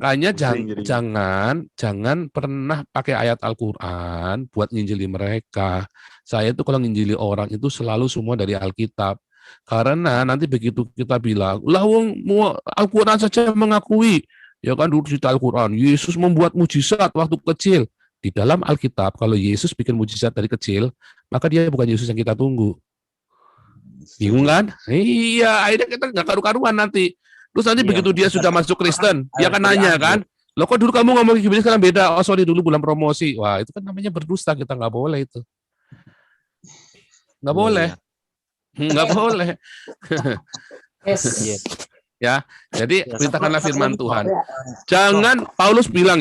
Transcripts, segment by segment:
Makanya Pusing jadi. jangan pernah pakai ayat Al-Quran buat nginjili mereka. Saya itu kalau nginjili orang itu selalu semua dari Alkitab. Karena nanti begitu kita bilang, lah Al-Quran saja mengakui, ya kan dulu cerita Al-Quran, Yesus membuat mujizat waktu kecil. Di dalam Alkitab, kalau Yesus bikin mujizat dari kecil, maka dia bukan Yesus yang kita tunggu. Bingung Setuju. kan? Iya, akhirnya kita nggak karu-karuan nanti. Terus nanti Iya, begitu dia mujizat sudah kan masuk orang Kristen, dia harus akan dari nanya anggur. kan, loh kok dulu kamu ngomong gini sekarang beda? Oh sorry dulu bulan promosi. Wah itu kan namanya berdusta, kita nggak boleh itu. Nggak Iya, boleh. iya. Nggak boleh. Yes. Iya. Ya, jadi Ya, beritakanlah satu firman lagi kok. Tuhan. Ya. Jangan, Paulus bilang,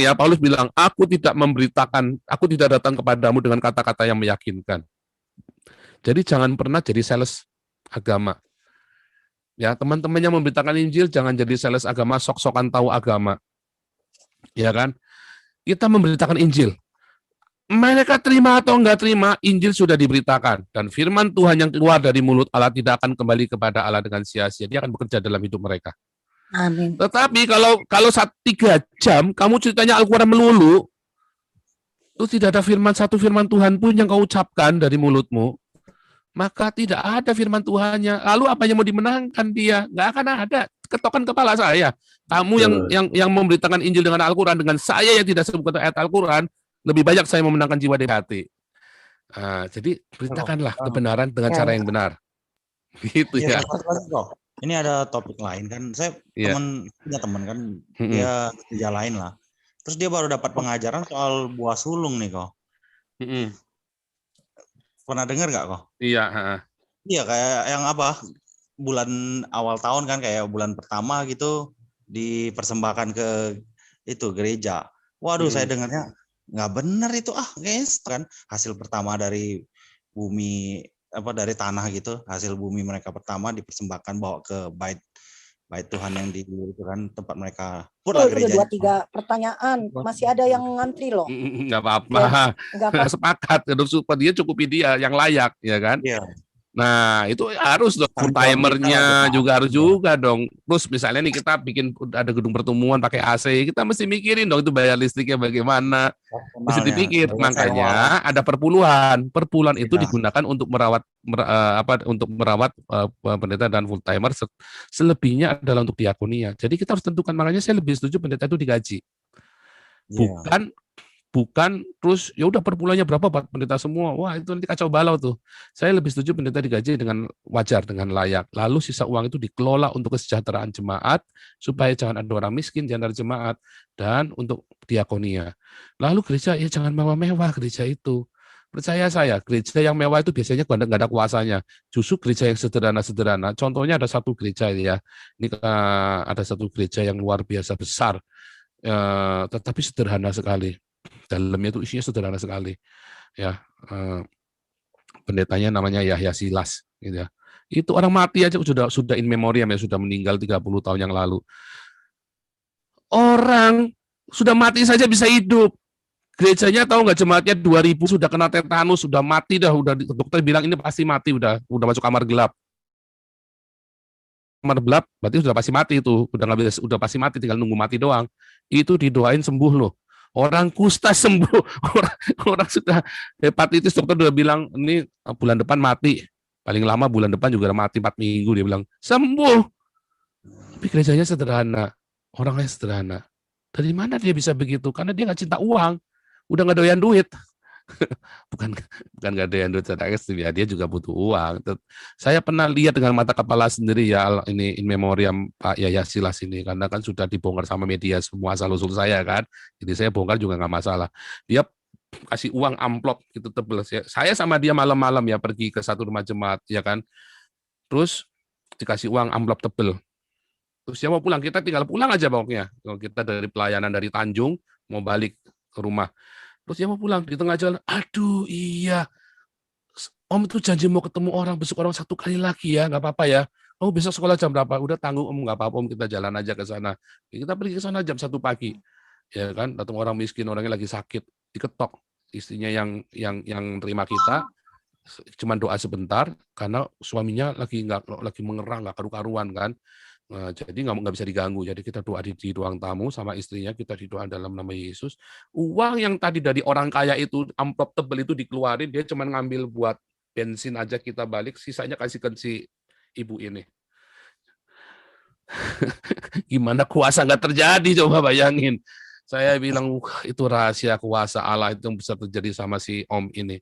aku tidak memberitakan, aku tidak datang kepadamu dengan kata-kata yang meyakinkan. Jadi jangan pernah jadi sales agama. Ya, teman-teman yang memberitakan Injil jangan jadi sales agama, sok-sokan tahu agama. Ya kan? Kita memberitakan Injil. Mereka terima atau enggak terima, Injil sudah diberitakan. Dan firman Tuhan yang keluar dari mulut Allah tidak akan kembali kepada Allah dengan sia-sia. Dia akan bekerja dalam hidup mereka. Amin. Tetapi kalau 3 jam, kamu ceritanya Al-Quran melulu, itu tidak ada satu firman Tuhan pun yang kau ucapkan dari mulutmu, maka tidak ada firman Tuhannya. Lalu apa yang mau dimenangkan dia? Nggak akan ada. Ketokan kepala saya. Kamu yang memberitakan Injil dengan Al-Quran, dengan saya yang tidak sebut ayat Al-Quran, lebih banyak saya memenangkan jiwa dari hati. Nah, jadi beritakanlah kebenaran dengan cara yang benar. Gitu ya. Satu lagi kok. Ini ada topik lain kan. Saya punya teman kan, dia kerja lain lah. Terus dia baru dapat pengajaran soal buah sulung nih kok. Pernah dengar nggak kok? Iya. Iya kayak yang apa? Bulan awal tahun kan kayak bulan pertama gitu dipersembahkan ke itu gereja. Waduh, saya dengarnya nggak benar itu guys kan hasil pertama dari bumi dari tanah gitu, hasil bumi mereka pertama dipersembahkan bawa ke bait Tuhan yang di itu kan tempat mereka. Udah 2-3 pertanyaan, masih ada yang ngantri loh. Nggak apa-apa. Sepakat, dia cukupi dia yang layak, ya kan? Iya. Nah, itu harus dong, full timernya juga harus juga dong. Terus misalnya nih kita bikin ada gedung pertemuan pakai AC, kita mesti mikirin dong itu bayar listriknya bagaimana. Mesti dipikir. Makanya ada perpuluhan. Perpuluhan itu digunakan untuk merawat pendeta dan full timer. Selebihnya adalah untuk diakonia. Jadi kita harus tentukan. Makanya saya lebih setuju pendeta itu digaji. Bukan terus ya udah perbulannya berapa buat pendeta semua. Wah, itu nanti kacau balau tuh. Saya lebih setuju pendeta digaji dengan wajar, dengan layak. Lalu sisa uang itu dikelola untuk kesejahteraan jemaat supaya jangan ada orang miskin di antara jemaat dan untuk diakonia. Lalu gereja ya jangan mewah-mewah gereja itu. Percaya saya, gereja yang mewah itu biasanya nggak ada kuasanya. Justru gereja yang sederhana-sederhana. Contohnya ada satu gereja ya. Ini ada satu gereja yang luar biasa besar. Tetapi sederhana sekali. Dalamnya itu isinya sederhana sekali, ya. Pendetanya namanya Yahya Silas, gitu ya. Itu orang mati aja sudah in memoriam ya, sudah meninggal 30 tahun yang lalu. Orang sudah mati saja bisa hidup. Gerejanya tahu nggak jemaatnya 2000 sudah kena tetanus, sudah mati udah dokter bilang ini pasti mati, udah masuk kamar gelap. Kamar gelap berarti sudah pasti mati itu, udah pasti mati, tinggal nunggu mati doang. Itu didoain sembuh loh. Orang kusta sembuh, orang sudah hepatitis dokter udah bilang ini bulan depan mati, paling lama bulan depan juga mati 4 minggu, dia bilang sembuh. Tapi gerejanya sederhana, orangnya sederhana. Dari mana dia bisa begitu? Karena dia nggak cinta uang, udah nggak doyan duit. bukan nggak doyan duit secara ekstrim ya, dia juga butuh uang. Saya pernah lihat dengan mata kepala sendiri ya, ini in memoriam Pak Yahya Silas ini, karena kan sudah dibongkar sama media semua asal-usul saya kan, jadi saya bongkar juga nggak masalah. Dia kasih uang amplop gitu tebel, saya sama dia malam-malam ya pergi ke satu rumah jemaat ya kan, terus dikasih uang amplop tebel, terus dia mau pulang, kita tinggal pulang aja pokoknya, kita dari pelayanan dari Tanjung mau balik ke rumah. Terus dia mau pulang, di tengah jalan, aduh iya, Om itu janji mau ketemu orang, besok orang 1 kali lagi ya, nggak apa-apa ya. Oh besok sekolah jam berapa? Udah tanggung Om, nggak apa-apa Om, kita jalan aja ke sana. Kita pergi ke sana jam 1 pagi, ya kan? Datang orang miskin, orangnya lagi sakit, diketok. Istrinya yang terima kita, cuma doa sebentar, karena suaminya lagi mengerang, nggak karu-karuan kan. Nah, jadi nggak bisa diganggu. Jadi kita doa di ruang tamu sama istrinya, kita didoa dalam nama Yesus. Uang yang tadi dari orang kaya itu, amplop tebel itu dikeluarin, dia cuma ngambil buat bensin aja kita balik, sisanya kasihkan si ibu ini. Gimana kuasa nggak terjadi, coba bayangin. Saya bilang, itu rahasia kuasa Allah itu yang bisa terjadi sama si Om ini.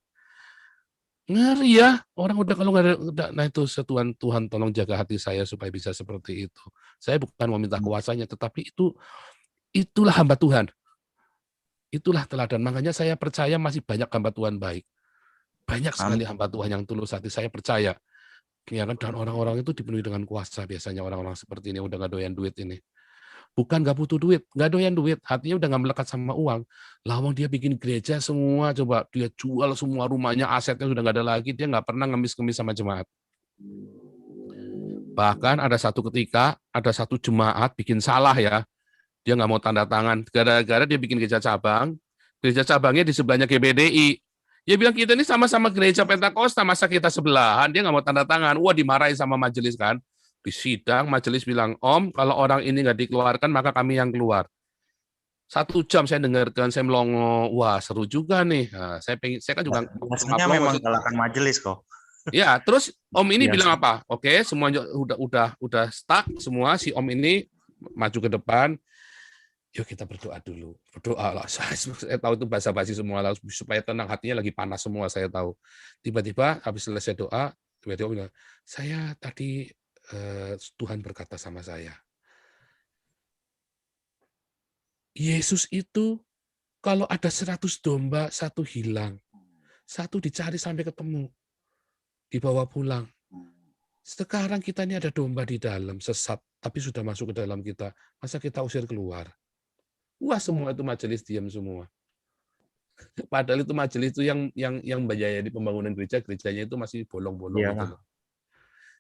Ngeri ya, orang udah kalau nggak ada, nah itu Tuhan, Tuhan tolong jaga hati saya supaya bisa seperti itu. Saya bukan mau minta kuasanya, tetapi itulah hamba Tuhan. Itulah teladan. Makanya saya percaya masih banyak hamba Tuhan baik. Banyak sekali hamba Tuhan yang tulus hati, saya percaya. Ya kan, dan orang-orang itu dipenuhi dengan kuasa biasanya orang-orang seperti ini, udah nggak doyan duit ini. Bukan nggak butuh duit, nggak doyan duit, hatinya udah nggak melekat sama uang. Lawang dia bikin gereja semua, coba dia jual semua rumahnya, asetnya sudah nggak ada lagi, dia nggak pernah ngemis-ngemis sama jemaat. Bahkan ada satu ketika, ada satu jemaat bikin salah ya, dia nggak mau tanda tangan, gara-gara dia bikin gereja cabangnya di sebelahnya GBDI. Dia bilang, kita ini sama-sama gereja Pentakosta, masa kita sebelahan, dia nggak mau tanda tangan. Wah, dimarahi sama majelis kan. Di sidang, majelis bilang, Om, kalau orang ini nggak dikeluarkan, maka kami yang keluar. 1 jam saya dengarkan, saya melongo, wah seru juga nih. Nah, saya kan juga biasanya memang galakkan majelis kok. Ya, terus Om ini bilang apa? Oke, semuanya udah stuck semua. Si Om ini maju ke depan. Yuk kita berdoa dulu. Berdoa lah. Saya tahu itu basa-basi semua lah, supaya tenang, hatinya lagi panas semua. Saya tahu. Tiba-tiba habis selesai doa, tiba-tiba bilang, saya tadi Tuhan berkata sama saya, Yesus itu kalau ada 100 domba, 1 hilang. 1 dicari sampai ketemu. Dibawa pulang. Sekarang kita ini ada domba di dalam, sesat, tapi sudah masuk ke dalam kita. Masa kita usir keluar? Wah, semua itu majelis diam semua. Padahal itu majelis itu yang berjaya di pembangunan gereja, gerejanya itu masih bolong-bolong gitu loh.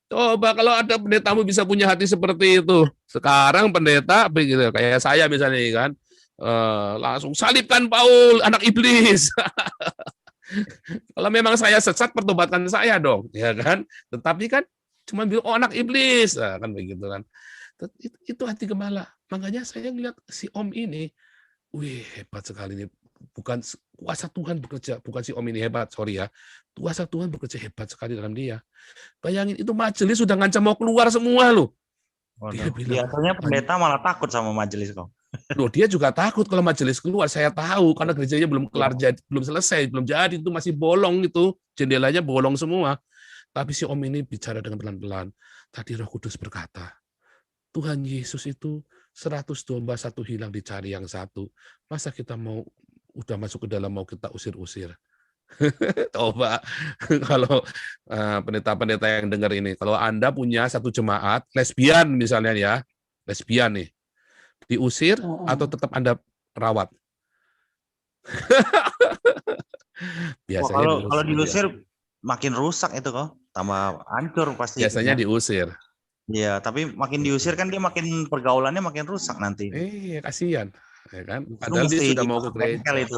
Coba kalau ada pendetamu bisa punya hati seperti itu. Sekarang pendeta begitu kayak saya misalnya kan, langsung salibkan Paul, anak iblis. Kalau memang saya sesat, pertobatkan saya dong, ya kan? Tetapi kan cuma bilang, oh anak iblis, nah, kan begitu kan. Itu hati gembala. Makanya saya lihat si Om ini, wih hebat sekali nih. Bukan kuasa Tuhan bekerja, bukan si Om ini hebat, sorry ya. Kuasa Tuhan bekerja hebat sekali dalam dia. Bayangin itu majelis sudah ngancam mau keluar semua loh. Dia bilang, biasanya pendeta malah takut sama majelis kok. Loh, dia juga takut kalau majelis keluar. Saya tahu karena gerejanya belum kelar, belum selesai, belum jadi, itu masih bolong itu, jendelanya bolong semua. Tapi si Om ini bicara dengan pelan-pelan. Tadi Roh Kudus berkata, Tuhan Yesus itu 100 domba 1 hilang, dicari yang 1. Masa kita mau udah masuk ke dalam mau kita usir-usir? Coba kalau pendeta-pendeta yang dengar ini, kalau Anda punya satu jemaat lesbian misalnya ya, lesbian nih, diusir atau tetap Anda rawat? Biasanya kalau diusir makin rusak itu kok, tambah hancur pasti. Biasanya diusir. Iya, tapi makin diusir kan dia makin pergaulannya makin rusak nanti. Kasihan, ya kan? Padahal dia sudah mau ke gereja. Itu.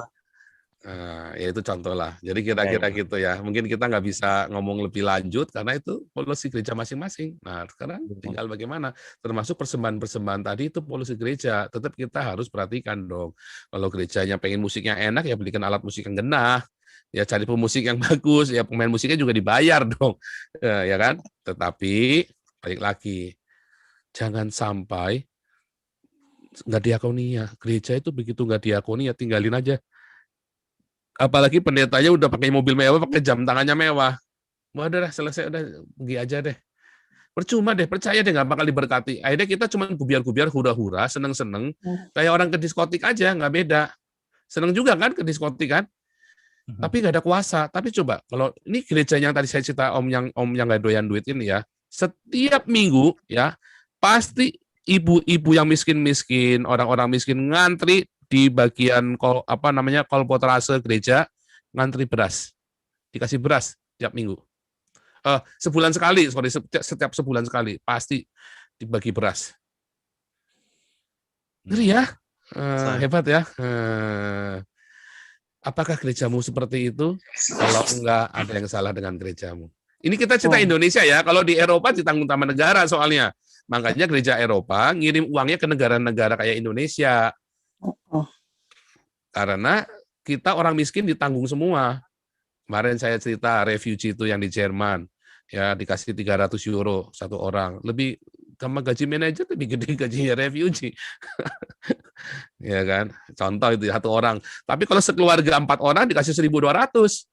Ya itu contoh lah. Jadi kira-kira gitu ya. Mungkin kita nggak bisa ngomong lebih lanjut karena itu polisi gereja masing-masing. Nah, sekarang tinggal bagaimana. Termasuk persembahan-persembahan tadi itu polisi gereja. Tetap kita harus perhatikan dong. Kalau gerejanya pengen musiknya enak, ya belikan alat musik yang genah. Ya cari pemusik yang bagus. Ya pemain musiknya juga dibayar dong. Ya kan? Tetapi balik lagi, jangan sampai nggak diakonia. Gereja itu begitu nggak diakonia, tinggalin aja. Apalagi pendetanya udah pakai mobil mewah, pakai jam tangannya mewah. Udah selesai, udah pergi aja deh. Percuma deh, percaya deh nggak bakal diberkati. Akhirnya kita cuma gubiar-gubiar, hura-hura, seneng-seneng. Kayak orang ke diskotik aja, nggak beda. Seneng juga kan ke diskotik kan? Tapi nggak ada kuasa. Tapi coba, kalau ini gereja yang tadi saya cerita om yang nggak doyan duit ini ya, setiap minggu ya pasti ibu-ibu yang miskin-miskin, orang-orang miskin ngantri di bagian kolporase gereja, ngantri beras, dikasih beras tiap minggu. Sebulan sekali, setiap sebulan sekali pasti dibagi beras. Ngeri ya, hebat ya. Apakah gerejamu seperti itu? Kalau enggak, ada yang salah dengan gerejamu. Ini kita cerita Indonesia ya. Kalau di Eropa ditanggung sama negara soalnya. Makanya gereja Eropa ngirim uangnya ke negara-negara kayak Indonesia. Karena kita orang miskin ditanggung semua. Kemarin saya cerita refugee itu yang di Jerman, ya dikasih 300 euro satu orang. Lebih sama gaji manajer lebih gede gajinya refugee. Ya kan? Contoh itu satu orang. Tapi kalau sekeluarga 4 orang dikasih 1.200.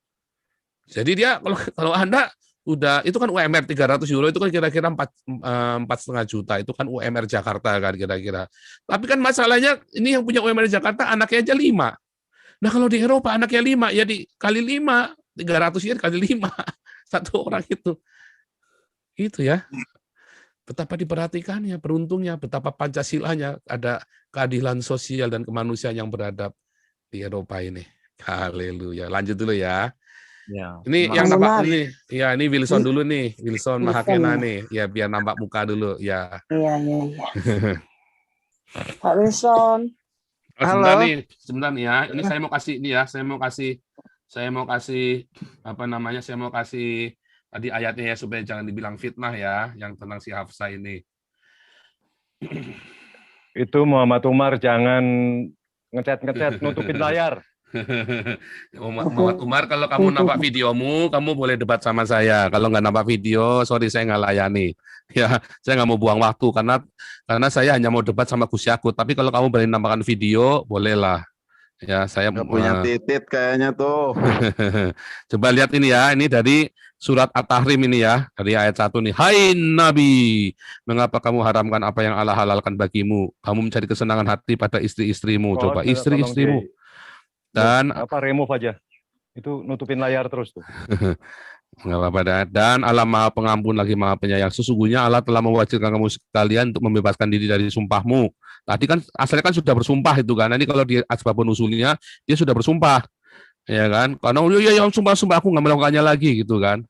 Jadi dia kalau Anda udah itu kan UMR 300 euro itu kan kira-kira 4,5 juta, itu kan UMR Jakarta kan kira-kira. Tapi kan masalahnya ini yang punya UMR Jakarta anaknya aja 5. Nah kalau di Eropa anaknya 5 ya dikali 5, 300 yen kali 5 satu orang itu. Itu ya. Betapa diperhatikannya, beruntungnya, betapa Pancasilanya, ada keadilan sosial dan kemanusiaan yang beradab di Eropa ini. Haleluya. Lanjut dulu ya. Ya. Ini yang nampak ini, ya ini Wilson dulu nih, Wilson Mahakena ya. nih, ya biar nampak muka dulu, ya. Iya. Pak Wilson. Sebentar nih, sebentar nih ya. Ini saya mau kasih ini ya, saya mau kasih apa namanya? Saya mau kasih tadi ayatnya ya supaya jangan dibilang fitnah ya, yang tentang si Hafsah ini. Itu Muhammad Umar jangan ngecat nutupin layar. Muhammad Umar, kalau kamu nampak videomu, kamu boleh debat sama saya. Kalau nggak nampak video, sorry saya nggak layani. Ya, saya nggak mau buang waktu karena saya hanya mau debat sama Gus Yakut. Tapi kalau kamu berani nampakkan video, bolehlah. Ya, saya nggak punya titit kayaknya tuh. Coba lihat ini ya, ini dari surat At-Tahrim ini ya, dari ayat 1 nih. Hai Nabi, mengapa kamu haramkan apa yang Allah halalkan bagimu? Kamu mencari kesenangan hati pada istri-istrimu. Coba istri-istrimu. Dan apa remove aja. Itu nutupin layar terus tuh. Nggak apa-apa. Dan Allah Maha Pengampun lagi Maha Penyayang. Sesungguhnya Allah telah mewajibkan kamu sekalian untuk membebaskan diri dari sumpahmu. Tadi kan asalnya kan sudah bersumpah itu kan. Ini kalau di asbabun nusulnya dia sudah bersumpah. Ya kan? Karena yang sumpah aku nggak melakukannya lagi gitu kan.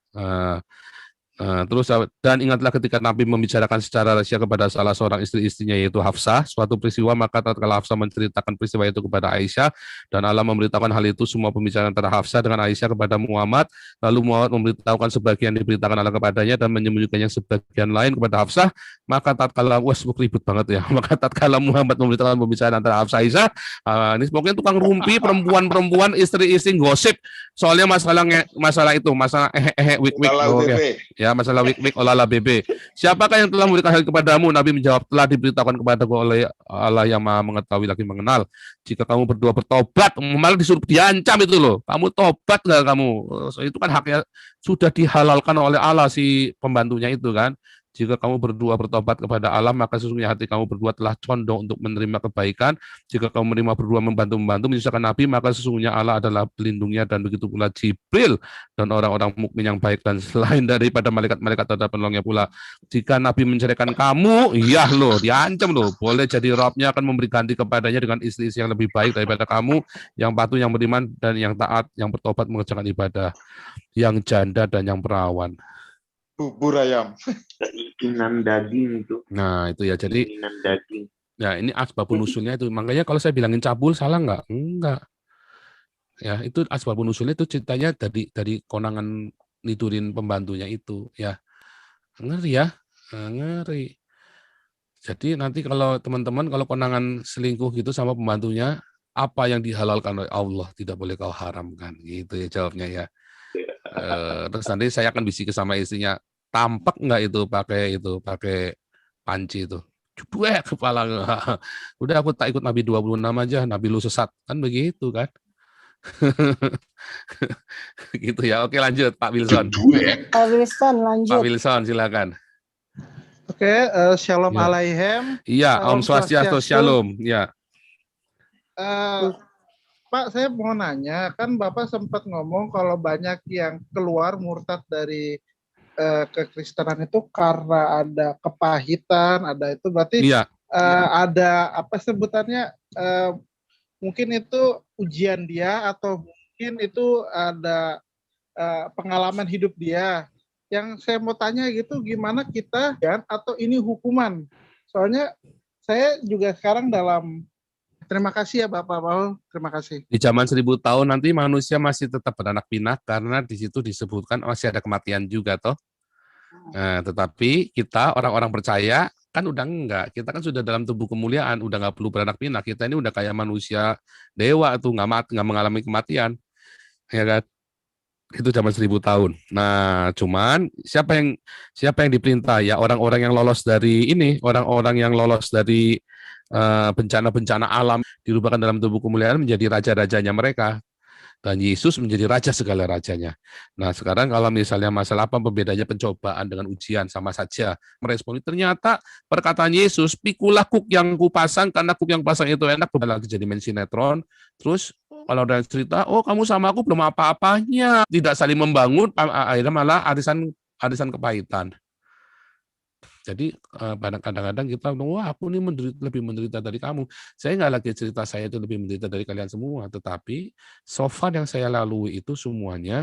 Terus dan ingatlah ketika Nabi membicarakan secara rahasia kepada salah seorang istri-istrinya yaitu Hafsah suatu peristiwa, maka tatkala Hafsah menceritakan peristiwa itu kepada Aisyah dan Allah memberitakan hal itu semua pembicaraan antara Hafsah dengan Aisyah kepada Muhammad, lalu Muhammad memberitahukan sebagian diberitakan Allah kepadanya dan menyembunyikan yang sebagian lain kepada Hafsah, maka tatkala ribut banget ya, maka tatkala Muhammad memberitakan pembicaraan antara Hafsah Aisyah, ini pokoknya tukang rumpi perempuan istri-istri gosip soalnya masalah wik ya, masalah wik olala bebe. Siapakah yang telah memberikan hal kepadamu? Nabi menjawab, telah diberitakan kepadaku oleh Allah yang Maha mengetahui lagi mengenal. Jika kamu berdua bertobat, malah disuruh diancam itu loh. Kamu tobat nggak kamu? Itu kan haknya sudah dihalalkan oleh Allah si pembantunya itu kan. Jika kamu berdua bertobat kepada Allah, maka sesungguhnya hati kamu berdua telah condong untuk menerima kebaikan. Jika kamu menerima berdua membantu menyusahkan Nabi, maka sesungguhnya Allah adalah pelindungnya, dan begitu pula Jibril dan orang-orang mukmin yang baik, dan selain daripada malaikat-malaikat ada penolongnya pula. Jika Nabi menceraikan kamu, iya loh, diancam loh. Boleh jadi Robnya akan memberi ganti kepadanya dengan istri-istri yang lebih baik daripada kamu, yang patuh, yang beriman, dan yang taat, yang bertobat mengerjakan ibadah, yang janda dan yang perawan. Bubur ayam. Keinginan daging itu. Nah itu ya, jadi Keinginan daging. ya ini asbabun nusulnya itu. Makanya kalau saya bilangin cabul salah nggak? Enggak. Ya itu asbabun nusulnya itu ceritanya dari konangan nidurin pembantunya itu ya. Ngeri ya, ngeri. Jadi nanti kalau teman-teman kalau konangan selingkuh gitu sama pembantunya, apa yang dihalalkan oleh Allah tidak boleh kau haramkan, gitu ya jawabnya ya. Terus nanti saya akan bisik sama istrinya, tampak nggak itu pakai panci itu, cuek kepala. Udah aku tak ikut Nabi 26 aja, Nabi lu sesat kan begitu kan. Gitu ya. Oke lanjut Pak Wilson. Pak Wilson lanjut. Pak Wilson silakan. Oke, Shalom Ya. Alaihem. Iya, Om Swastiastu, Shalom. Ya. Pak, saya mau nanya, kan Bapak sempat ngomong kalau banyak yang keluar murtad dari kekristenan itu karena ada kepahitan, ada itu berarti Iya. ada apa sebutannya, mungkin itu ujian dia atau mungkin itu ada pengalaman hidup dia. Yang saya mau tanya gitu, gimana kita kan atau ini hukuman? Soalnya saya juga sekarang dalam. Terima kasih ya Bapak Paul, terima kasih. Di zaman 1000 tahun nanti manusia masih tetap beranak pinak karena di situ disebutkan masih ada kematian juga toh. Nah, tetapi kita orang-orang percaya Kan udah enggak. Kita kan sudah dalam tubuh kemuliaan, udah nggak perlu beranak pinak. Kita ini udah kayak manusia dewa tuh, nggak mengalami kematian, ya kan? Itu zaman 1000 tahun. Nah, cuman siapa yang diperintah ya, orang-orang yang lolos dari ini, orang-orang yang lolos dari bencana-bencana alam, dirubahkan dalam tubuh kemuliaan menjadi raja-rajanya mereka. Dan Yesus menjadi raja segala rajanya. Nah, sekarang kalau misalnya masalah apa pembedanya pencobaan dengan ujian, sama saja meresponi. Ternyata perkataan Yesus, pikulah kuk yang kupasang, karena kuk yang pasang itu enak, lagi jadi main sinetron. Terus kalau ada yang cerita, oh kamu sama aku belum apa-apanya, tidak saling membangun, akhirnya malah arisan kepahitan. Jadi kadang-kadang kita, wah aku ini lebih menderita dari kamu. Saya nggak lagi cerita saya itu lebih menderita dari kalian semua, tetapi so far yang saya lalui itu semuanya,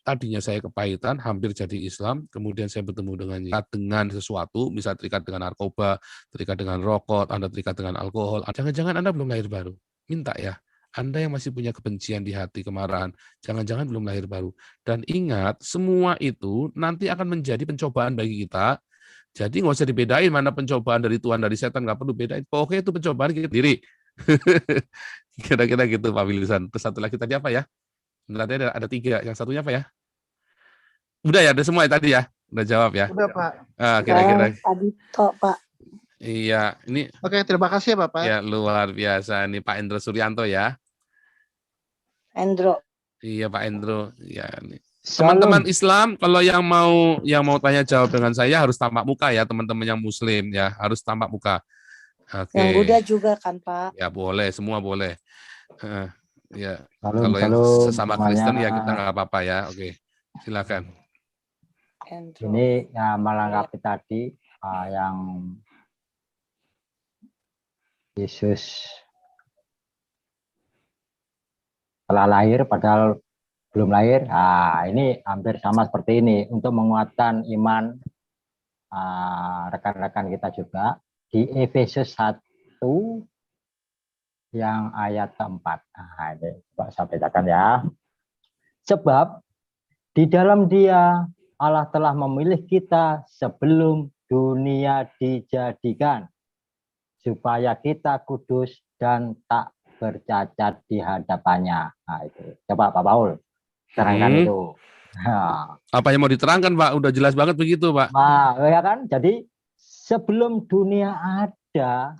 tadinya saya kepahitan, hampir jadi Islam, kemudian saya bertemu dengan sesuatu, bisa terikat dengan narkoba, terikat dengan rokok, Anda terikat dengan alkohol. Jangan-jangan Anda belum lahir baru. Minta ya. Anda yang masih punya kebencian di hati, kemarahan, jangan-jangan belum lahir baru. Dan ingat, semua itu nanti akan menjadi pencobaan bagi kita. Jadi nggak usah dibedain mana pencobaan dari Tuhan, dari setan, nggak perlu bedain. Pokoknya itu pencobaan kita sendiri. Kira-kira gitu Pak Wilson. Terus satu lagi tadi apa ya? Berarti ada 3. Yang satunya apa ya? Udah ya, ada semua ya tadi ya? Udah jawab ya? Udah Pak. Kira-kira. Tadi toh Pak. Iya, ini Oke, terima kasih ya Bapak. ya luar biasa nih Pak Endro Suryanto ya. Endro. Iya Pak Endro, ya nih. Teman-teman Islam, kalau yang mau tanya jawab dengan saya harus tampak muka ya, teman-teman yang Muslim ya, harus tampak muka. Oke. Yang Buddha juga kan Pak. Ya boleh, semua boleh. Ya, Salam, kalau yang salam sesama semuanya. Kristen ya kita nggak apa-apa ya. Oke, silakan. Endro. Ini ya melengkapi tadi yang Yesus telah lahir padahal belum lahir. Ini hampir sama seperti ini untuk menguatkan iman rekan-rekan kita juga di Efesus 1 yang ayat keempat. Ini coba saya bacakan ya. Sebab di dalam Dia Allah telah memilih kita sebelum dunia dijadikan supaya kita kudus dan tak bercacat di hadapannya. Itu. Coba Pak Paul terangkan itu. Apa yang mau diterangkan Pak? Udah jelas banget begitu Pak. Nah, ya kan? Jadi sebelum dunia ada,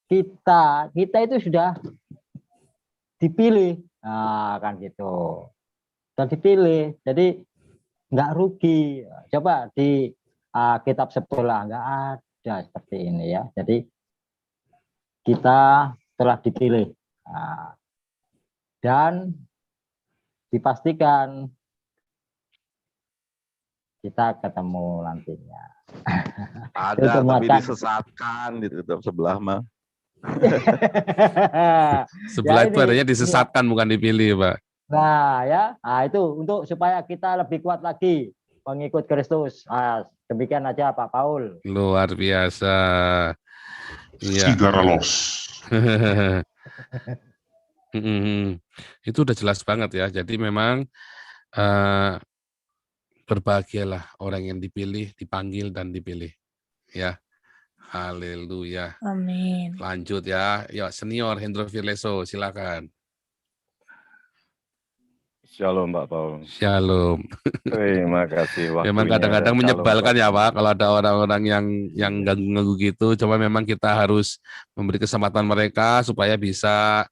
kita itu sudah dipilih, kan gitu. Sudah dipilih, jadi nggak rugi. Coba di kitab sebelah nggak ada seperti ini ya. Jadi kita telah dipilih dan dipastikan kita ketemu nantinya. Ada tapi disesatkan di kitab sebelah mah. Sebelah Ya, itu ini- adanya disesatkan bukan dipilih Pak. Nah ya, itu untuk supaya kita lebih kuat lagi mengikut Kristus. Demikian aja Pak Paul. Luar biasa. Iya. Itu udah jelas banget ya. Jadi memang berbahagialah orang yang dipilih, dipanggil dan dipilih. Ya. Haleluya. Amin. Lanjut ya. Yuk senior Hendro Firleso, silakan. Shalom Pak Paul. Shalom. Terima kasih waktunya. Memang kadang-kadang Shalom, menyebalkan Pak. ya Pak, kalau ada orang-orang yang ganggu-ganggu gitu. Coba memang kita harus memberi kesempatan mereka supaya bisa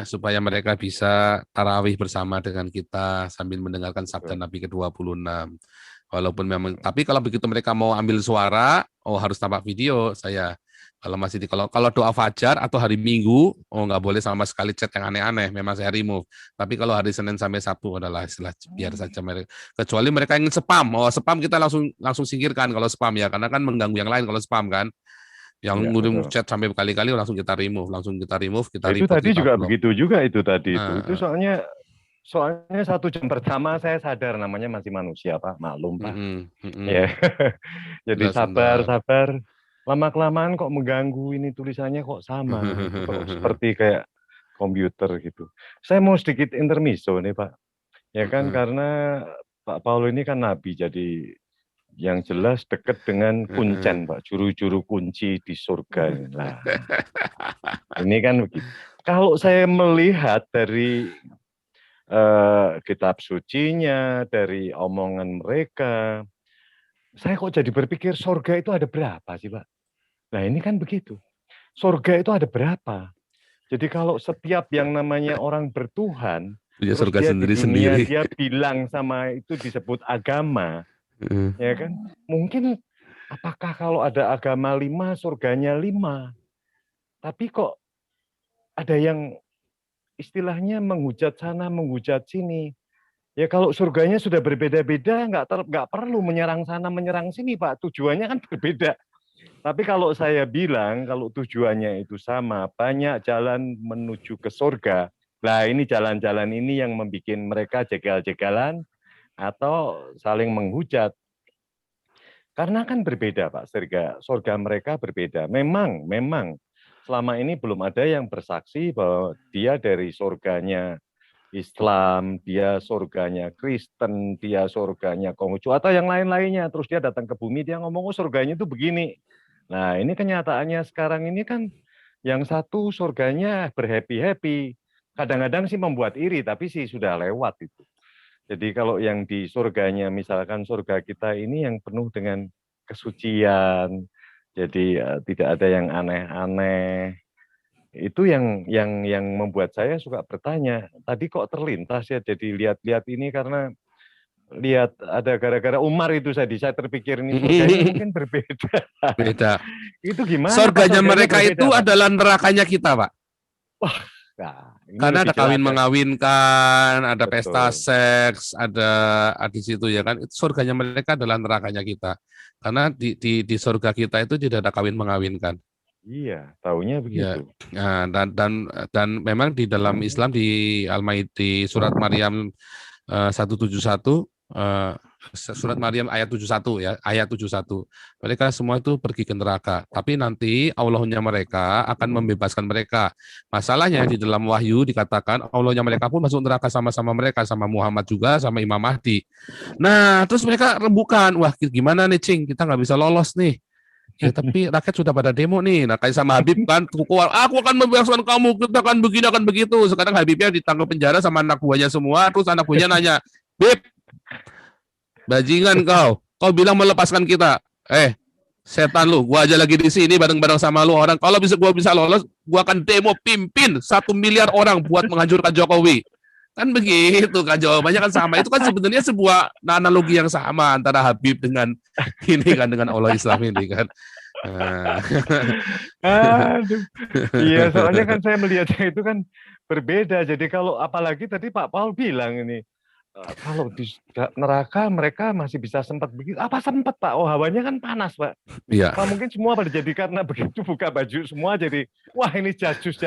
supaya mereka bisa tarawih bersama dengan kita sambil mendengarkan sabda Nabi ke-26. Walaupun memang, tapi kalau begitu mereka mau ambil suara, harus tampak video saya. Kalau masih kalau doa fajar atau hari Minggu, nggak boleh sama sekali chat yang aneh-aneh, memang saya remove. Tapi kalau hari Senin sampai Sabtu adalah istilah biar saja mereka. Kecuali mereka ingin spam, spam kita langsung singkirkan kalau spam ya, karena kan mengganggu yang lain kalau spam kan. Yang Iya, ngirim betul. chat sampai berkali-kali langsung kita remove, kita Itu report, tadi kita juga block. begitu juga itu tadi itu. Ah, Itu soalnya 1 jam pertama saya sadar namanya masih manusia Pak, maklum Pak. Ya. Jadi Sebentar. sabar. Lama-kelamaan kok mengganggu ini tulisannya kok sama gitu, kok seperti kayak komputer gitu. Saya mau sedikit intermezzo nih Pak. Ya kan karena Pak Paul ini kan nabi, jadi Yang jelas dekat dengan kuncen, Pak. Juru-juru kunci di surga. Nah, ini kan begitu. Kalau saya melihat dari kitab sucinya, dari omongan mereka, saya kok jadi berpikir surga itu ada berapa sih, Pak? Nah, ini kan begitu. Surga itu ada berapa? Jadi kalau setiap yang namanya orang bertuhan, Punya terus surga dia di sendiri-sendiri. dunia dia bilang sama itu disebut agama, ya kan? Mungkin apakah kalau ada agama 5, surganya 5? Tapi kok ada yang istilahnya menghujat sana, menghujat sini. Ya kalau surganya sudah berbeda-beda, nggak perlu menyerang sana, menyerang sini, Pak. Tujuannya kan berbeda. Tapi kalau saya bilang, kalau tujuannya itu sama, banyak jalan menuju ke surga. Nah, ini jalan-jalan ini yang membuat mereka jegal-jegalan atau saling menghujat. Karena kan berbeda, Pak. Surga mereka berbeda. Memang selama ini belum ada yang bersaksi bahwa dia dari surganya Islam, dia surganya Kristen, dia surganya Konghucu, atau yang lain-lainnya. Terus dia datang ke bumi, dia ngomong, oh surganya itu begini. Nah, ini kenyataannya sekarang ini kan yang satu surganya berhappy-happy. Kadang-kadang sih membuat iri, tapi sih sudah lewat itu. Jadi kalau yang di surganya, misalkan surga kita ini yang penuh dengan kesucian, jadi tidak ada yang aneh-aneh. Itu yang membuat saya suka bertanya. Tadi kok terlintas ya, jadi lihat-lihat ini karena lihat ada gara-gara Umar itu saya terpikir ini surganya mungkin berbeda. Beda. Itu gimana? Surganya Pak? mereka Berbeda, itu Pak? adalah nerakanya kita, Pak. Nah, ini Karena lebih ada jelas, ya. mengawinkan, ada pesta Betul. seks, ada di situ ya kan. Itu surganya mereka adalah nerakanya kita. Karena di surga kita itu tidak ada kawin mengawinkan. Iya, taunya begitu. Nah, dan memang di dalam Islam di Al-Maidah surat Maryam 171 surat Maryam ayat 71 ya, ayat 71. Mereka semua itu pergi ke neraka, tapi nanti Allahnya mereka akan membebaskan mereka. Masalahnya di dalam wahyu dikatakan Allahnya mereka pun masuk neraka sama-sama mereka, sama Muhammad juga, sama Imam Mahdi. Nah, terus mereka rembukan, wah gimana nih Cing, kita nggak bisa lolos nih. Ya tapi rakyat sudah pada demo nih. Nah kayak sama Habib kan, aku akan membebaskan kamu, kita akan begini, akan begitu. Sekarang Habibnya ditangkap penjara sama anak buahnya semua. Terus anak buahnya nanya, Bib, bajingan kau bilang melepaskan kita. Setan lu, gua aja lagi di sini bareng-bareng sama lu orang. Kalau gua bisa lolos, gua akan demo pimpin 1 miliar orang buat menghancurkan Jokowi. Kan begitu kan, jawabannya kan sama. Itu kan sebenarnya sebuah analogi yang sama antara Habib dengan ini kan, dengan Allah Islam ini kan. Aduh. Iya, soalnya kan saya melihatnya itu kan berbeda. Jadi kalau apalagi tadi Pak Paul bilang ini, kalau di neraka mereka masih bisa sempat begitu. Apa sempat, Pak? Oh, hawanya kan panas, Pak. Iya. Pak, mungkin semua pada jadi karena begitu buka baju semua jadi, wah ini jasus.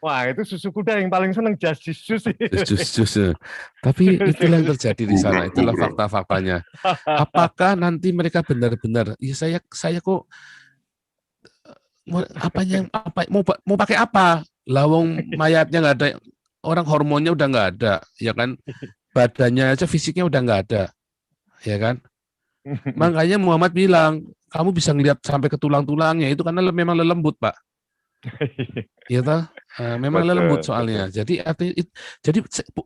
Wah, itu susu kuda yang paling seneng jasus. Jus. Tapi itulah yang terjadi di sana, itulah fakta-faktanya. Apakah nanti mereka benar-benar, ya saya kok mau pakai apa? Lawang mayatnya nggak ada, orang hormonnya udah nggak ada, ya kan? Badannya aja fisiknya udah nggak ada, ya kan? Makanya Muhammad bilang, kamu bisa ngelihat sampai ke tulang-tulangnya itu karena memang lelembut, Pak. Iya toh? Memang lelembut soalnya. Jadi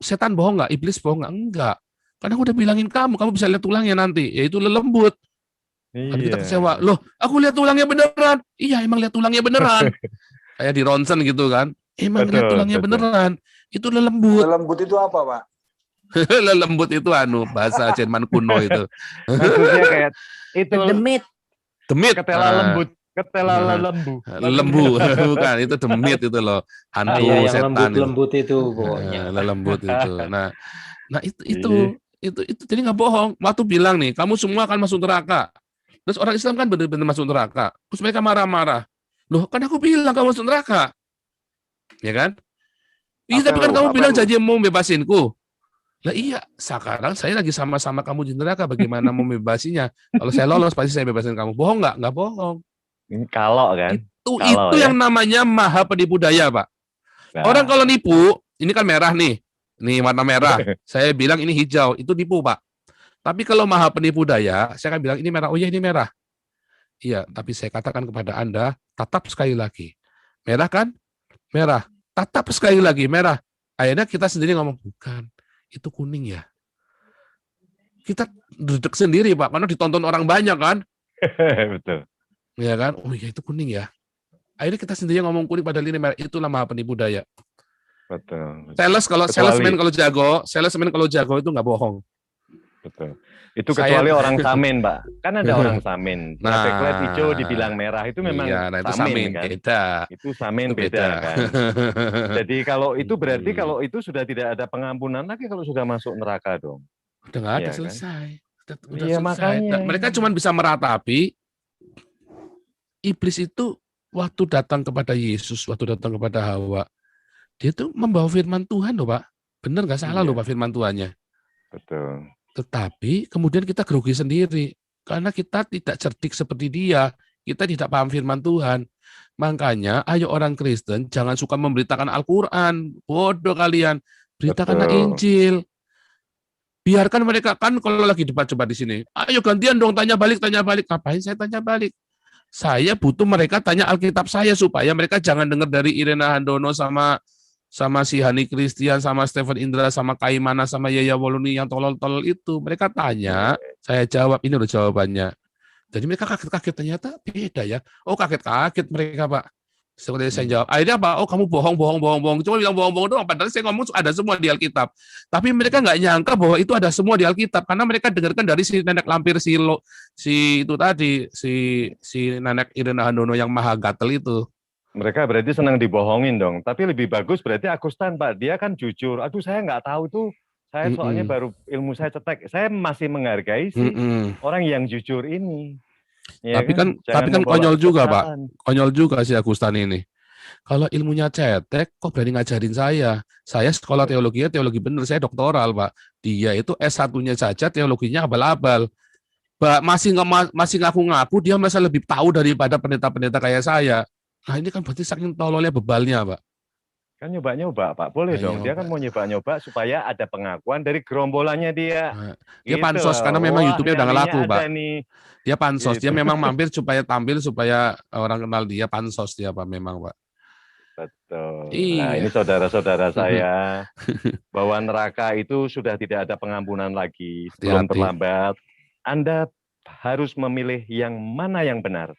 setan bohong nggak? Iblis bohong nggak? Enggak. Karena aku udah bilangin kamu bisa lihat tulangnya nanti. Yaitu lelembut. Kalau kita kecewa, loh, aku lihat tulangnya beneran. Iya, emang lihat tulangnya beneran. Kayak di ronsen gitu kan? Emang lihat tulangnya beneran. Itu lelembut. Lelembut itu apa, Pak? Lelembut itu bahasa Jerman kuno itu. Maksudnya kayak itu Demit. ketela lembut. Ketela lembu bukan, itu demit itu loh, hantu setan lembut itu pokoknya. Lembut itu. Nah itu jadi nggak bohong. Waktu bilang nih, kamu semua akan masuk neraka. Terus orang Islam kan benar-benar masuk neraka. Terus mereka marah-marah. Loh, kan aku bilang kamu masuk neraka. Ya kan? Iya, tapi kan kamu bilang janji mau membebasinku. Lah iya, sekarang saya lagi sama-sama kamu di neraka, bagaimana mau membebasinya? Kalau saya lolos pasti saya bebasin kamu. Bohong nggak? Nggak bohong. Kalau kan? Itu ya? Yang namanya maha penipu daya, Pak. Nah. Orang kalau nipu, ini kan merah nih warna merah. Saya bilang ini hijau, itu nipu, Pak. Tapi kalau maha penipu daya, saya akan bilang ini merah. Oh iya ini merah. Iya, tapi saya katakan kepada Anda, tatap sekali lagi. Merah kan? Merah. Tatap sekali lagi, merah. Akhirnya kita sendiri ngomong, bukan, itu kuning ya. Kita duduk sendiri, Pak, karena ditonton orang banyak kan. Betul. Ya kan? Oh iya itu kuning ya. Akhirnya kita sendiri ngomong kuning padahal ini merah. Itulah maha penipu daya. Betul. Salesman kalau jago itu nggak bohong. Betul. Itu kecuali orang samin, Pak. Kan ada orang samin. Traffic light hijau dibilang merah itu memang iya, nah itu samin kan. Beda. Itu samin beda kan. Jadi kalau itu berarti kalau itu sudah tidak ada pengampunan lagi kalau sudah masuk neraka dong. Udah nggak ada, Iya, selesai. Kan? Udah Iya, selesai. makanya. Mereka cuma bisa meratapi. Iblis itu waktu datang kepada Yesus, waktu datang kepada Hawa, dia tuh membawa firman Tuhan loh, Pak. Bener nggak salah loh Pak firman Tuhannya. Betul. Tetapi kemudian kita grogi sendiri karena kita tidak cerdik seperti dia, kita tidak paham firman Tuhan. Makanya ayo orang Kristen jangan suka memberitakan Al-Quran, bodoh kalian, beritakanlah Injil. Biarkan mereka kan kalau lagi debat-debat di sini, ayo gantian dong tanya balik. Ngapain saya tanya balik? Saya butuh mereka tanya Alkitab saya supaya mereka jangan dengar dari Irena Handono sama si Hani Christian, sama Stephen Indra, sama Kaimana, sama Yaya Woluni yang tolol-tolol itu. Mereka tanya, saya jawab, ini loh jawabannya. Jadi mereka kaget-kaget, ternyata beda ya. Oh kaget-kaget mereka Pak. Seperti saya jawab, akhirnya apa? Oh kamu bohong. Cuma bilang bohong doang, padahal saya ngomong ada semua di Alkitab. Tapi mereka nggak nyangka bahwa itu ada semua di Alkitab, karena mereka dengarkan dari si nenek lampir, si nenek Irena Handono yang maha gatel itu. Mereka berarti senang dibohongin dong. Tapi lebih bagus berarti Agustan, Pak. Dia kan jujur. Aduh, saya nggak tahu tuh. Saya soalnya baru ilmu saya cetek. Saya masih menghargai sih orang yang jujur ini. Ya tapi kan konyol juga, Pak. Konyol juga si Agustan ini. Kalau ilmunya cetek, kok berani ngajarin saya? Saya sekolah teologi bener. Saya doktoral, Pak. Dia itu S1-nya saja teologinya abal-abal. Masih ngaku-ngaku dia masih lebih tahu daripada pendeta-pendeta kayak saya. Nah ini kan berarti saking tololnya bebalnya, Pak. Kan nyoba-nyoba, Pak. Boleh dong. Dia kan mau nyoba-nyoba supaya ada pengakuan dari gerombolannya dia. Nah, dia gitu pansos karena memang YouTube-nya udah nggak laku, Pak. Dia pansos. Gitu. Dia memang mampir supaya tampil, supaya orang kenal dia. Pansos dia, Pak. Memang, Pak. Betul. Iya. Nah ini saudara-saudara saya, bahwa neraka itu sudah tidak ada pengampunan lagi. Sebelum terlambat, Anda harus memilih yang mana yang benar.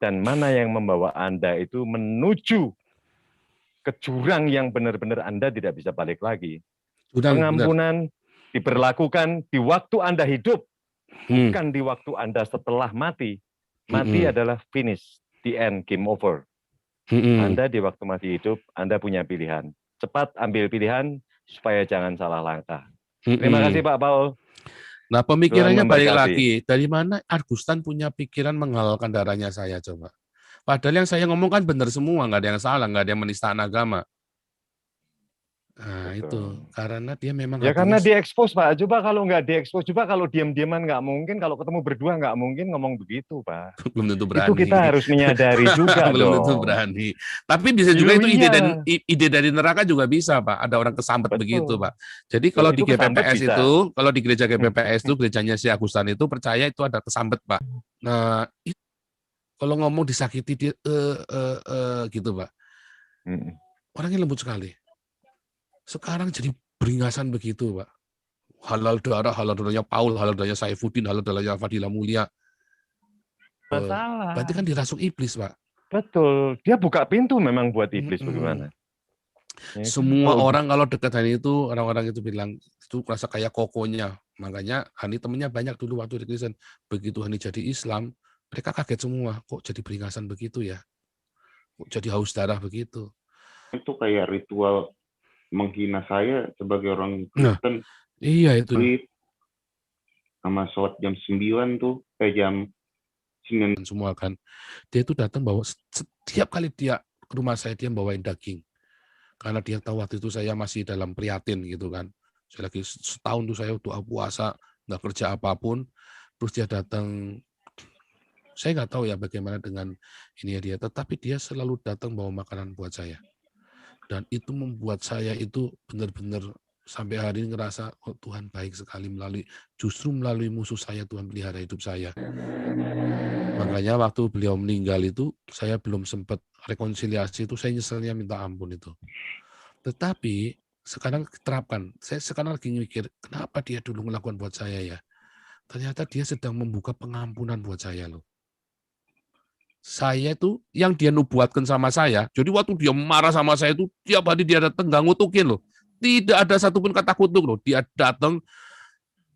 Dan mana yang membawa Anda itu menuju ke jurang yang benar-benar Anda tidak bisa balik lagi. Pengampunan diberlakukan di waktu Anda hidup, bukan di waktu Anda setelah mati. Mati adalah finish, the end, game over. Anda di waktu masih hidup, Anda punya pilihan. Cepat ambil pilihan supaya jangan salah langkah. Terima kasih Pak Paul. Nah, pemikirannya balik lagi. Dari mana Agustan punya pikiran menghalalkan darahnya saya, coba? Padahal yang saya ngomong kan benar semua, nggak ada yang salah, nggak ada yang menistaan agama. Nah, itu. Karena dia memang... Ya karena diekspos, Pak. Coba kalau nggak diekspos, coba kalau diam-diaman nggak mungkin, kalau ketemu berdua nggak mungkin ngomong begitu, Pak. Belum tentu berani. Itu kita harus menyadari juga Belum tentu berani. Tapi bisa juga itu ide dari neraka juga bisa, Pak. Ada orang kesambet begitu, Pak. Jadi kalau di GPPS itu, kalau di gereja GPPS itu, gerejanya si Agustan itu percaya itu ada kesambet, Pak. Nah, itu, kalau ngomong disakiti dia gitu, Pak. Orangnya lembut sekali. Sekarang jadi beringasan begitu, Pak. Halal darahnya Paul, halal darahnya Saifuddin, halal darahnya Fadila Mulia. Masalah. Berarti kan dirasuk iblis, Pak. Betul. Dia buka pintu memang buat iblis bagaimana. Semua orang kalau dekat Hani itu, orang-orang itu bilang, itu rasa kayak kokonya. Makanya Hani temennya banyak dulu waktu di Kristen. Begitu Hani jadi Islam, mereka kaget semua. Kok jadi beringasan begitu ya? Kok jadi haus darah begitu? Itu kayak ritual menghina saya sebagai orang Kristen. Iya itu. Sama sholat jam 9 tuh, jam 9. Semua kan. Dia itu datang bawa, setiap kali dia ke rumah saya, dia bawain daging. Karena dia tahu waktu itu saya masih dalam prihatin gitu kan. Saya lagi setahun tuh saya doa puasa, nggak kerja apapun. Terus dia datang, saya nggak tahu ya bagaimana dengan ini ya dia. Tetapi dia selalu datang bawa makanan buat saya. Dan itu membuat saya itu benar-benar sampai hari ini ngerasa, oh Tuhan baik sekali justru melalui musuh saya Tuhan pelihara hidup saya. Makanya waktu beliau meninggal itu, saya belum sempat rekonsiliasi itu, saya nyeselnya minta ampun itu. Tetapi sekarang terapkan, saya sekarang lagi mikir, kenapa dia dulu melakukan buat saya ya? Ternyata dia sedang membuka pengampunan buat saya loh. Saya itu, yang dia nubuatkan sama saya, jadi waktu dia marah sama saya itu, tiap hari dia datang nggak ngutukin loh. Tidak ada satupun kata kutuk loh. Dia datang,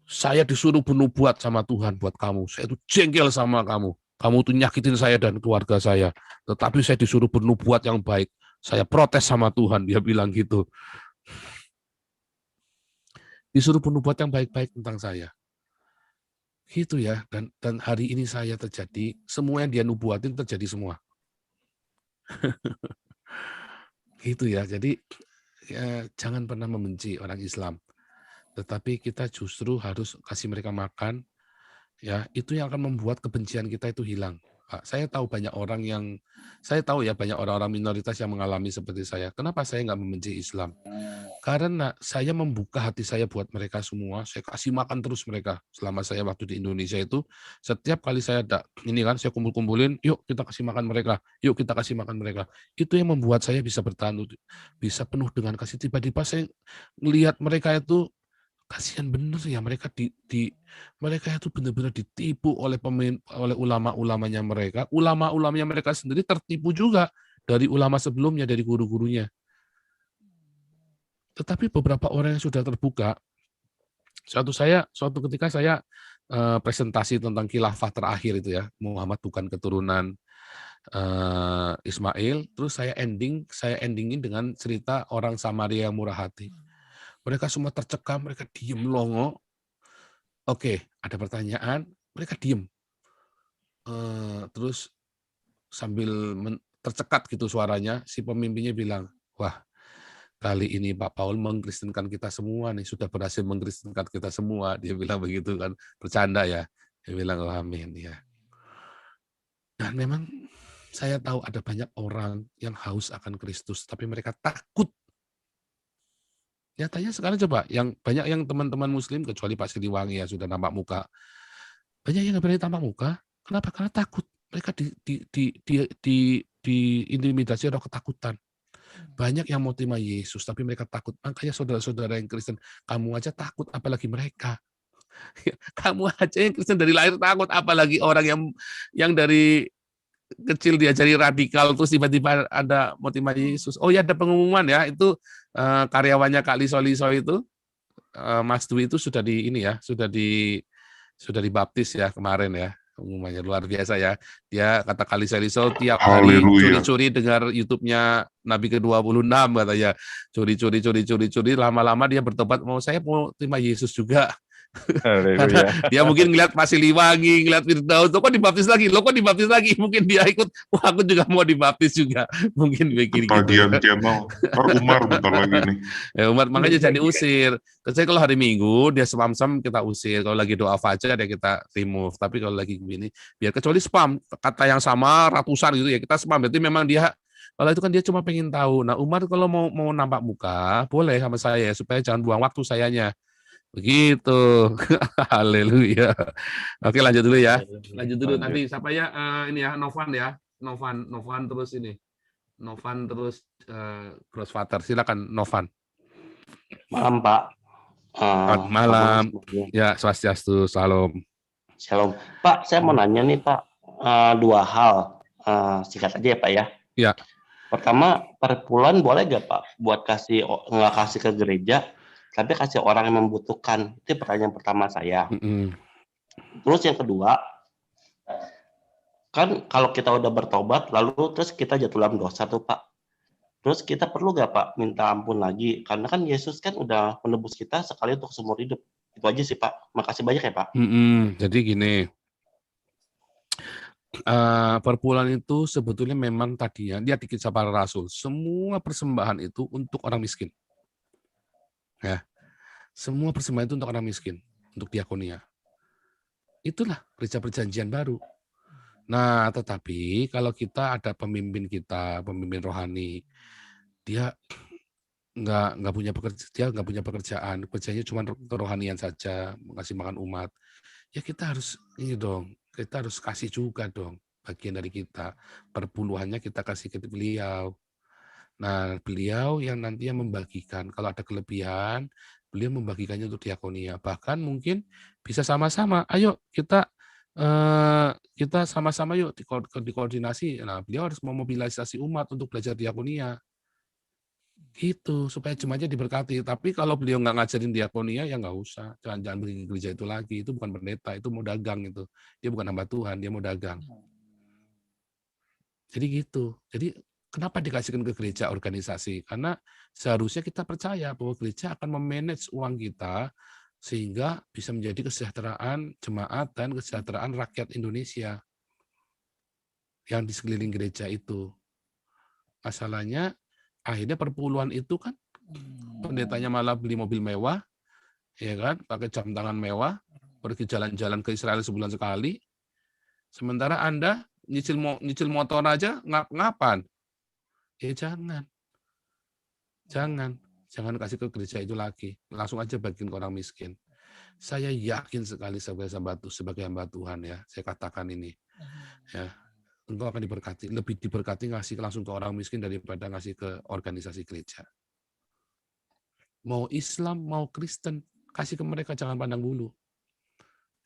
saya disuruh bernubuat sama Tuhan buat kamu. Saya itu jengkel sama kamu. Kamu tuh nyakitin saya dan keluarga saya. Tetapi saya disuruh bernubuat yang baik. Saya protes sama Tuhan, dia bilang gitu. Disuruh bernubuat yang baik-baik tentang saya. Gitu ya, dan hari ini saya terjadi, semua yang dia nubuatin terjadi semua. Gitu ya, jadi ya, jangan pernah membenci orang Islam. Tetapi kita justru harus kasih mereka makan, ya itu yang akan membuat kebencian kita itu hilang. Saya tahu banyak orang banyak orang-orang minoritas yang mengalami seperti saya. Kenapa saya nggak membenci Islam? Karena saya membuka hati saya buat mereka semua. Saya kasih makan terus mereka. Selama saya waktu di Indonesia itu, setiap kali saya saya kumpul-kumpulin, yuk kita kasih makan mereka, yuk kita kasih makan mereka. Itu yang membuat saya bisa bertahan, bisa penuh dengan kasih. Tiba-tiba saya melihat mereka itu kasihan bener ya, mereka mereka itu benar-benar ditipu oleh ulama-ulamanya mereka. Ulama-ulamanya mereka sendiri tertipu juga dari ulama sebelumnya, dari guru-gurunya. Tetapi beberapa orang yang sudah terbuka, suatu ketika saya presentasi tentang khilafah terakhir itu ya, Muhammad bukan keturunan Ismail, terus saya endingin dengan cerita orang Samaria yang murah hati. Mereka semua tercekam, mereka diem melongo. Oke, ada pertanyaan, mereka diem. Terus sambil tercekat gitu suaranya, si pemimpinnya bilang, wah, kali ini Pak Paul mengkristenkan kita semua nih, sudah berhasil mengkristenkan kita semua. Dia bilang begitu kan, bercanda ya. Dia bilang, oh, amin ya. Dan memang saya tahu ada banyak orang yang haus akan Kristus, tapi mereka takut. Nyatanya sekarang coba, banyak yang teman-teman Muslim, kecuali Pak Siliwangi ya sudah nampak muka, banyak yang nggak berani tampak muka. Kenapa? Karena takut. Mereka diintimidasi roh ketakutan. Banyak yang mau terima Yesus, tapi mereka takut. Makanya saudara-saudara yang Kristen, kamu aja takut, apalagi mereka. Kamu aja yang Kristen dari lahir takut, apalagi orang yang dari kecil diajari radikal, terus tiba-tiba ada mau terima Yesus. Oh ya, ada pengumuman ya, itu karyawannya Kak Liso itu, Mas Dwi itu sudah dibaptis ya kemarin ya. Pengumumannya luar biasa ya. Dia kata Kali Liso tiap hari curi-curi dengar YouTube-nya Nabi ke-26 katanya. Curi-curi, lama-lama dia bertobat, saya mau terima Yesus juga. Karena dia mungkin ngeliat Pak Siliwangi, ngeliat Firdaus, kok dibaptis lagi, mungkin dia ikut, wah aku juga mau dibaptis juga, mungkin begini gitu. Dia mau, Umar bentar lagi nih. Ya, Umar, makanya jangan diusir. Saya kalau hari Minggu dia spam kita usir, kalau lagi doa fajar ya kita remove, tapi kalau lagi begini, biar kecuali spam, kata yang sama ratusan gitu ya kita spam, berarti memang dia, kalau itu kan dia cuma pengen tahu. Nah Umar kalau mau nampak muka, boleh sama saya, supaya jangan buang waktu sayanya. Begitu. Haleluya. Oke, lanjut dulu ya. Lanjut dulu nanti siapa ya? Ini ya, Novan ya. Novan terus ini. Novan terus Crossfater. Silakan Novan. Malam, Pak. Malam. Ya, swastiastu, salam. Shalom. Pak, saya mau nanya nih, Pak. Dua hal. Singkat aja ya, Pak ya. Ya. Pertama, per bulan boleh nggak, Pak, buat nggak kasih ke gereja, tapi kasih orang yang membutuhkan? Itu pertanyaan pertama saya. Terus yang kedua, kan kalau kita udah bertobat, lalu terus kita jatuh dalam dosa tuh Pak. Terus kita perlu nggak Pak minta ampun lagi? Karena kan Yesus kan udah menebus kita sekali untuk seumur hidup. Itu aja sih Pak. Makasih banyak ya Pak. Jadi gini, perpuluhan itu sebetulnya memang tadinya, dia dikisah para rasul, semua persembahan itu untuk orang miskin. Ya, semua persembahan itu untuk orang miskin, untuk diakonia. Itulah gereja perjanjian baru. Nah, tetapi kalau kita ada pemimpin rohani, dia nggak punya dia nggak punya pekerjaan, kerjanya cuma kerohanian saja, ngasih makan umat. Ya kita harus ini dong, kita harus kasih juga dong bagian dari kita. Perpuluhannya kita kasih ke beliau. Nah, beliau yang nantinya membagikan. Kalau ada kelebihan, beliau membagikannya untuk diakonia. Bahkan mungkin bisa sama-sama. Ayo kita sama-sama yuk dikoordinasi. Nah, beliau harus memobilisasi umat untuk belajar diakonia. Gitu, supaya jemaatnya diberkati. Tapi kalau beliau nggak ngajarin diakonia, ya nggak usah. Jangan pergi ke gereja itu lagi. Itu bukan pendeta, itu mau dagang itu. Dia bukan hamba Tuhan, dia mau dagang. Jadi gitu. Jadi kenapa dikasihkan ke gereja organisasi? Karena seharusnya kita percaya bahwa gereja akan memanage uang kita sehingga bisa menjadi kesejahteraan jemaat dan kesejahteraan rakyat Indonesia yang di sekeliling gereja itu. Masalahnya akhirnya perpuluhan itu kan pendetanya malah beli mobil mewah, ya kan, pakai jam tangan mewah, pergi jalan-jalan ke Israel sebulan sekali. Sementara Anda nyicil motor aja ngapan? Ya jangan kasih ke gereja itu lagi. Langsung aja bagiin ke orang miskin. Saya yakin sekali sebagai hamba Tuhan ya, saya katakan ini. Ya, engkau akan diberkati, lebih diberkati ngasih langsung ke orang miskin daripada ngasih ke organisasi gereja. Mau Islam, mau Kristen, kasih ke mereka, jangan pandang bulu.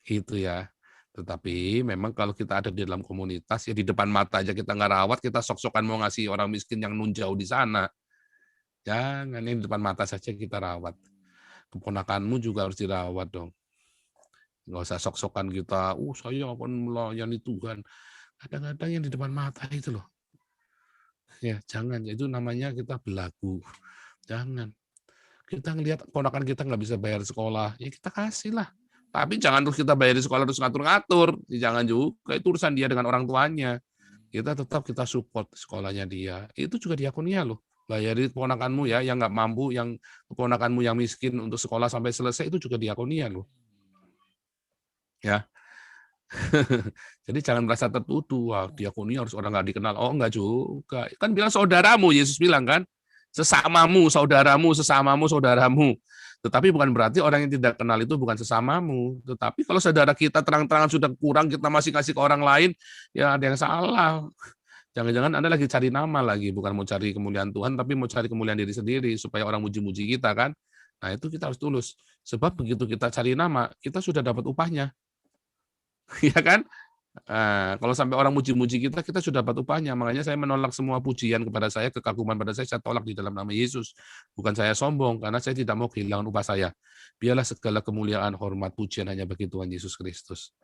Gitu ya. Tetapi memang kalau kita ada di dalam komunitas, ya di depan mata aja kita nggak rawat, kita sok-sokan mau ngasih orang miskin yang nun jauh di sana. Jangan, ini di depan mata saja kita rawat. Keponakanmu juga harus dirawat dong. Nggak usah sok-sokan kita, saya akan melayani Tuhan. Kadang-kadang yang di depan mata itu loh. Ya, jangan. Itu namanya kita belagu. Jangan. Kita ngelihat ponakan kita nggak bisa bayar sekolah, ya kita kasih lah. Tapi jangan terus kita bayar di sekolah terus ngatur-ngatur. Jangan juga, itu urusan dia dengan orang tuanya. Kita tetap kita support sekolahnya dia. Itu juga diakonia loh. Bayari ponakanmu ya, yang nggak mampu, yang ponakanmu yang miskin untuk sekolah sampai selesai, itu juga diakonia loh. Ya. Jadi jangan merasa tertuduh, wah diakonia harus orang nggak dikenal. Oh enggak juga. Kan bilang saudaramu, Yesus bilang kan. Sesamamu, saudaramu, sesamamu, saudaramu. Tetapi bukan berarti orang yang tidak kenal itu bukan sesamamu. Tetapi kalau saudara kita terang-terangan sudah kurang, kita masih kasih ke orang lain, ya ada yang salah. Jangan-jangan Anda lagi cari nama lagi, bukan mau cari kemuliaan Tuhan, tapi mau cari kemuliaan diri sendiri, supaya orang muji-muji kita kan. Nah itu kita harus tulus. Sebab begitu kita cari nama, kita sudah dapat upahnya. Ya kan? Nah, kalau sampai orang muji-muji kita sudah dapat upahnya. Makanya saya menolak semua pujian kepada saya, kekaguman pada saya tolak di dalam nama Yesus. Bukan saya sombong, karena saya tidak mau kehilangan upah saya. Biarlah segala kemuliaan, hormat, pujian hanya bagi Tuhan Yesus Kristus.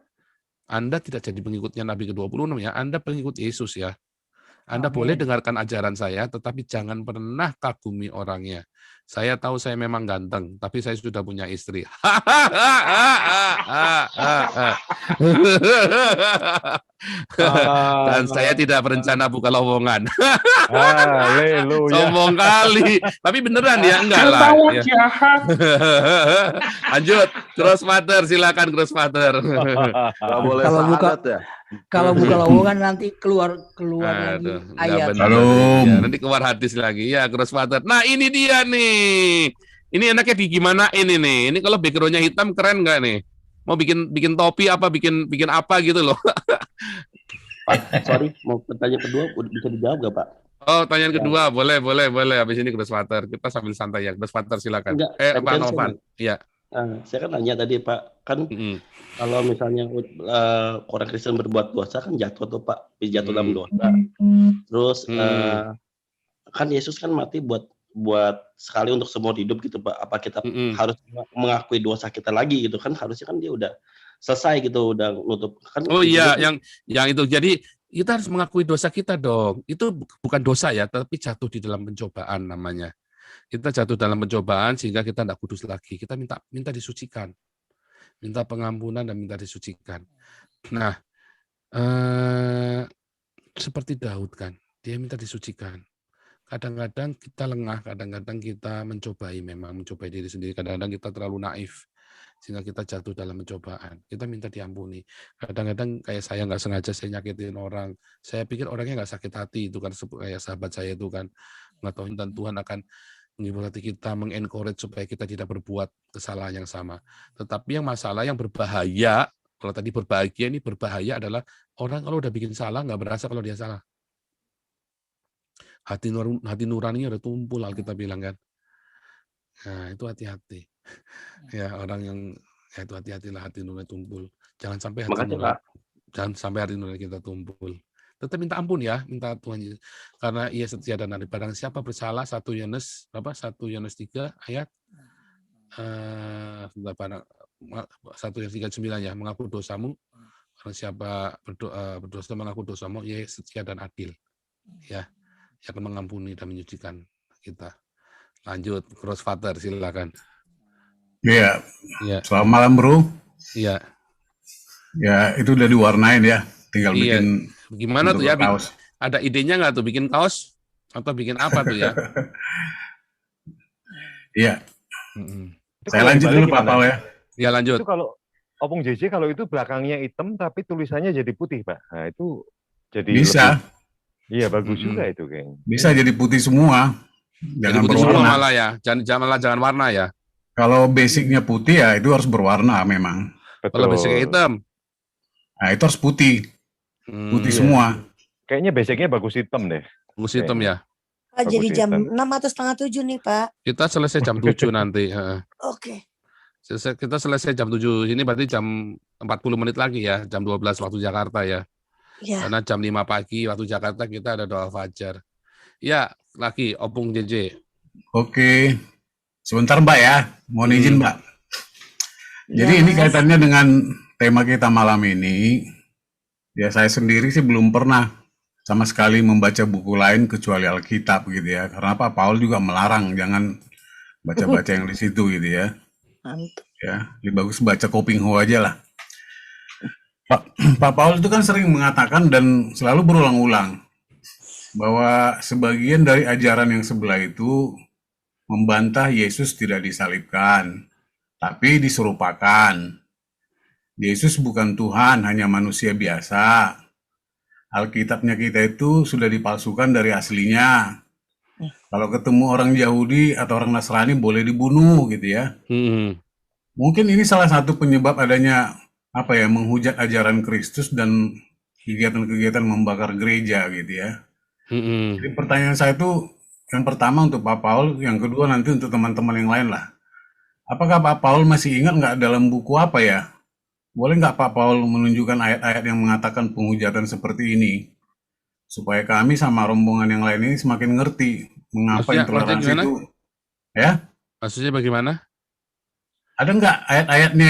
Anda tidak jadi pengikutnya Nabi ke-26 ya, Anda pengikut Yesus ya. Anda boleh dengarkan ajaran saya, tetapi jangan pernah kagumi orangnya. Saya tahu saya memang ganteng, tapi saya sudah punya istri. Dan saya tidak berencana buka lowongan. Sombong kali. Tapi beneran ya, enggak lah. Ya. Lanjut, Crossfather, silakan Crossfather. Kalau buka ya. Kalau buka lowongan nanti keluar lagi ayat. Ya, nanti keluar hadis lagi ya, Crossfather. Nah ini dia nih. Ini enaknya di gimana ini nih. Ini kalau backgroundnya hitam keren nggak nih? Mau bikin topi apa bikin apa gitu loh. Pak, sorry, mau pertanyaan kedua bisa dijawab nggak Pak? Oh, pertanyaan kedua boleh. Habis ini Crossfather. Kita sambil santai ya. Crossfather silakan. Pak Novan. Iya. Saya kan nanya tadi Pak, kan kalau misalnya orang Kristen berbuat dosa kan jatuh tuh Pak, jatuh dalam dosa. Terus kan Yesus kan mati buat sekali untuk semua hidup gitu Pak. Apa kita harus mengakui dosa kita lagi gitu kan? Harusnya kan dia udah selesai gitu, udah nutup kan. Oh iya, yang itu. Jadi kita harus mengakui dosa kita dong. Itu bukan dosa ya, tapi jatuh di dalam pencobaan namanya. Kita jatuh dalam pencobaan sehingga kita tidak kudus lagi. Kita minta disucikan. Minta pengampunan dan minta disucikan. Nah, seperti Daud kan, dia minta disucikan. Kadang-kadang kita lengah, kadang-kadang kita mencobai diri sendiri. Kadang-kadang kita terlalu naif sehingga kita jatuh dalam pencobaan. Kita minta diampuni. Kadang-kadang kayak saya nggak sengaja saya nyakitin orang. Saya pikir orangnya nggak sakit hati itu kan, kayak sahabat saya itu kan nggak tahu, dan Tuhan akan menghibur hati kita, mengencourage supaya kita tidak berbuat kesalahan yang sama. Tetapi yang masalah yang berbahaya, kalau tadi berbahagia, ini berbahaya adalah orang kalau udah bikin salah nggak berasa kalau dia salah. Hati nuraninya udah tumpul, Alkitab bilang kan. Nah, itu hati-hati. Ya, orang yang ya itu hati-hatilah hati nurani tumpul. Jangan sampai hati nurani kita tumpul. Tetap minta ampun ya, minta Tuhan Yesus. Karena Ia setia dan adil. Barang siapa bersalah, 1 Yohanes 3 ayat 1 Yohanes 3:9 ya, mengaku dosamu. Barang siapa berdosa mengaku dosamu, Ia setia dan adil. Ya, Ia akan mengampuni dan menyucikan kita. Lanjut, Crossfather, silakan. Iya. Ya. Selamat malam, Bro. Iya. Ya, itu udah diwarnain ya. Tinggal bikin. Gimana tuh ya? Kaos. Ada idenya nggak tuh bikin kaos atau bikin apa tuh ya? Iya. Saya lanjut dulu Pak Paul ya. Ya lanjut. Itu kalau Opung JJ kalau itu belakangnya hitam tapi tulisannya jadi putih, Pak. Nah, itu jadi bisa. Iya, bagus juga itu kayaknya. Bisa jadi putih semua. Jangan putih berwarna. Semua malah ya. Jangan warna ya. Kalau basicnya putih ya itu harus berwarna memang. Kalau basicnya hitam. Nah, itu harus putih. Putih semua. Kayaknya basicnya bagus hitam deh. Bagus hitam ya. Pak, jadi jam 6 atau setengah 7 nih, Pak. Kita selesai jam 7 nanti. Oke. Kita selesai jam 7. Ini berarti jam 40 menit lagi ya. Jam 12 waktu Jakarta ya. Ya. Karena jam 5 pagi waktu Jakarta kita ada doa fajar. Ya, lagi Opung JJ. Oke. Sebentar Mbak ya. Mohon izin Mbak. Jadi ini kaitannya dengan tema kita malam ini. Ya saya sendiri sih belum pernah sama sekali membaca buku lain kecuali Alkitab gitu ya. Karena Pak Paul juga melarang jangan baca-baca yang di situ gitu ya. Ya, lebih bagus baca Kopingho aja lah. Pak Paul itu kan sering mengatakan dan selalu berulang-ulang bahwa sebagian dari ajaran yang sebelah itu membantah Yesus tidak disalibkan, tapi diserupakan. Yesus bukan Tuhan, hanya manusia biasa. Alkitabnya kita itu sudah dipalsukan dari aslinya. Kalau ketemu orang Yahudi atau orang Nasrani boleh dibunuh gitu ya. Mungkin ini salah satu penyebab adanya menghujat ajaran Kristus dan kegiatan-kegiatan membakar gereja gitu ya. Jadi pertanyaan saya itu yang pertama untuk Pak Paul, yang kedua nanti untuk teman-teman yang lain lah. Apakah Pak Paul masih ingat nggak dalam buku apa ya? Boleh nggak Pak Paul menunjukkan ayat-ayat yang mengatakan penghujatan seperti ini? Supaya kami sama rombongan yang lain ini semakin ngerti mengapa intoleransi itu. Ya? Maksudnya bagaimana? Ada nggak ayat-ayatnya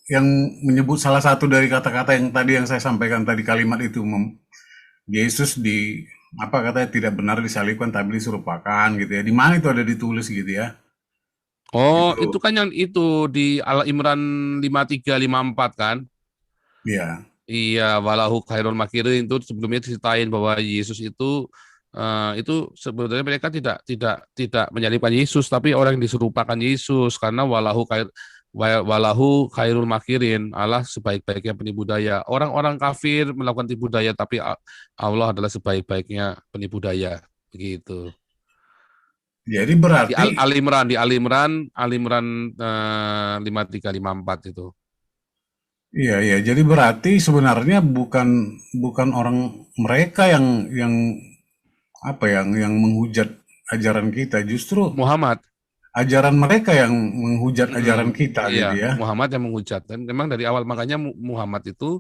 yang menyebut salah satu dari kata-kata yang tadi yang saya sampaikan tadi, kalimat itu Yesus katanya tidak benar disalibkan tapi diserupakan gitu ya. Di mana itu ada ditulis gitu ya? Oh, itu kan yang itu di Al-Imran 53 54 kan? Iya. Iya, walahu khairul makirin itu sebelumnya diceritain bahwa Yesus itu sebenarnya mereka tidak menyalibkan Yesus, tapi orang yang diserupakan Yesus karena walahu khairul makirin, Allah sebaik-baiknya penipu daya. Orang-orang kafir melakukan tipu daya, tapi Allah adalah sebaik-baiknya penipu daya, begitu. Jadi berarti di Al-Imran 53 54 itu. Iya, jadi berarti sebenarnya bukan orang mereka yang menghujat ajaran kita, justru Muhammad. Ajaran mereka yang menghujat ajaran kita gitu ya. Muhammad yang menghujat. Dan memang dari awal makanya Muhammad itu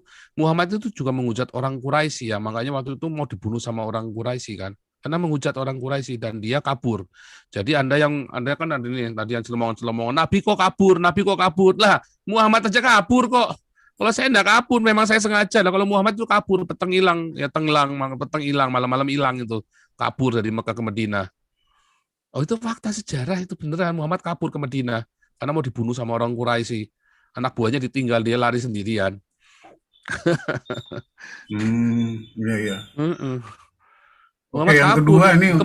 juga menghujat orang Quraisy ya. Makanya waktu itu mau dibunuh sama orang Quraisy kan. Karena menghujat orang Quraisy dan dia kabur. Jadi Anda kan ada ini tadi yang celomongan, Nabi kok kabur lah. Muhammad aja kabur kok. Kalau saya enggak kabur, memang saya sengaja. Nah, kalau Muhammad itu kabur, peteng hilang, malam-malam hilang itu. Kabur dari Mekah ke Madinah. Oh, itu fakta sejarah, itu beneran. Muhammad kabur ke Madinah karena mau dibunuh sama orang Quraisy. Anak buahnya ditinggal, dia lari sendirian. Iya. Muhammad yang kabur. Kedua ini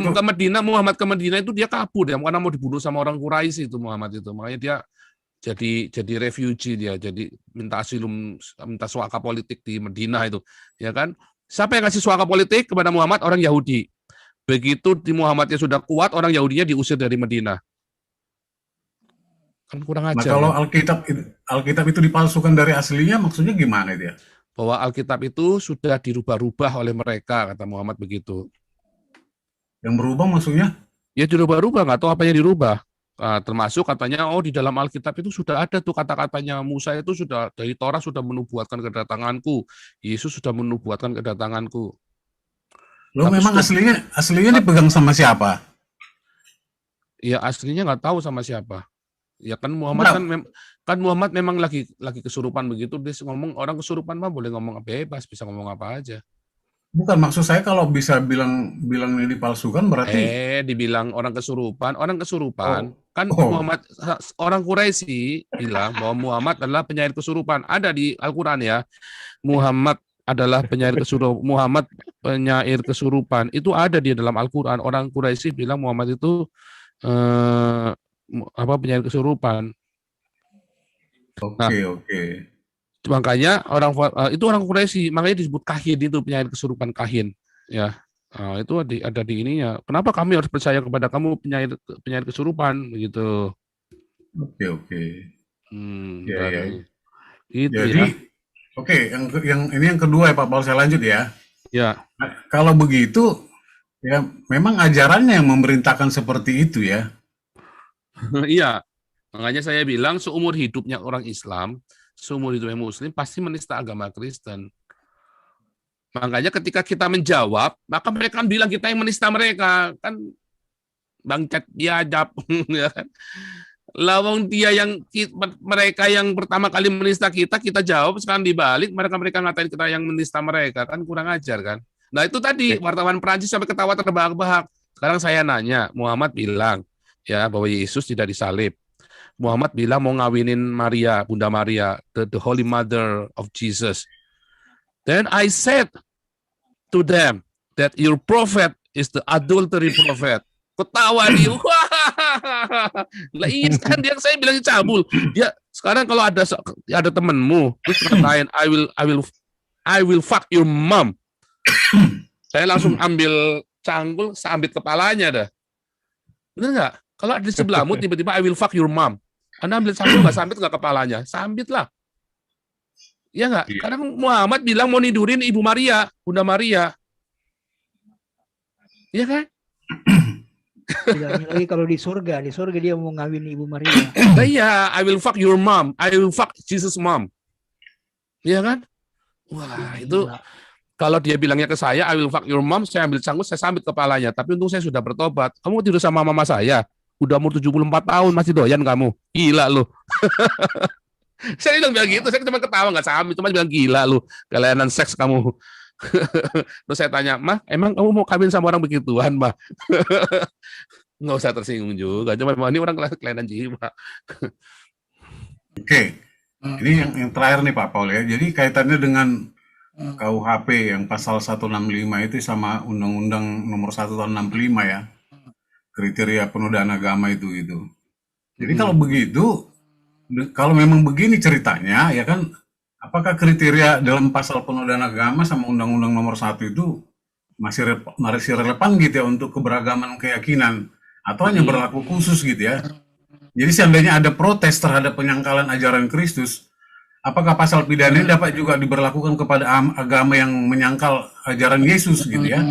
Muhammad ke Madinah itu dia kabur ya, karena mau dibunuh sama orang Quraisy itu Muhammad itu. Makanya dia jadi refugee, dia jadi minta asilum, minta suaka politik di Madinah itu, ya kan? Siapa yang kasih suaka politik kepada Muhammad? Orang Yahudi. Begitu di Muhammadnya sudah kuat, orang Yahudinya diusir dari Madinah. Kan kurang Nah, ajar. kalau Ya? Alkitab itu dipalsukan dari aslinya, maksudnya gimana dia? Bahwa Alkitab itu sudah dirubah-rubah oleh mereka, kata Muhammad begitu. Yang berubah maksudnya? Ya dirubah-rubah, nggak tahu apa yang dirubah. Termasuk katanya, di dalam Alkitab itu sudah ada tuh kata-katanya Musa itu sudah dari Torah sudah menubuatkan kedatanganku, Yesus sudah menubuatkan kedatanganku. Lo memang aslinya dipegang sama siapa? Ya aslinya nggak tahu sama siapa. Ya kan Muhammad Muhammad memang lagi kesurupan begitu, dia ngomong orang kesurupan mah boleh ngomong bebas, bisa ngomong apa aja. Bukan, maksud saya kalau bisa bilang ini dipalsukan berarti dibilang orang kesurupan kan Muhammad, orang Quraisy bilang bahwa Muhammad adalah penyair kesurupan. Ada di Al-Qur'an ya. Muhammad adalah penyair kesurupan. Itu ada di dalam Al-Qur'an. Orang Quraisy bilang Muhammad itu penyair kesurupan. Oke. Makanya itu orang Quraisy, makanya disebut kahin, itu penyair kesurupan kahin, ya. Itu ada di ininya. Kenapa kami harus percaya kepada kamu penyair kesurupan begitu? Oke. Ya. Itu jadi, ya. Oke, yang kedua ya Pak Paul, saya lanjut ya. Ya. Nah, kalau begitu, ya memang ajarannya yang memerintahkan seperti itu ya. Iya. Makanya saya bilang seumur hidupnya orang Islam, seumur hidupnya Muslim pasti menista agama Kristen. Makanya ketika kita menjawab, maka mereka kan bilang kita yang menista mereka, kan bangcat biadab, ya kan? Lawang dia mereka yang pertama kali menista kita jawab, sekarang dibalik mereka ngatain kita yang menista mereka, kan kurang ajar kan? Nah itu tadi wartawan Perancis sampai ketawa terbahak-bahak. Sekarang saya nanya, Muhammad bilang ya bahwa Yesus tidak disalib. Muhammad bilang mau ngawinin Maria, Bunda Maria, the Holy Mother of Jesus. Then I said to them that your prophet is the adultery prophet. Ketawa dia. Lah iya kan dia, saya bilang cabul. Dia sekarang kalau ada temenmu terus ngatain I will fuck your mom. Saya langsung ambil cangkul, sambit kepalanya dah. Bener nggak? Kalau ada di sebelahmu tiba-tiba I will fuck your mom. Anda ambil cangkul nggak, sambit nggak kepalanya? Sambit lah. Iya nggak? Karena Muhammad bilang mau nidurin Ibu Maria, Bunda Maria. Iya kan? Bilangnya lagi kalau di surga dia mau ngawin Ibu Maria. Nah, iya, I will fuck your mom, I will fuck Jesus mom. Iya kan? Wah, itu kalau dia bilangnya ke saya, I will fuck your mom, saya ambil cangkul, saya sambit kepalanya. Tapi untung saya sudah bertobat. Kamu tidur sama mama saya, udah umur 74 tahun, masih doyan kamu. Gila lu. Saya bilang gitu, saya cuma ketawa, nggak sambit, cuma bilang gila lu, kelainan seks kamu. Terus saya tanya, Mah, emang kamu mau kawin sama orang begituan, Mah? Nggak usah tersinggung juga, cuma ini orang kelainan jiwa. Oke, ini yang terakhir nih Pak Paul ya. Jadi kaitannya dengan KUHP yang pasal 165 itu sama Undang-Undang Nomor 1 Tahun 65 ya, kriteria penodaan agama itu gitu. Jadi kalau begitu, kalau memang begini ceritanya ya kan, apakah kriteria dalam pasal penodaan agama sama Undang-Undang Nomor 1 itu masih relevan gitu ya untuk keberagaman keyakinan, atau hanya berlaku khusus gitu ya? Jadi seandainya ada protes terhadap penyangkalan ajaran Kristus, apakah pasal pidana dapat juga diberlakukan kepada agama yang menyangkal ajaran Yesus gitu ya?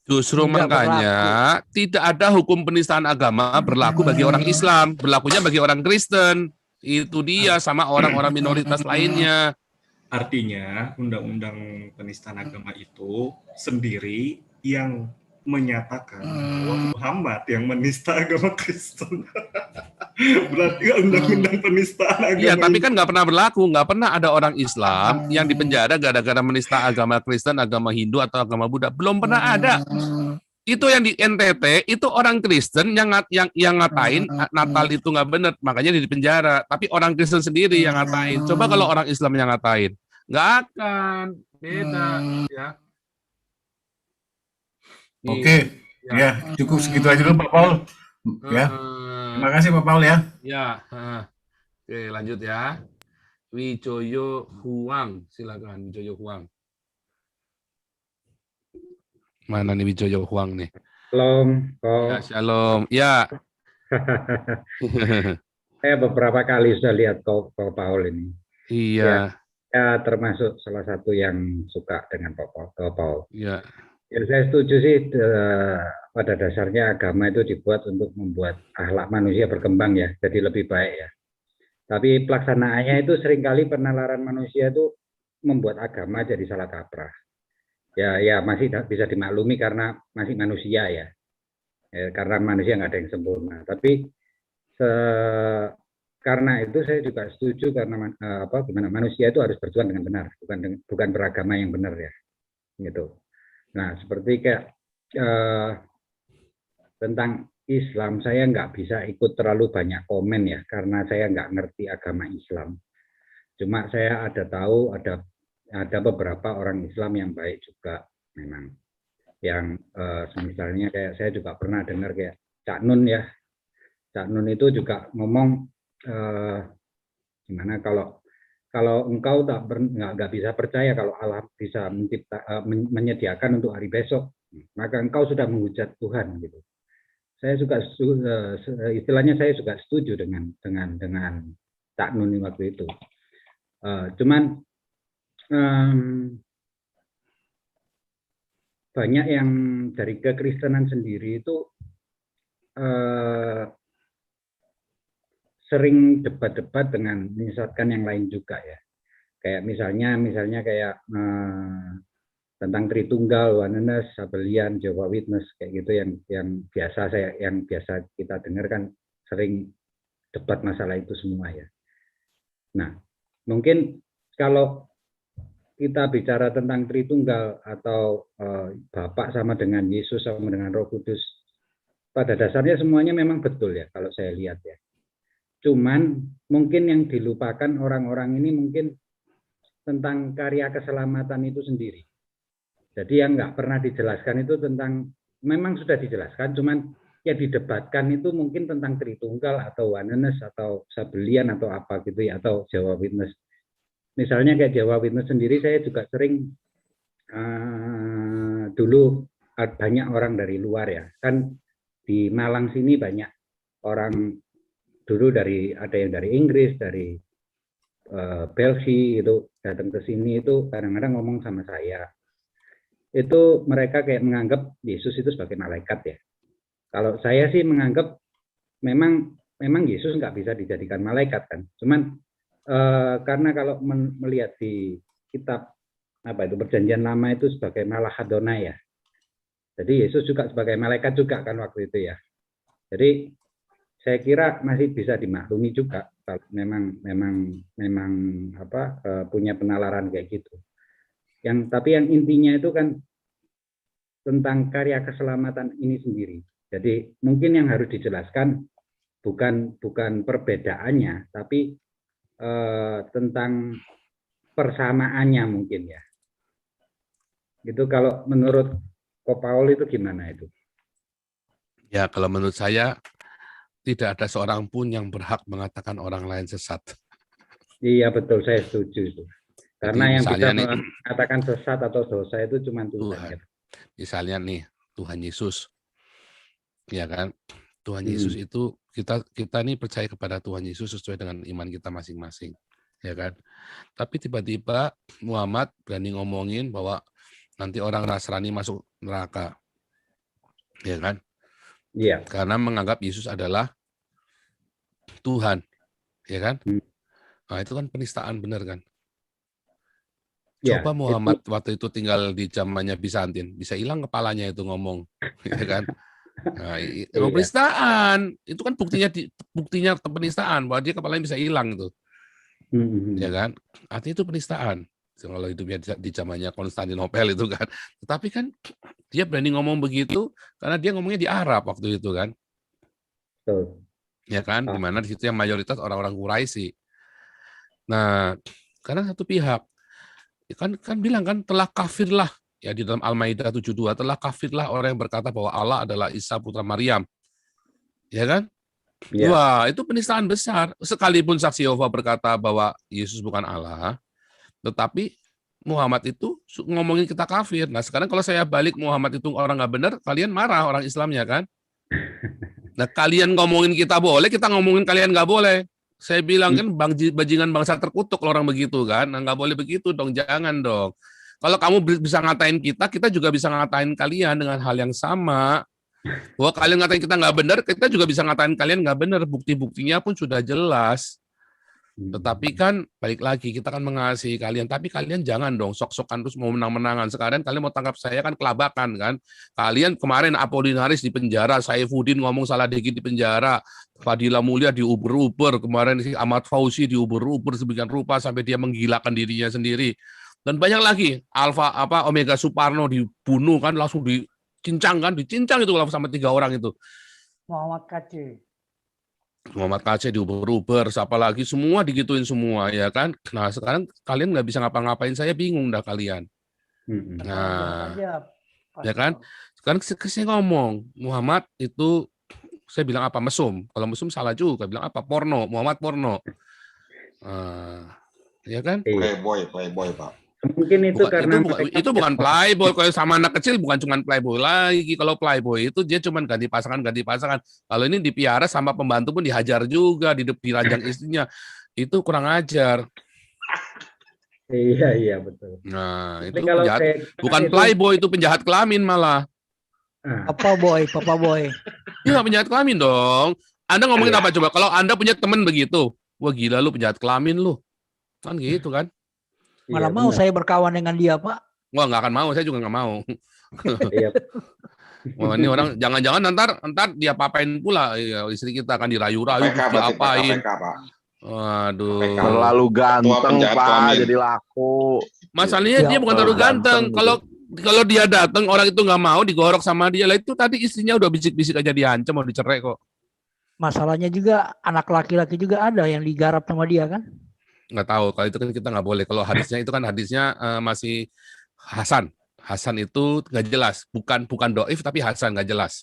Justru makanya tidak ada hukum penistaan agama berlaku bagi orang Islam, berlakunya bagi orang Kristen. Itu dia, sama orang-orang minoritas lainnya. Artinya undang-undang penistaan agama itu sendiri yang menyatakan bahwa Muhammad yang menista agama Kristen. Berarti undang-undang penistaan agama. Iya, tapi kan nggak pernah berlaku, nggak pernah ada orang Islam yang dipenjara gara-gara menista agama Kristen, agama Hindu atau agama Buddha. Belum pernah ada. Itu yang di NTT itu orang Kristen yang ngatain Natal itu nggak benar, makanya di penjara. Tapi orang Kristen sendiri yang ngatain. Coba kalau orang Islam yang ngatain, nggak akan, beda ya. Oke, ya cukup segitu aja dulu Pak Paul. Ya, terima kasih Pak Paul ya. Ya, oke lanjut ya. Wijoyo Huang, silakan Wijoyo Huang. Mana nih Wijoyo Huang nih? Shalom, Ya, shalom. Ya. Saya beberapa kali sudah lihat Ko Paul ini. Iya. Ya, termasuk salah satu yang suka dengan Ko Paul. Iya. Ya, saya setuju sih, pada dasarnya agama itu dibuat untuk membuat akhlak manusia berkembang ya, jadi lebih baik ya. Tapi pelaksanaannya itu seringkali penalaran manusia itu membuat agama jadi salah kaprah. Ya masih bisa dimaklumi karena masih manusia ya. Karena manusia nggak ada yang sempurna. Tapi karena itu saya juga setuju karena gimana manusia itu harus berjuang dengan benar, bukan beragama yang benar ya, gitu. Nah seperti kayak tentang Islam, saya nggak bisa ikut terlalu banyak komen ya, karena saya nggak ngerti agama Islam. Cuma saya tahu ada beberapa orang Islam yang baik juga memang, yang misalnya kayak saya juga pernah dengar kayak Cak Nun ya. Cak Nun itu juga ngomong gimana kalau engkau nggak bisa percaya kalau Allah bisa menyediakan untuk hari besok, maka engkau sudah menghujat Tuhan gitu. Saya juga istilahnya saya juga setuju dengan Cak Nun waktu itu. Cuman banyak yang dari kekristenan sendiri itu sering debat-debat dengan menyesatkan yang lain juga ya. Kayak misalnya kayak tentang Tritunggal, Oneness, Sabelian, Jehovah Witness kayak gitu yang biasa kita dengar kan sering debat masalah itu semua ya. Nah, mungkin kalau kita bicara tentang Tritunggal atau Bapa sama dengan Yesus sama dengan Roh Kudus, pada dasarnya semuanya memang betul ya kalau saya lihat ya. Cuman mungkin yang dilupakan orang-orang ini mungkin tentang karya keselamatan itu sendiri. Jadi yang nggak pernah dijelaskan itu tentang, memang sudah dijelaskan, cuman yang didebatkan itu mungkin tentang Tritunggal atau Oneness atau Sabelian atau apa gitu ya, atau Jehovah Witness. Misalnya kayak Jehovah Witness sendiri, saya juga sering dulu banyak orang dari luar ya, kan di Malang sini banyak orang dulu ada yang dari Inggris, dari Belgia itu datang ke sini itu kadang-kadang ngomong sama saya. Itu mereka kayak menganggap Yesus itu sebagai malaikat ya. Kalau saya sih menganggap memang Yesus nggak bisa dijadikan malaikat kan. Cuman karena kalau melihat di kitab Perjanjian Lama itu sebagai Malach Adonai ya. Jadi Yesus juga sebagai malaikat juga kan waktu itu ya. Jadi saya kira masih bisa dimaklumi juga kalau memang punya penalaran kayak gitu. Tapi yang intinya itu kan tentang karya keselamatan ini sendiri. Jadi mungkin yang harus dijelaskan bukan perbedaannya, tapi tentang persamaannya mungkin ya. Gitu kalau menurut Ko Paul itu gimana itu? Ya kalau menurut saya tidak ada seorang pun yang berhak mengatakan orang lain sesat. Iya betul, saya setuju itu. Karena jadi, yang bisa mengatakan sesat atau dosa itu cuma Tuhan. Misalnya nih Tuhan Yesus, ya kan? Tuhan Yesus itu kita nih percaya kepada Tuhan Yesus sesuai dengan iman kita masing-masing, ya kan? Tapi tiba-tiba Muhammad berani ngomongin bahwa nanti orang Nasrani masuk neraka, ya kan? Iya. Karena menganggap Yesus adalah Tuhan, ya kan? Nah itu kan penistaan benar kan? Coba Ya, Muhammad waktu itu tinggal di zamannya Bizantin, bisa hilang kepalanya itu ngomong, ya kan? Nah, penistaan itu kan buktinya penistaan bahwa dia kepalanya bisa hilang itu, ya kan? Artinya itu penistaan. Kalau hidupnya di zamannya Konstantinopel itu kan, tetapi kan dia berani ngomong begitu karena dia ngomongnya di Arab waktu itu kan, ya kan? Dimana di situ yang mayoritas orang-orang Quraisy. Nah, karena satu pihak kan bilang kan telah kafirlah ya di dalam Al-Maidah 72 telah kafirlah orang yang berkata bahwa Allah adalah Isa putra Maryam, ya kan? Ya. Wah itu penistaan besar. Sekalipun saksi Yehova berkata bahwa Yesus bukan Allah, tetapi Muhammad itu ngomongin kita kafir. Nah sekarang kalau saya balik Muhammad itu orang nggak benar, kalian marah orang Islamnya kan? Nah kalian ngomongin kita boleh, kita ngomongin kalian nggak boleh. Saya bilang kan bajingan bangsa terkutuk orang begitu kan? Nah nggak boleh begitu dong, jangan dong. Kalau kamu bisa ngatain kita, kita juga bisa ngatain kalian dengan hal yang sama. Bahwa kalian ngatain kita nggak benar, kita juga bisa ngatain kalian nggak benar. Bukti-buktinya pun sudah jelas. Tetapi kan balik lagi kita kan mengasihi kalian, tapi kalian jangan dong sok-sokan terus mau menang-menangan. Sekarang kalian mau tangkap saya kan kelabakan kan. Kalian kemarin Apollinaris di penjara, Saifuddin ngomong salah dikit di penjara, Fadila Mulia diuber-uber, kemarin si Ahmad Fauzi diuber-uber sedemikian rupa sampai dia menggilakan dirinya sendiri. Dan banyak lagi Omega Suparno dibunuh kan, langsung dicincang itu sama 3 orang itu. Muhammad Kaceh diuber-uber, siapa lagi, semua digituin semua, ya kan? Nah, sekarang kalian nggak bisa ngapa-ngapain, saya bingung dah kalian. Nah, ya kan? Sekarang saya ngomong, Muhammad itu, saya bilang apa? Mesum. Kalau mesum salah juga, bilang apa? Porno, Muhammad porno. Ya kan? Playboy, Pak. Mungkin itu karena itu bukan playboy. Kalau sama anak kecil bukan cuma playboy lagi. Kalau playboy itu dia cuma ganti pasangan. Kalau ini dipiara sama pembantu pun dihajar juga, diranjang istrinya. Itu kurang ajar. Iya betul. Nah, itu bukan playboy, itu penjahat kelamin malah. Papa boy. Iya, penjahat kelamin dong. Anda ngomongin apa coba? Kalau Anda punya teman begitu, wah gila lu penjahat kelamin lu. Kan gitu kan? Malah mau saya berkawan dengan dia, Pak. Wah, nggak akan mau, saya juga nggak mau. Iya. Wah, ini orang jangan-jangan ntar dia papain pula istri kita kan dirayu-rayu, diapain. Waduh. Terlalu ganteng, Pak, jadi laku. Masalahnya dia bukan terlalu ganteng. Kalau dia datang orang itu nggak mau digorok sama dia, lah itu tadi istrinya udah bisik-bisik aja diancam mau dicerai kok. Masalahnya juga anak laki-laki juga ada yang digarap sama dia kan? Nggak tahu, kalau itu kan kita nggak boleh. Kalau hadisnya itu kan hadisnya masih Hasan itu nggak jelas, bukan doif tapi Hasan nggak jelas.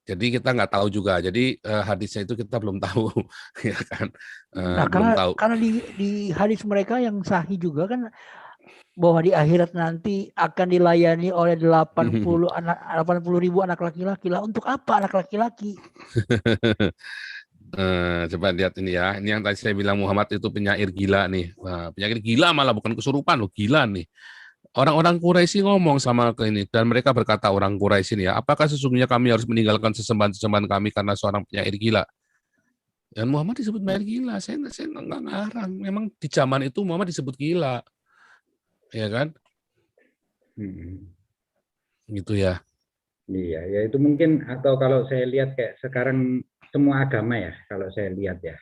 Jadi kita nggak tahu juga. Jadi hadisnya itu kita belum tahu, ya kan? Belum tahu. Karena di hadis mereka yang sahih juga kan bahwa di akhirat nanti akan dilayani oleh 80.000 anak laki-laki lah. Untuk apa anak laki-laki? Coba lihat ini ya. Ini yang tadi saya bilang Muhammad itu penyair gila nih. Nah, penyair gila malah bukan kesurupan loh, gila nih. Orang-orang Quraisy ngomong sama ke ini dan mereka berkata orang Quraisy ini ya, apakah sesungguhnya kami harus meninggalkan sesembahan-sesembahan kami karena seorang penyair gila? Dan Muhammad disebut penyair gila. Saya nggak ngarang. Memang di zaman itu Muhammad disebut gila. Ya kan? Gitu ya. Iya, ya itu mungkin, atau kalau saya lihat kayak sekarang semua agama ya, kalau saya lihat ya,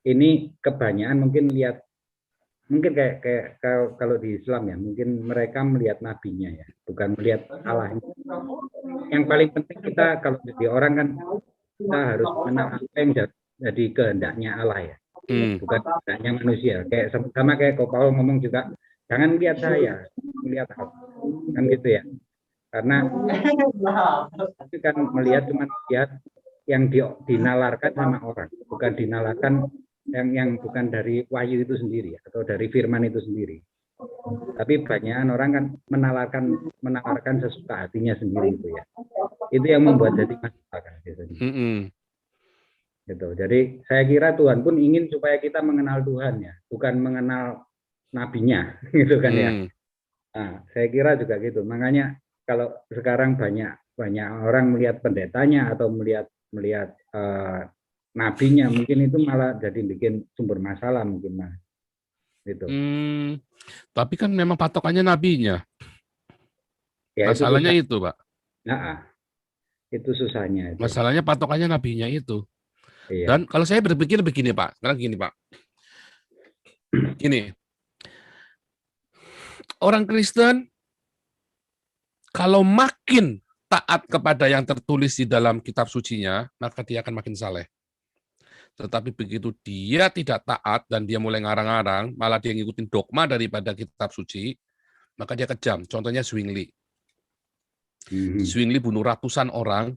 ini kebanyakan mungkin kayak kalau di Islam ya, mungkin mereka melihat nabinya ya, bukan melihat Allahnya. Yang paling penting kita kalau jadi orang kan kita harus mengenal apa yang jadi kehendaknya Allah ya, bukan kehendaknya manusia. Kayak sama kayak kok Paul ngomong juga, jangan lihat saya, melihat aku, kan gitu ya. Karena itu kan melihat cuma lihat yang dinalarkan sama orang, bukan dinalarkan yang bukan dari wahyu itu sendiri atau dari firman itu sendiri. Tapi banyak orang kan menalarkan sesuka hatinya sendiri itu ya. Itu yang membuat jadi masalah kan biasanya. Gitu. Jadi saya kira Tuhan pun ingin supaya kita mengenal Tuhan ya, bukan mengenal nabinya, gitu kan ya. Nah, saya kira juga gitu. Makanya kalau sekarang banyak orang melihat pendetanya atau melihat nabinya, mungkin itu malah jadi bikin sumber masalah mungkin mas. Gitu. Tapi kan memang patokannya nabinya. Ya, masalahnya itu Pak. Nah, itu susahnya. Itu. Masalahnya patokannya nabinya itu. Iya. Dan kalau saya berpikir begini Pak, sekarang gini Pak. Gini. Orang Kristen kalau makin taat kepada yang tertulis di dalam kitab sucinya, maka dia akan makin saleh. Tetapi begitu dia tidak taat dan dia mulai ngarang-ngarang, malah dia ngikutin dogma daripada kitab suci, maka dia kejam. Contohnya Zwingli. Zwingli bunuh ratusan orang.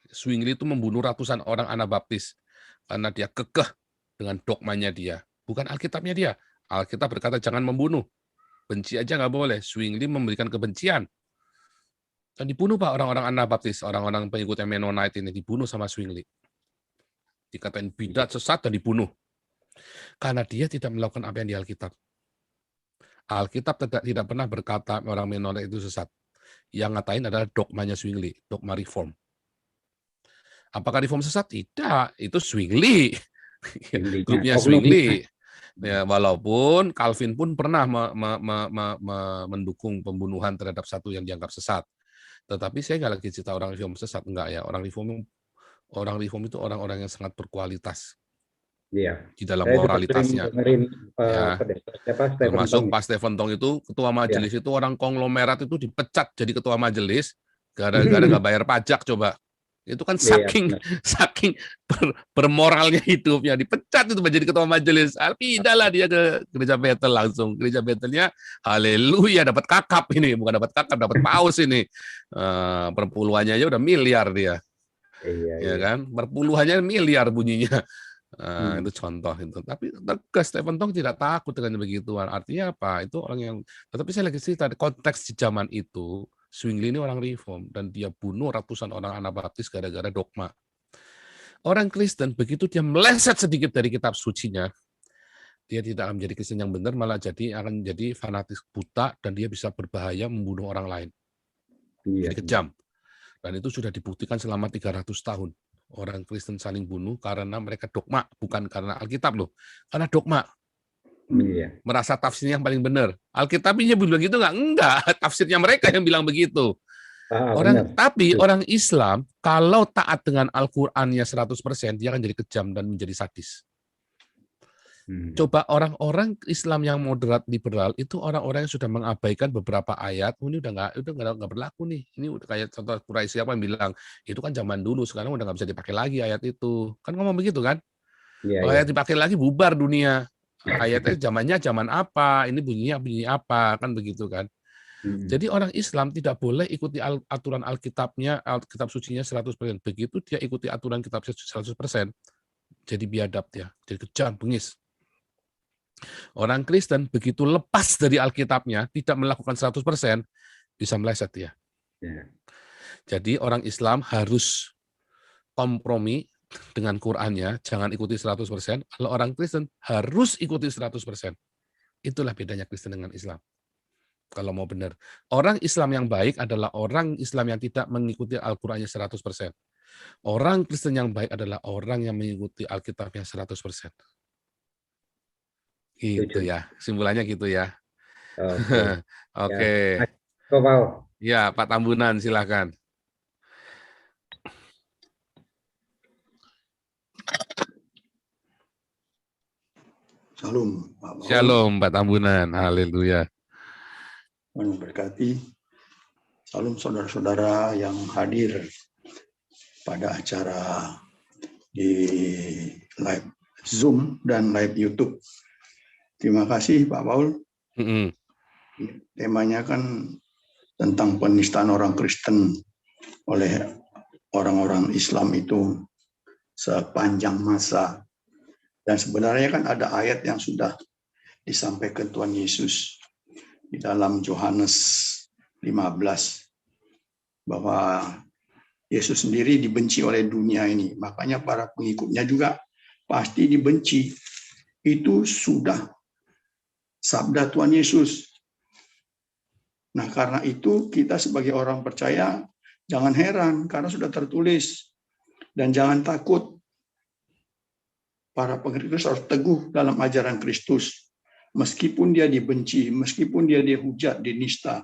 Zwingli itu membunuh ratusan orang Anabaptis karena dia kekeh dengan dogmanya dia. Bukan Alkitabnya dia. Alkitab berkata jangan membunuh. benci aja nggak boleh. Zwingli memberikan kebencian. Dan dibunuh Pak orang-orang Anabaptis, orang-orang pengikut Mennonite ini dibunuh sama Zwingli. Dikatain bidat, sesat, dan dibunuh. Karena dia tidak melakukan apa yang di Alkitab. Alkitab tidak pernah berkata orang Mennonite itu sesat. Yang ngatain adalah dogmanya Zwingli, dogma reform. Apakah reform sesat? Tidak, itu Zwingli. Grupnya Zwingli. Ya, walaupun Calvin pun pernah mendukung pembunuhan terhadap satu yang dianggap sesat. Tetapi saya nggak lagi cerita orang reform sesat, enggak ya. Orang reform itu orang-orang yang sangat berkualitas. Iya. Di dalam moralitasnya. Ya. Termasuk Pak Stephen Tong itu ketua majelis itu orang konglomerat itu dipecat jadi ketua majelis gara-gara nggak bayar pajak coba. Itu kan saking bermoralnya hidupnya, dipecat itu menjadi ketua majelis. Pindahlah dia ke gereja Bethel langsung. Gereja Bethelnya haleluya dapat kakap ini, bukan dapat kakap, dapat paus ini. Perpuluhannya aja udah miliar dia. Ya kan? Perpuluhannya miliar bunyinya. Itu contoh itu. Tapi tegas Stephen Tong tidak takut dengan begituan. Artinya apa? Itu orang yang. Tetapi saya lagi cerita konteks di zaman itu. Zwingli ini orang reform dan dia bunuh ratusan orang Anabaptis gara-gara dogma. Orang Kristen begitu dia meleset sedikit dari kitab sucinya, dia tidak akan menjadi Kristen yang benar, malah akan jadi fanatik buta dan dia bisa berbahaya membunuh orang lain. Jadi kejam. Dan itu sudah dibuktikan selama 300 tahun. Orang Kristen saling bunuh karena mereka dogma, bukan karena Alkitab loh. Karena dogma. Merasa tafsirnya yang paling benar. Alkitabnya bilang gitu enggak, tafsirnya mereka yang bilang begitu. Tapi orang Islam kalau taat dengan Al-Qur'annya 100%, dia akan jadi kejam dan menjadi sadis. Coba orang-orang Islam yang moderat liberal itu orang-orang yang sudah mengabaikan beberapa ayat, ini udah nggak berlaku nih. Ini udah kayak contoh Quraisy apa yang bilang itu kan zaman dulu, sekarang udah nggak bisa dipakai lagi ayat itu. Kan ngomong begitu kan? Ayat dipakai lagi bubar dunia. Ayatnya zamannya zaman apa, ini bunyi apa, kan begitu kan. Jadi orang Islam tidak boleh ikuti aturan Alkitabnya, Alkitab sucinya 100%. Begitu dia ikuti aturan kitab 100%, jadi biadab dia, jadi kejam, bengis. Orang Kristen begitu lepas dari Alkitabnya, tidak melakukan 100%, bisa meleset dia. Jadi orang Islam harus kompromi dengan Qur'annya, jangan ikuti 100%. Kalau orang Kristen harus ikuti 100%. Itulah bedanya Kristen dengan Islam. Kalau mau benar. Orang Islam yang baik adalah orang Islam yang tidak mengikuti Al-Qur'annya 100%. Orang Kristen yang baik adalah orang yang mengikuti Alkitabnya 100%. Gitu ya. Simpulannya gitu ya. Oke. Ya, Pak Tambunan silakan. Shalom, Pak Paul. Shalom, Pak Tambunan. Haleluya. Tuhan memberkati. Shalom saudara-saudara yang hadir pada acara di live Zoom dan live YouTube. Terima kasih, Pak Paul. Temanya kan tentang penistaan orang Kristen oleh orang-orang Islam itu sepanjang masa. Dan sebenarnya kan ada ayat yang sudah disampaikan Tuhan Yesus di dalam Yohanes 15 bahwa Yesus sendiri dibenci oleh dunia ini. Makanya para pengikutnya juga pasti dibenci. Itu sudah sabda Tuhan Yesus. Nah, karena itu kita sebagai orang percaya jangan heran karena sudah tertulis. Dan jangan takut. Para pengikut Kristus harus teguh dalam ajaran Kristus. Meskipun dia dibenci, meskipun dia dihujat, dinista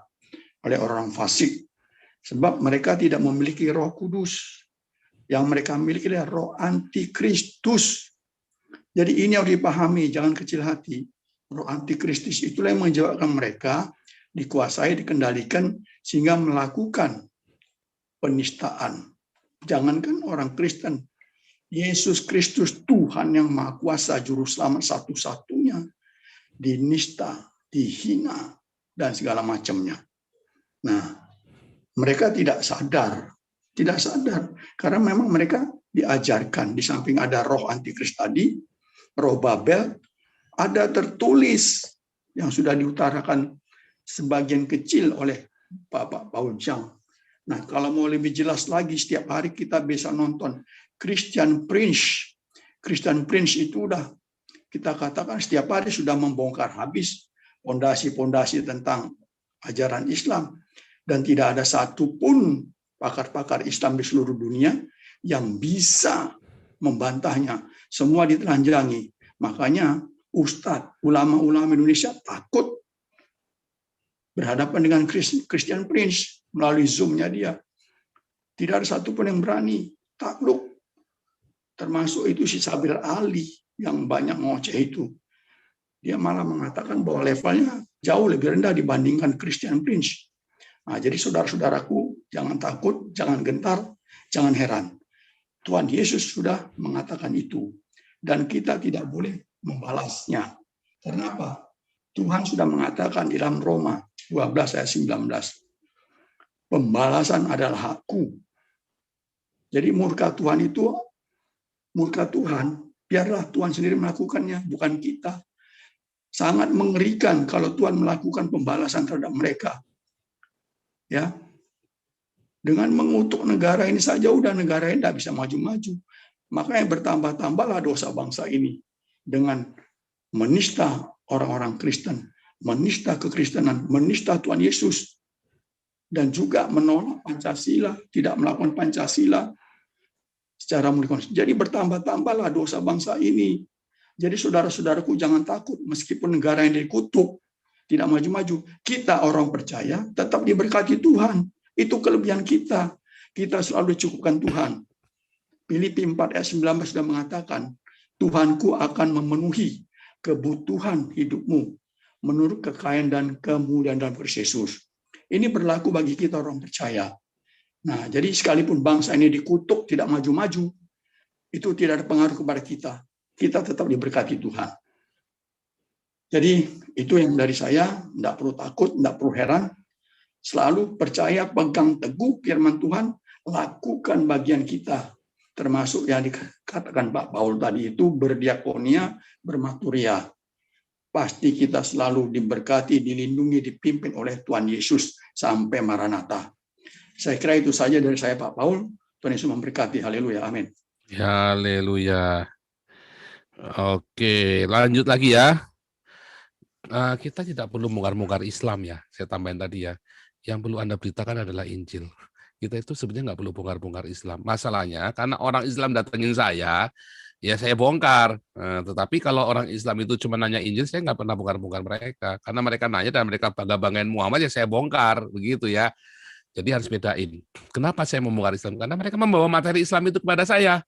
oleh orang fasik. Sebab mereka tidak memiliki Roh Kudus. Yang mereka miliki adalah roh antikristus. Jadi ini harus dipahami, jangan kecil hati. Roh antikristus itulah yang menyebabkan mereka dikuasai, dikendalikan, sehingga melakukan penistaan. Jangankan orang Kristen, Yesus Kristus Tuhan yang Maha Kuasa, Juru Selamat satu-satunya, dinista, dihina, dan segala macamnya. Nah, mereka tidak sadar, karena memang mereka diajarkan, di samping ada roh antikris tadi, roh Babel, ada tertulis yang sudah diutarakan sebagian kecil oleh Bapak Paul Chang. Nah, kalau mau lebih jelas lagi, setiap hari kita bisa nonton Christian Prince. Christian Prince itu udah kita katakan setiap hari sudah membongkar habis pondasi-pondasi tentang ajaran Islam. Dan tidak ada satupun pakar-pakar Islam di seluruh dunia yang bisa membantahnya. Semua ditelanjangi. Makanya ustadz, ulama-ulama Indonesia takut berhadapan dengan Christian Prince melalui Zoom-nya dia. Tidak ada satupun yang berani takluk. Termasuk itu si Sabir Ali yang banyak ngoceh itu. Dia malah mengatakan bahwa levelnya jauh lebih rendah dibandingkan Christian Prince. Nah, jadi saudara-saudaraku, jangan takut, jangan gentar, jangan heran. Tuhan Yesus sudah mengatakan itu. Dan kita tidak boleh membalasnya. Kenapa? Tuhan sudah mengatakan di dalam Roma 12 ayat 19. Pembalasan adalah hakku. Jadi murka Tuhan itu, murka Tuhan, biarlah Tuhan sendiri melakukannya, bukan kita. Sangat mengerikan kalau Tuhan melakukan pembalasan terhadap mereka. Ya, dengan mengutuk negara ini saja udah negara ini tidak bisa maju-maju. Makanya bertambah-tambahlah dosa bangsa ini dengan menista orang-orang Kristen, menista kekristenan, menista Tuhan Yesus, dan juga menolak Pancasila, tidak melakukan Pancasila secara murni. Jadi bertambah-tambahlah dosa bangsa ini. Jadi saudara-saudaraku jangan takut, meskipun negara yang dikutuk tidak maju-maju, kita orang percaya tetap diberkati Tuhan. Itu kelebihan kita. Kita selalu cukupkan Tuhan. Filipi 4 ayat 19 sudah mengatakan, Tuhanku akan memenuhi kebutuhan hidupmu menurut kekayaan dan kemuliaan dalam Kristus Yesus. Ini berlaku bagi kita orang percaya. Nah, jadi sekalipun bangsa ini dikutuk, tidak maju-maju, itu tidak ada pengaruh kepada kita. Kita tetap diberkati Tuhan. Jadi itu yang dari saya, tidak perlu takut, tidak perlu heran. Selalu percaya, pegang teguh firman Tuhan, lakukan bagian kita. Termasuk yang dikatakan Pak Paul tadi itu berdiakonia, bermaturia. Pasti kita selalu diberkati, dilindungi, dipimpin oleh Tuhan Yesus sampai Maranatha. Saya kira itu saja dari saya Pak Paul. Tuhan Yesus memberkati. Haleluya. Amin. Haleluya. Oke, lanjut lagi ya. Kita tidak perlu mungkar-mungkar Islam ya, saya tambahin tadi ya. Yang perlu Anda beritakan adalah Injil. Kita itu sebenarnya nggak perlu bongkar-bongkar Islam. Masalahnya karena orang Islam datengin saya, ya saya bongkar. Tetapi kalau orang Islam itu cuma nanya Injil, saya nggak pernah bongkar-bongkar mereka. Karena mereka nanya dan mereka bangga-banggain Muhammad, ya saya bongkar, begitu ya. Jadi harus bedain. Kenapa saya membongkar Islam? Karena mereka membawa materi Islam itu kepada saya.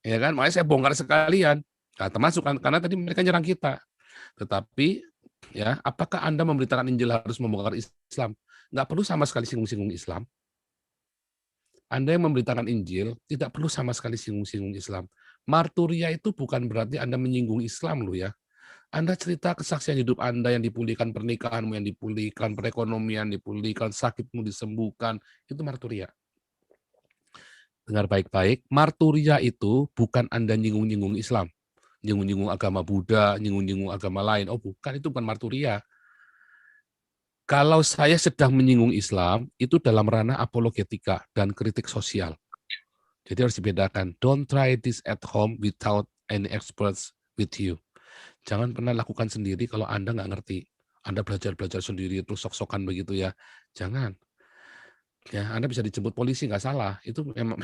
Ya kan? Makanya saya bongkar sekalian. Nah, termasuk karena tadi mereka nyerang kita. Tetapi ya, apakah Anda memberitakan Injil harus membongkar Islam? Nggak perlu sama sekali singgung-singgung Islam. Anda yang memberitakan Injil tidak perlu sama sekali singgung-singgung Islam. Marturia itu bukan berarti Anda menyinggung Islam loh ya. Anda cerita kesaksian hidup Anda yang dipulihkan, pernikahanmu yang dipulihkan, perekonomian dipulihkan, sakitmu disembuhkan, itu marturia. Dengar baik-baik, marturia itu bukan Anda nyinggung-nyinggung Islam. Nyinggung-nyinggung agama Buddha, nyinggung-nyinggung agama lain. Oh bukan, itu bukan marturia. Kalau saya sedang menyinggung Islam, itu dalam ranah apologetika dan kritik sosial. Jadi harus dibedakan. Don't try this at home without any experts with you. Jangan pernah lakukan sendiri kalau Anda nggak ngerti. Anda belajar-belajar sendiri, terus sok-sokan begitu ya. Jangan. Ya, Anda bisa dijemput polisi, nggak salah. Itu memang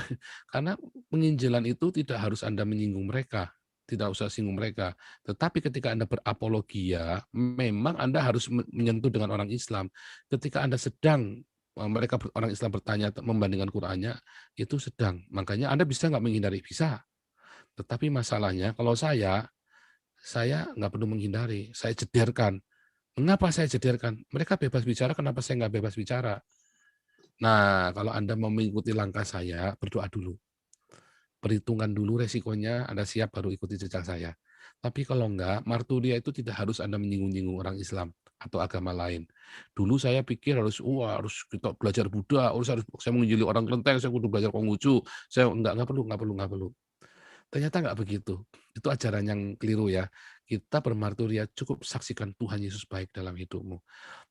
karena penginjilan itu tidak harus Anda menyinggung mereka. Tidak usah singgung mereka. Tetapi ketika Anda berapologia, memang Anda harus menyentuh dengan orang Islam. Ketika Anda sedang, mereka orang Islam bertanya membandingkan Qur'annya, itu sedang. Makanya Anda bisa nggak menghindari? Bisa. Tetapi masalahnya, kalau saya nggak perlu menghindari. Saya jederkan. Mengapa saya jederkan? Mereka bebas bicara, kenapa saya nggak bebas bicara? Nah, kalau Anda mau mengikuti langkah saya, berdoa dulu. Perhitungkan dulu resikonya, Anda siap baru ikuti jejak saya. Tapi kalau enggak, marturia itu tidak harus Anda menyinggung-nyinggung orang Islam atau agama lain. Dulu saya pikir harus kita belajar Buddha, harus saya menginjili orang kelenteng, saya kudu belajar Konghucu. Saya enggak perlu. Ternyata nggak begitu. Itu ajaran yang keliru ya. Kita bermarturia cukup saksikan Tuhan Yesus baik dalam hidupmu.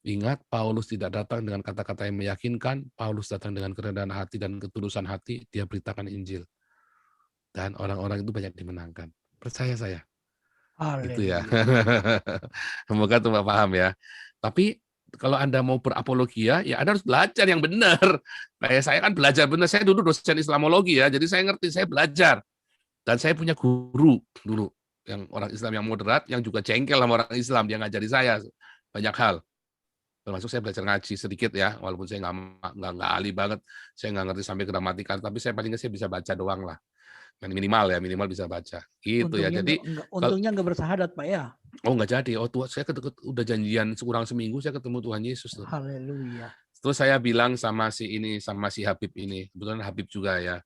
Ingat, Paulus tidak datang dengan kata-kata yang meyakinkan, Paulus datang dengan kerendahan hati dan ketulusan hati, dia beritakan Injil. Dan orang-orang itu banyak dimenangkan. Percaya saya. Itu ya. Semoga Tuhan paham ya. Tapi kalau Anda mau berapologia, ya Anda harus belajar yang benar. Kayak saya kan belajar benar. Saya dulu dosen Islamologi ya, jadi saya ngerti, saya belajar. Dan saya punya guru dulu, yang orang Islam yang moderat, yang juga jengkel sama orang Islam, dia ngajari saya banyak hal. Termasuk saya belajar ngaji sedikit ya, walaupun saya nggak ahli banget, saya nggak ngerti sampai gramatikal, tapi saya paling nggak saya bisa baca doang lah. Minimal bisa baca. Gitu ya. Jadi untungnya nggak bersahadat, Pak ya. Oh nggak jadi. Oh Tuhan, saya udah janjian kurang seminggu saya ketemu Tuhan Yesus tuh. Haleluya. Terus saya bilang sama si Habib ini, kebetulan Habib juga ya.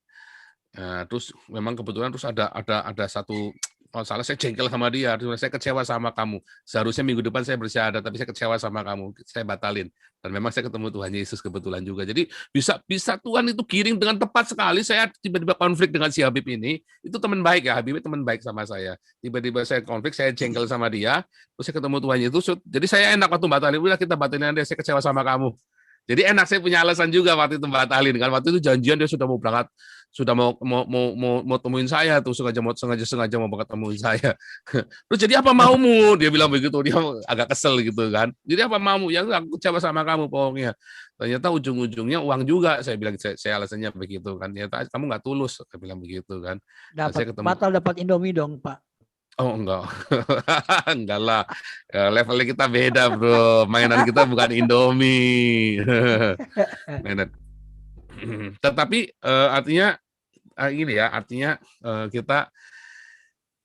Terus memang kebetulan terus ada satu, kalau salah saya jengkel sama dia, saya kecewa sama kamu. Seharusnya minggu depan saya bersyahadat, tapi saya kecewa sama kamu, saya batalin. Dan memang saya ketemu Tuhan Yesus kebetulan juga. Jadi bisa Tuhan itu kirim dengan tepat sekali. Saya tiba-tiba konflik dengan si Habib ini, itu teman baik ya, Habib itu teman baik sama saya. Tiba-tiba saya konflik, saya jengkel sama dia, terus saya ketemu Tuhan Yesus. Jadi saya enak waktu batalin, udah kita batalin aja, saya kecewa sama kamu. Jadi enak, saya punya alasan juga waktu itu batalin kan. Waktu itu janjian dia sudah mau berangkat, sudah mau temuin saya tuh, sengaja mau ketemuin saya. Terus jadi apa maumu? Dia bilang begitu, dia agak kesel gitu kan. Jadi apa maumu? Ya aku kecewa sama kamu pokoknya. Ternyata ujung-ujungnya uang juga. Saya bilang saya alasannya begitu kan. Ternyata kamu nggak tulus, saya bilang begitu kan. Batal dapat Indomie dong, Pak. Oh enggak, enggak lah. Levelnya kita beda bro. Mainan kita bukan Indomie. Mainan. Tetapi artinya ini ya, artinya kita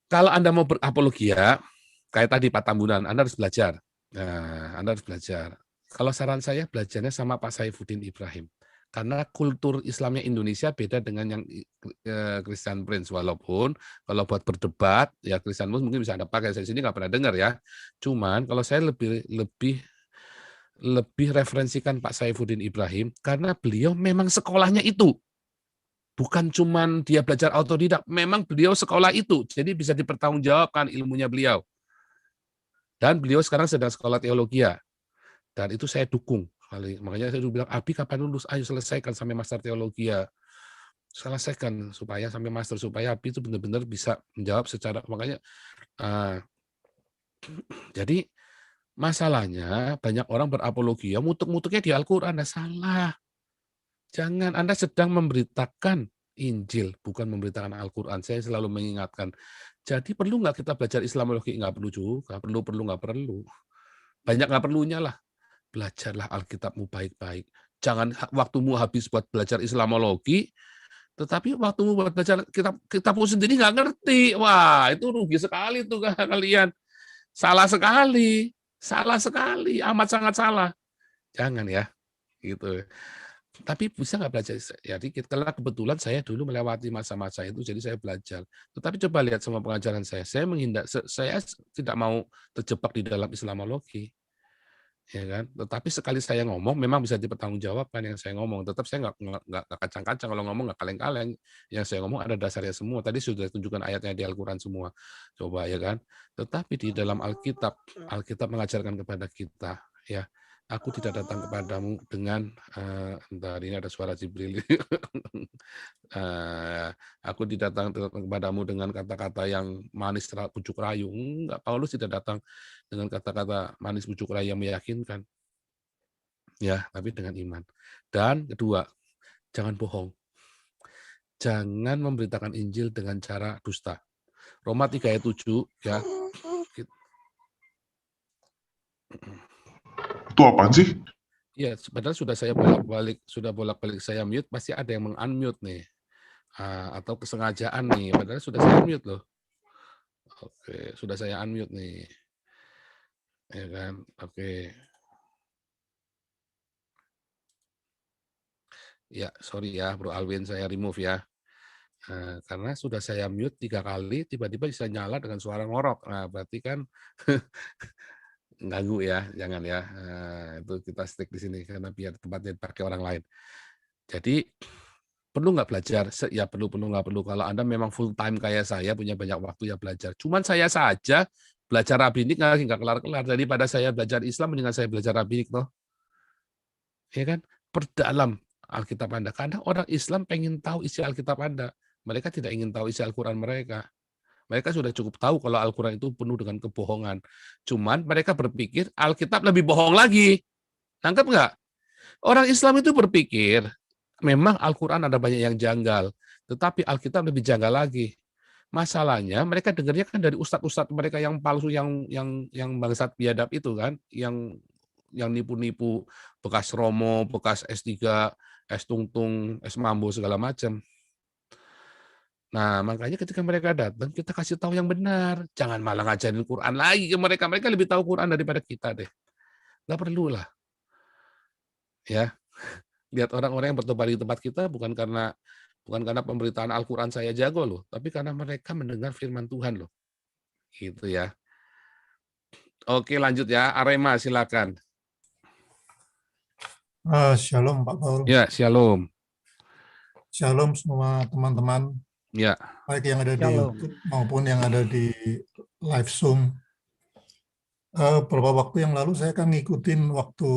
kalau Anda mau berapologia, kayak tadi Pak Tambunan, Anda harus belajar. Nah, Anda harus belajar. Kalau saran saya belajarnya sama Pak Saifuddin Ibrahim. Karena kultur Islamnya Indonesia beda dengan yang Christian Prince, walaupun kalau buat berdebat ya Christian Prince mungkin bisa Anda pakai, saya sini nggak pernah dengar ya. Cuman kalau saya lebih referensikan Pak Saifuddin Ibrahim karena beliau memang sekolahnya itu. Bukan cuman dia belajar autodidak, memang beliau sekolah itu. Jadi bisa dipertanggungjawabkan ilmunya beliau. Dan beliau sekarang sedang sekolah teologi. Dan itu saya dukung. Makanya saya bilang, Abi kapan lulus? Ayo selesaikan sampai master teologi ya. Selesaikan supaya sampai master, supaya Abi itu benar-benar bisa menjawab secara, makanya jadi masalahnya banyak orang berapologi, ya mutuk-mutuknya di Al-Quran, Anda salah. Jangan, Anda sedang memberitakan Injil, bukan memberitakan Al-Quran. Saya selalu mengingatkan. Jadi perlu nggak kita belajar Islamologi? Nggak perlu juga, nggak perlu. Banyak nggak perlunya lah. Belajarlah Alkitabmu baik-baik. Jangan waktumu habis buat belajar Islamologi, tetapi waktumu buat belajar kitabmu sendiri nggak ngerti. Wah, itu rugi sekali tuh kalian. Salah sekali, amat sangat salah. Jangan ya, gitu. Tapi bisa nggak belajar? Jadi karena kebetulan saya dulu melewati masa-masa itu, jadi saya belajar. Tetapi coba lihat semua pengajaran saya tidak mau terjebak di dalam Islamologi. Ya kan, tetapi sekali saya ngomong memang bisa dipertanggungjawabkan yang saya ngomong. Tetap saya nggak kacang-kacang kalau ngomong, nggak kaleng-kaleng. Yang saya ngomong ada dasarnya semua. Tadi sudah tunjukkan ayatnya di Al-Quran semua. Coba ya kan. Tetapi di dalam Alkitab mengajarkan kepada kita, ya, aku tidak datang kepadamu dengan entar ini ada suara Jibril. Aku tidak datang kepadamu dengan kata-kata yang manis pucuk rayu. Enggak, Paulus tidak datang dengan kata-kata manis pucuk rayu yang meyakinkan. Ya, tapi dengan iman. Dan kedua, jangan bohong. Jangan memberitakan Injil dengan cara dusta. Roma 3 ayat 7 ya. Itu apaan sih? Iya, padahal sudah bolak-balik saya mute, pasti ada yang meng-unmute nih. Atau kesengajaan nih, padahal sudah saya unmute loh. Oke, sudah saya unmute nih. Ya kan? Oke. Ya, sorry ya, Bro Alwin, saya remove ya. Karena sudah saya mute 3 kali, tiba-tiba bisa nyala dengan suara ngorok. Nah, berarti kan ganggu ya, jangan ya. Itu kita stick di sini karena biar tempatnya dipakai orang lain. Jadi Perlu nggak belajar? Ya perlu nggak perlu. Kalau Anda memang full time kayak saya, punya banyak waktu ya belajar. Cuman saya saja belajar rabbinik nggak kelar-kelar. Daripada saya belajar Islam, mendingan saya belajar rabbinik toh. Ya kan? Perdalam Alkitab Anda. Karena orang Islam pengen tahu isi Alkitab Anda. Mereka tidak ingin tahu isi Al-Quran mereka. Mereka sudah cukup tahu kalau Al-Quran itu penuh dengan kebohongan. Cuman mereka berpikir Alkitab lebih bohong lagi. Tangkap nggak? Orang Islam itu berpikir, memang Al-Quran ada banyak yang janggal, tetapi Alkitab lebih janggal lagi. Masalahnya mereka dengarnya kan dari ustadz-ustadz mereka yang palsu, yang bangsat biadab itu kan, yang nipu-nipu bekas Romo, bekas S3, S Tungtung, S Mambo segala macam. Nah, makanya ketika mereka datang, kita kasih tahu yang benar. Jangan malah ngajarin Quran lagi ke mereka. Mereka lebih tahu Quran daripada kita deh. Nggak perlu lah. Ya, lihat orang-orang yang bertobat di tempat kita bukan karena pemberitaan Al-Quran saya jago loh, tapi karena mereka mendengar firman Tuhan loh. Gitu ya. Oke, lanjut ya. Arema, silakan. Shalom Pak Paul. Ya, shalom. Shalom semua teman-teman. Ya. Baik yang ada di YouTube maupun yang ada di live Zoom. Beberapa waktu yang lalu saya kan ngikutin waktu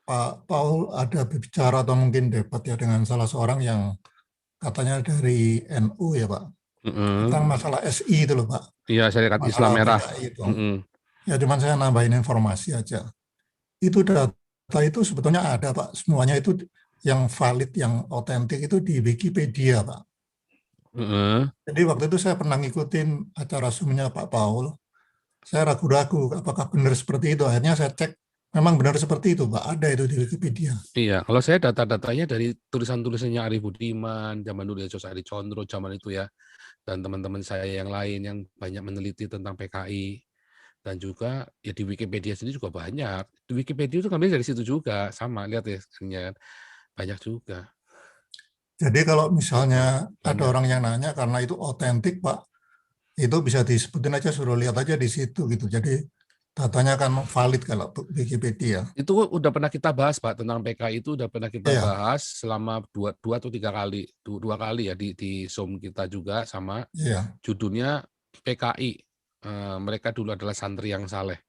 Pak Paul ada bicara atau mungkin debat ya dengan salah seorang yang katanya dari NU ya Pak. Tentang masalah SI itu loh Pak. Iya, Syarikat Islam Merah. Ya cuman saya nambahin informasi aja. Itu data itu sebetulnya ada Pak. Semuanya itu yang valid, yang otentik itu di Wikipedia Pak. Jadi waktu itu saya pernah ngikutin acara Zoom-nya Pak Paul. Saya ragu-ragu apakah benar seperti itu. Akhirnya saya cek, memang benar seperti itu, Pak. Ada itu di Wikipedia. Iya, kalau saya data-datanya dari tulisan-tulisannya Arif Budiman, zaman dulu ya Jose Adi Condro, zaman itu ya, dan teman-teman saya yang lain yang banyak meneliti tentang PKI, dan juga ya di Wikipedia sendiri juga banyak. Di Wikipedia itu ngambil dari situ juga, sama, lihat ya, banyak juga. Jadi kalau misalnya ada orang yang nanya karena itu otentik, Pak, itu bisa disebutin aja, suruh lihat aja di situ gitu. Jadi datanya kan valid kalau Wikipedia. Itu udah pernah kita bahas Pak, tentang PKI itu udah pernah kita bahas selama dua atau tiga kali, dua kali ya di Zoom kita juga sama. Judulnya PKI, mereka dulu adalah santri yang saleh.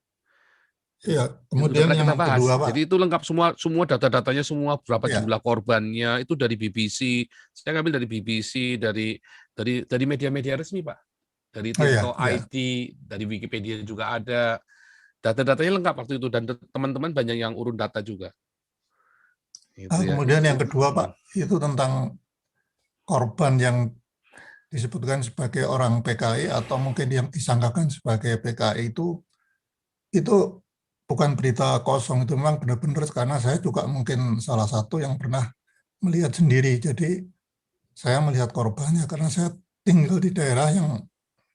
Iya, kemudian yang kedua Pak. Jadi itu lengkap semua data-datanya, semua berapa jumlah korbannya itu dari BBC. Saya ngambil dari BBC, dari media-media resmi Pak, dari Tirto IT, dari Wikipedia juga ada. Data-datanya lengkap waktu itu, dan teman-teman banyak yang urun data juga. Gitu kemudian yang kedua Pak, itu tentang korban yang disebutkan sebagai orang PKI atau mungkin yang disangkakan sebagai PKI itu bukan berita kosong, itu memang benar-benar, karena saya juga mungkin salah satu yang pernah melihat sendiri. Jadi saya melihat korbannya karena saya tinggal di daerah yang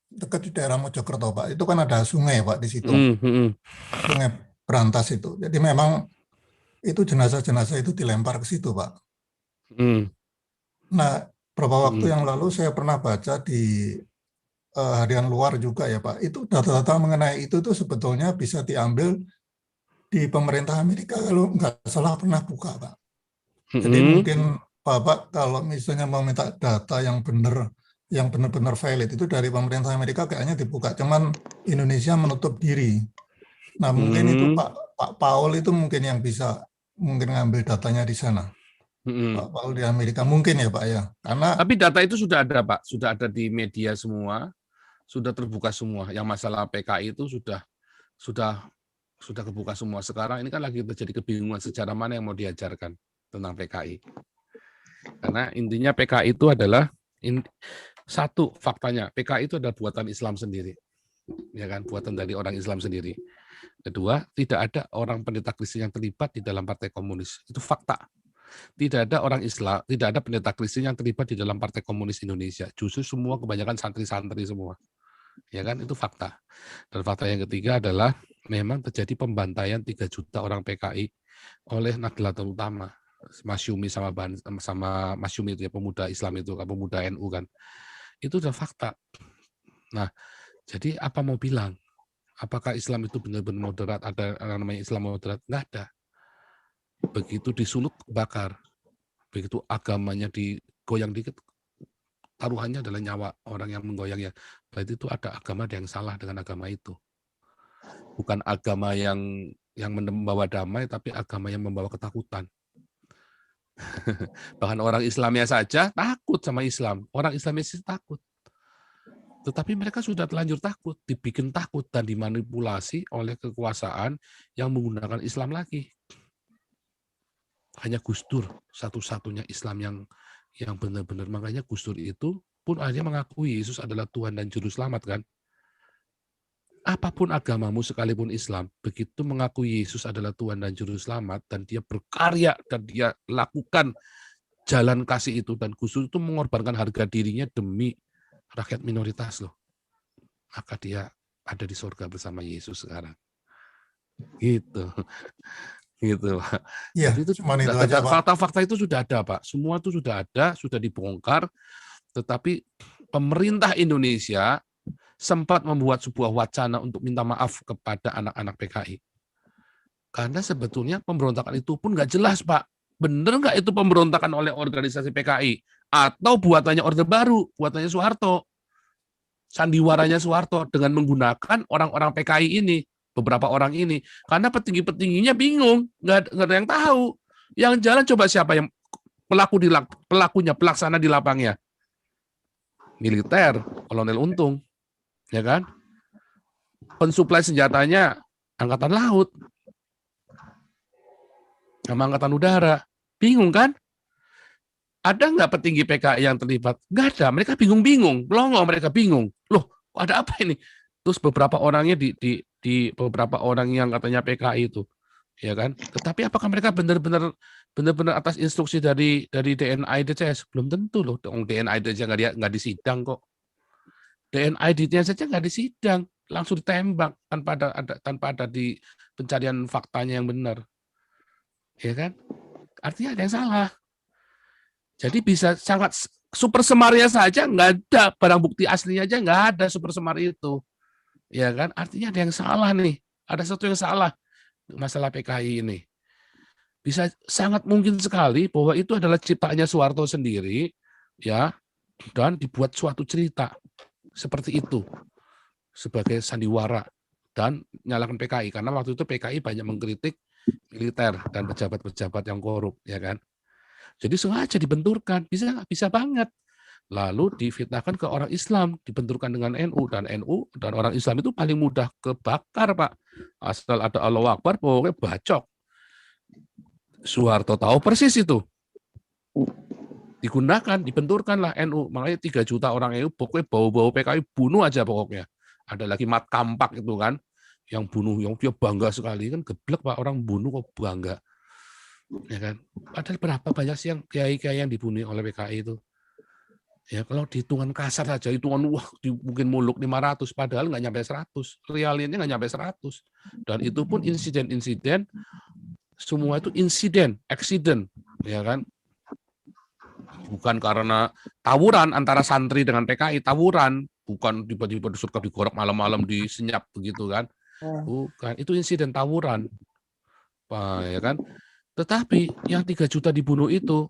dekat di daerah Mojokerto Pak. Itu kan ada sungai Pak di situ. Sungai Berantas itu. Jadi memang itu jenazah-jenazah itu dilempar ke situ Pak. Nah, beberapa waktu yang lalu saya pernah baca di harian luar juga ya Pak. Itu data-data mengenai itu tuh sebetulnya bisa diambil di pemerintah Amerika, kalau nggak salah pernah buka Pak. Jadi mungkin Bapak kalau misalnya mau minta data yang benar, yang benar-benar valid itu dari pemerintah Amerika kayaknya dibuka. Cuman Indonesia menutup diri. Nah mungkin itu Pak Paul itu mungkin yang bisa mungkin ngambil datanya di sana. Pak Paul di Amerika mungkin ya Pak ya. Karena tapi data itu sudah ada Pak, sudah ada di media semua, sudah terbuka semua. Yang masalah PKI itu sudah kebuka semua. Sekarang ini kan lagi terjadi kebingungan sejarah mana yang mau diajarkan tentang PKI. Karena intinya PKI itu adalah satu, faktanya PKI itu adalah buatan Islam sendiri, ya kan, buatan dari orang Islam sendiri. Kedua, tidak ada orang pendeta Kristen yang terlibat di dalam partai komunis. Itu fakta. Tidak ada orang Islam, tidak ada pendeta Kristen yang terlibat di dalam partai komunis Indonesia. Justru semua kebanyakan santri-santri semua. Ya kan, itu fakta. Dan fakta yang ketiga adalah memang terjadi pembantaian 3 juta orang PKI oleh Nahdlatul Ulama, Masyumi sama Masyumi itu ya, pemuda Islam itu, pemuda NU kan. Itu udah fakta. Nah, jadi apa mau bilang? Apakah Islam itu benar-benar moderat? Ada namanya Islam moderat? Nggak ada. Begitu disulut, bakar. begitu agamanya digoyang dikit, taruhannya adalah nyawa orang yang menggoyangnya. Berarti itu ada agama yang salah dengan agama itu. Bukan agama yang membawa damai, tapi agama yang membawa ketakutan. Bahkan orang Islamnya saja takut sama Islam. Orang Islamnya sih takut. Tetapi mereka sudah terlanjur takut, dibikin takut dan dimanipulasi oleh kekuasaan yang menggunakan Islam lagi. Hanya Gus Dur satu-satunya Islam yang benar-benar, makanya Gus Dur itu pun akhirnya mengakui Yesus adalah Tuhan dan Juru Selamat kan. Apapun agamamu sekalipun Islam, begitu mengakui Yesus adalah Tuhan dan Juru Selamat dan dia berkarya dan dia lakukan jalan kasih itu, dan Gus Dur itu mengorbankan harga dirinya demi rakyat minoritas loh. Maka dia ada di surga bersama Yesus sekarang. Gitu. Gitu, Pak. Iya, Jadi itu cuman itu aja, Pak. fakta-fakta itu sudah ada, Pak. Semua itu sudah ada, sudah dibongkar. Tetapi pemerintah Indonesia sempat membuat sebuah wacana untuk minta maaf kepada anak-anak PKI. Karena sebetulnya pemberontakan itu pun nggak jelas, Pak. Bener nggak itu pemberontakan oleh organisasi PKI? Atau buatannya Orde Baru, buatannya Soeharto. Sandiwaranya Soeharto dengan menggunakan orang-orang PKI ini. Beberapa orang ini, karena petinggi-petingginya bingung, nggak ada yang tahu. Yang jalan coba siapa yang pelakunya, pelaksana di lapangnya? Militer, Kolonel Untung, ya kan? Pensuplai senjatanya Angkatan Laut, sama Angkatan Udara, bingung kan? Ada nggak petinggi PKI yang terlibat? Nggak ada, mereka bingung-bingung, melongo mereka bingung. Loh, ada apa ini? Terus beberapa orangnya di beberapa orang yang katanya PKI itu, ya kan? Tetapi apakah mereka benar-benar atas instruksi dari DNI DCS? Belum tentu loh. DNI DCS nggak disidang kok. DNI DCS saja nggak disidang, langsung ditembak tanpa ada di pencarian faktanya yang benar, ya kan? Artinya ada yang salah. Jadi bisa sangat super semarnya saja nggak ada, barang bukti aslinya aja nggak ada super semar itu. Ya kan, artinya ada yang salah nih, ada sesuatu yang salah masalah PKI ini. Bisa sangat mungkin sekali bahwa itu adalah ciptaannya Soeharto sendiri, ya, dan dibuat suatu cerita seperti itu sebagai sandiwara dan nyalakan PKI, karena waktu itu PKI banyak mengkritik militer dan pejabat-pejabat yang korup, ya kan. Jadi sengaja dibenturkan, bisa banget. Lalu difitnahkan ke orang Islam, dibenturkan dengan NU, dan orang Islam itu paling mudah kebakar, Pak. Asal ada Allahu Akbar, pokoknya bacok. Soeharto tahu persis itu. Digunakan, dibenturkanlah NU. Makanya 3 juta orang NU, pokoknya bau-bau PKI, bunuh aja pokoknya. Ada lagi Mat Kampak itu kan, yang bunuh, yang dia bangga sekali. Kan geblek, Pak, orang bunuh kok bangga. Ya kan? Padahal berapa banyak sih yang kiai-kiai yang dibunuh oleh PKI itu. Ya, kalau dihitungan kasar saja, hitungan mungkin muluk 500, padahal nggak nyampe 100. Realnya nggak nyampe 100. Dan itu pun insiden-insiden, semua itu insiden, accident, ya kan? Bukan karena tawuran antara santri dengan PKI, tawuran, bukan tiba-tiba di surga digorok malam-malam disenyap begitu kan? Bukan, itu insiden tawuran, ya kan? Tetapi yang 3 juta dibunuh itu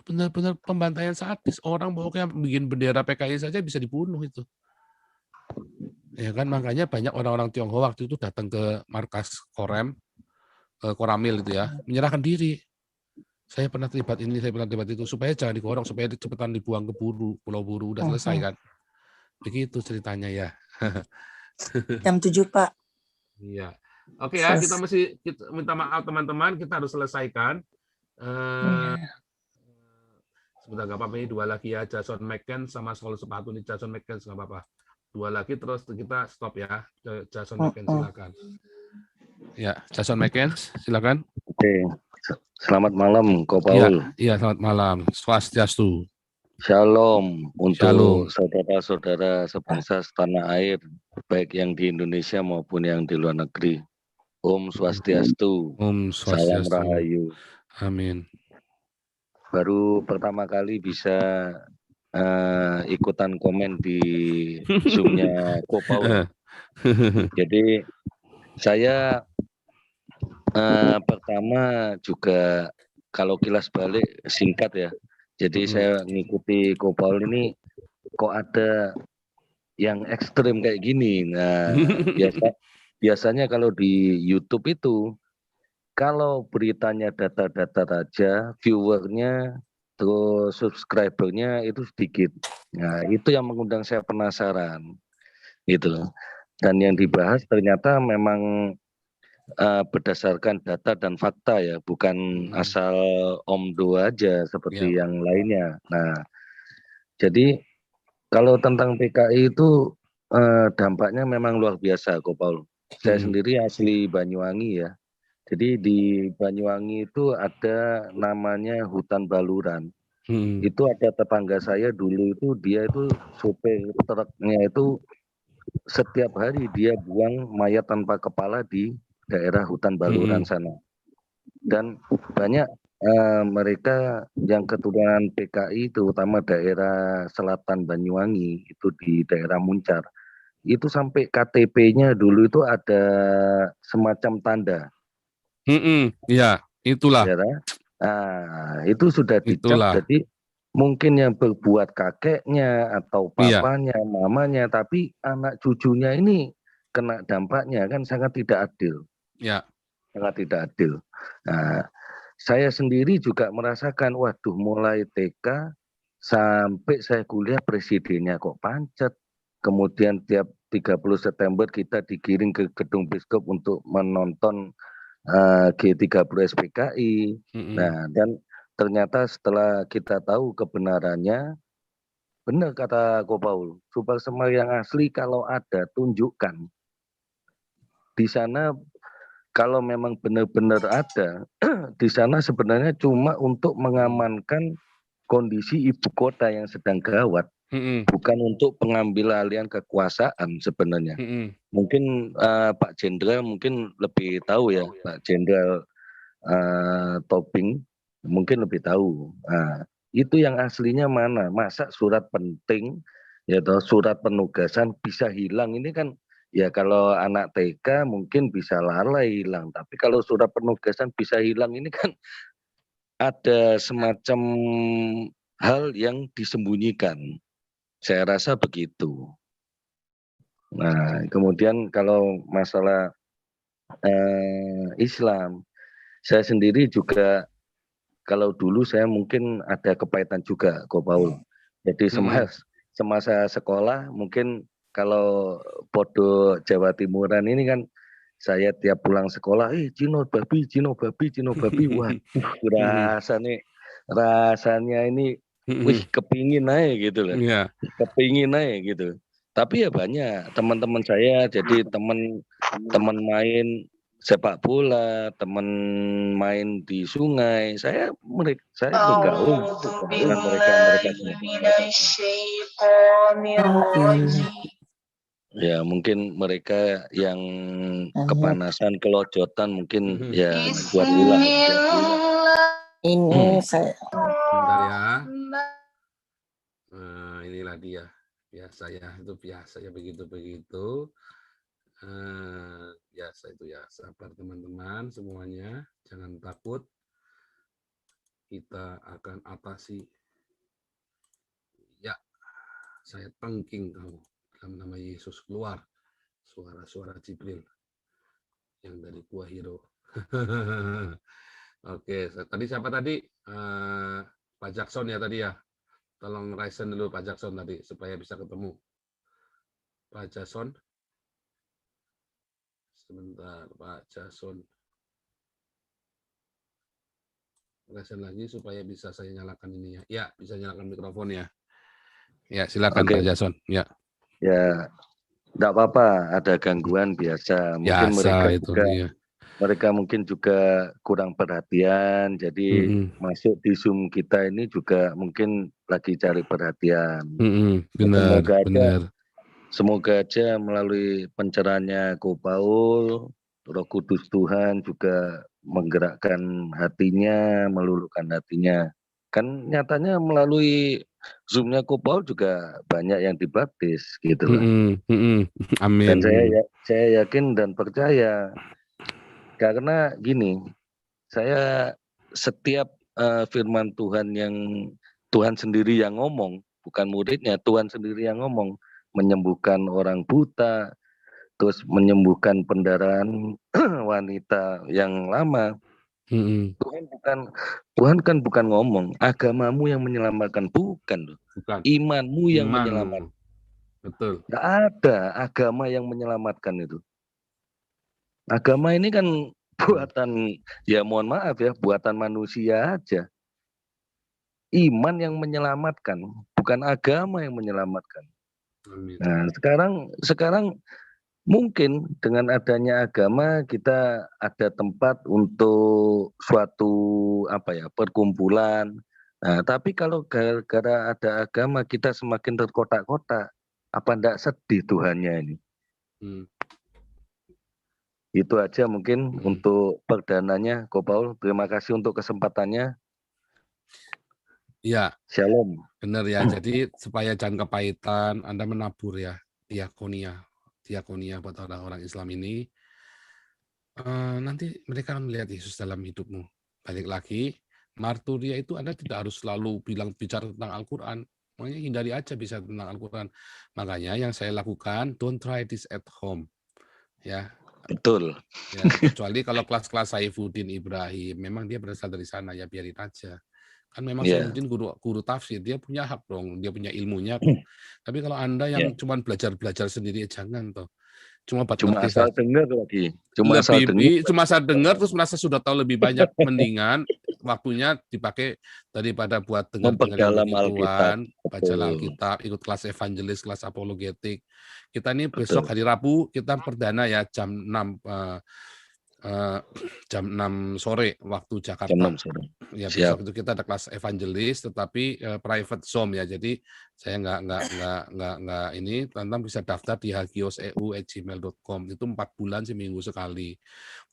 benar-benar pembantaian sadis. Orang pokoknya bikin bendera PKI saja bisa dibunuh itu. Ya kan, makanya banyak orang-orang Tionghoa waktu itu datang ke markas Koramil itu ya, menyerahkan diri. Saya pernah terlibat ini, saya pernah terlibat itu, supaya jangan digorok, supaya cepetan dibuang ke Pulau Buru, udah selesai kan. Begitu ceritanya ya. Jam 7, Pak. Iya. Oke ya, kita minta maaf teman-teman, kita harus selesaikan. Sebentar, nggak apa-apa, ini 2 lagi ya, Jason McCann sama Sol Sepatu nih, Jason McCann nggak apa-apa. 2 lagi terus kita stop ya. Jason McCann silakan. Ya, Jason McCann silakan. Oke, selamat malam, Ko Paul. Iya, selamat malam. Swastiastu. Shalom untuk saudara-saudara sebangsa setanah air, baik yang di Indonesia maupun yang di luar negeri. Om Swastiastu. Om Swastiastu. Salam Rahayu. Amin. Baru pertama kali bisa ikutan komen di Zoom-nya Ko Paul. Jadi saya pertama juga kalau kilas balik singkat ya. Jadi saya ngikuti Ko Paul ini kok ada yang ekstrim kayak gini. Nah, biasanya kalau di YouTube itu kalau beritanya data-data aja, viewernya terus subscribernya itu sedikit. Nah, itu yang mengundang saya penasaran. Gitu. Dan yang dibahas ternyata memang berdasarkan data dan fakta ya, bukan asal omdo aja seperti yang lainnya. Nah, jadi kalau tentang PKI itu dampaknya memang luar biasa, Ko Paul. Saya sendiri asli Banyuwangi ya. Jadi di Banyuwangi itu ada namanya hutan baluran. Itu ada tetangga saya dulu itu dia itu supir truknya itu setiap hari dia buang mayat tanpa kepala di daerah hutan baluran sana. Dan banyak mereka yang keturunan PKI terutama daerah selatan Banyuwangi itu di daerah Muncar itu sampai KTP-nya dulu itu ada semacam tanda. Iya, itulah. Ya, nah, itu sudah dicap jadi mungkin yang berbuat kakeknya atau papanya, mamanya, tapi anak cucunya ini kena dampaknya kan sangat tidak adil. Ya. Sangat tidak adil. Nah, saya sendiri juga merasakan, waduh mulai TK sampai saya kuliah presidennya kok pancet. Kemudian tiap 30 September kita digiring ke gedung Biskop untuk menonton G30 SPKI. Nah, dan ternyata setelah kita tahu kebenarannya, benar kata Ko Paul, Subak Semar yang asli kalau ada tunjukkan. Di sana kalau memang benar-benar ada, di sana sebenarnya cuma untuk mengamankan kondisi ibu kota yang sedang gawat, bukan untuk pengambil alihan kekuasaan sebenarnya. Mungkin Pak Jenderal mungkin lebih tahu ya, Pak Jenderal Tobing mungkin lebih tahu. Nah, itu yang aslinya mana? Masa surat penting, ya toh, surat penugasan bisa hilang? Ini kan ya kalau anak TK mungkin bisa lalai hilang, tapi kalau surat penugasan bisa hilang ini kan ada semacam hal yang disembunyikan. Saya rasa begitu. Nah, kemudian kalau masalah Islam, saya sendiri juga kalau dulu saya mungkin ada kepahitan juga, Ko Paul. Jadi semasa sekolah mungkin kalau podo Jawa Timuran ini kan saya tiap pulang sekolah, Cino babi, waduh rasanya ini, wih kepingin aja gitu loh, kepingin aja gitu. Tapi ya banyak teman-teman saya, jadi teman main sepak bola, teman main di sungai, saya bergaul dengan mereka ya mungkin mereka yang kepanasan, kelojotan mungkin ya buat ulah. Ini saya. Bentar ya. Nah, inilah dia. Biasa ya, itu biasa ya begitu-begitu. Biasa itu ya, sabar teman-teman semuanya, jangan takut, kita akan atasi. Ya, saya tengking kamu dalam nama Yesus, keluar suara-suara Jibril yang dari Gua Hiro. Oke, tadi siapa tadi? Pak Jackson ya tadi ya, tolong raisen dulu Pak Jackson tadi supaya bisa ketemu. Pak Jackson. Sebentar, Pak Jason. Raisen lagi supaya bisa saya nyalakan ini ya. Ya, bisa nyalakan mikrofon ya. Ya, silakan Pak Jason. Ya. Ya, enggak apa-apa, ada gangguan biasa. Mungkin mereka mungkin juga kurang perhatian, jadi masuk di Zoom kita ini juga mungkin lagi cari perhatian. Benar, Semoga aja melalui pencerahannya Ko Paul, Roh Kudus Tuhan juga menggerakkan hatinya, meluluhkan hatinya. Kan nyatanya melalui Zoom-nya Ko Paul juga banyak yang dibaptis gitu lah. Amin. Dan saya yakin dan percaya, karena gini, saya setiap firman Tuhan yang Tuhan sendiri yang ngomong, bukan muridnya, Tuhan sendiri yang ngomong, menyembuhkan orang buta, terus menyembuhkan pendarahan wanita yang lama. Tuhan kan bukan ngomong agamamu yang menyelamatkan, bukan loh. Imanmu yang menyelamatkan. Betul. Nggak ada agama yang menyelamatkan itu. Agama ini kan buatan, ya mohon maaf ya, buatan manusia aja. Iman yang menyelamatkan, bukan agama yang menyelamatkan. Nah, sekarang mungkin dengan adanya agama kita ada tempat untuk suatu perkumpulan. Nah, tapi kalau gara-gara ada agama kita semakin terkotak-kotak, apa enggak sedih Tuhannya ini? Itu aja mungkin untuk perdananya, Ko Paul. Terima kasih untuk kesempatannya. Ya, Shalom. benar ya. Jadi supaya jangan kepahitan, Anda menabur ya, diakonia buat orang-orang Islam ini. Nanti mereka akan melihat Yesus dalam hidupmu. Balik lagi, marturia itu Anda tidak harus selalu bicara tentang Al-Quran. Makanya hindari aja bisa tentang Al-Quran. Makanya yang saya lakukan, don't try this at home. Ya. Betul. Ya, kecuali kalau kelas-kelas Saifuddin Ibrahim, memang dia berasal dari sana, ya biarin aja. Kan memang Saifuddin guru tafsir, dia punya hak dong, dia punya ilmunya kok. Tapi kalau Anda yang cuma belajar jangan toh. Cuma asal dengar lagi. Cuma asal dengar terus merasa sudah tahu lebih banyak. Mendingan waktunya dipakai daripada buat dengar begituan, baca Alkitab, ikut kelas evangelis, kelas apologetik. Kita ini besok hari Rabu kita perdana ya jam 6 sore waktu Jakarta. Jam 6 sore. Ya, besok itu kita ada kelas evangelis tetapi private Zoom ya. Jadi saya nggak ini, teman-teman bisa daftar di hagioseu@gmail.com. Itu 4 bulan seminggu sekali.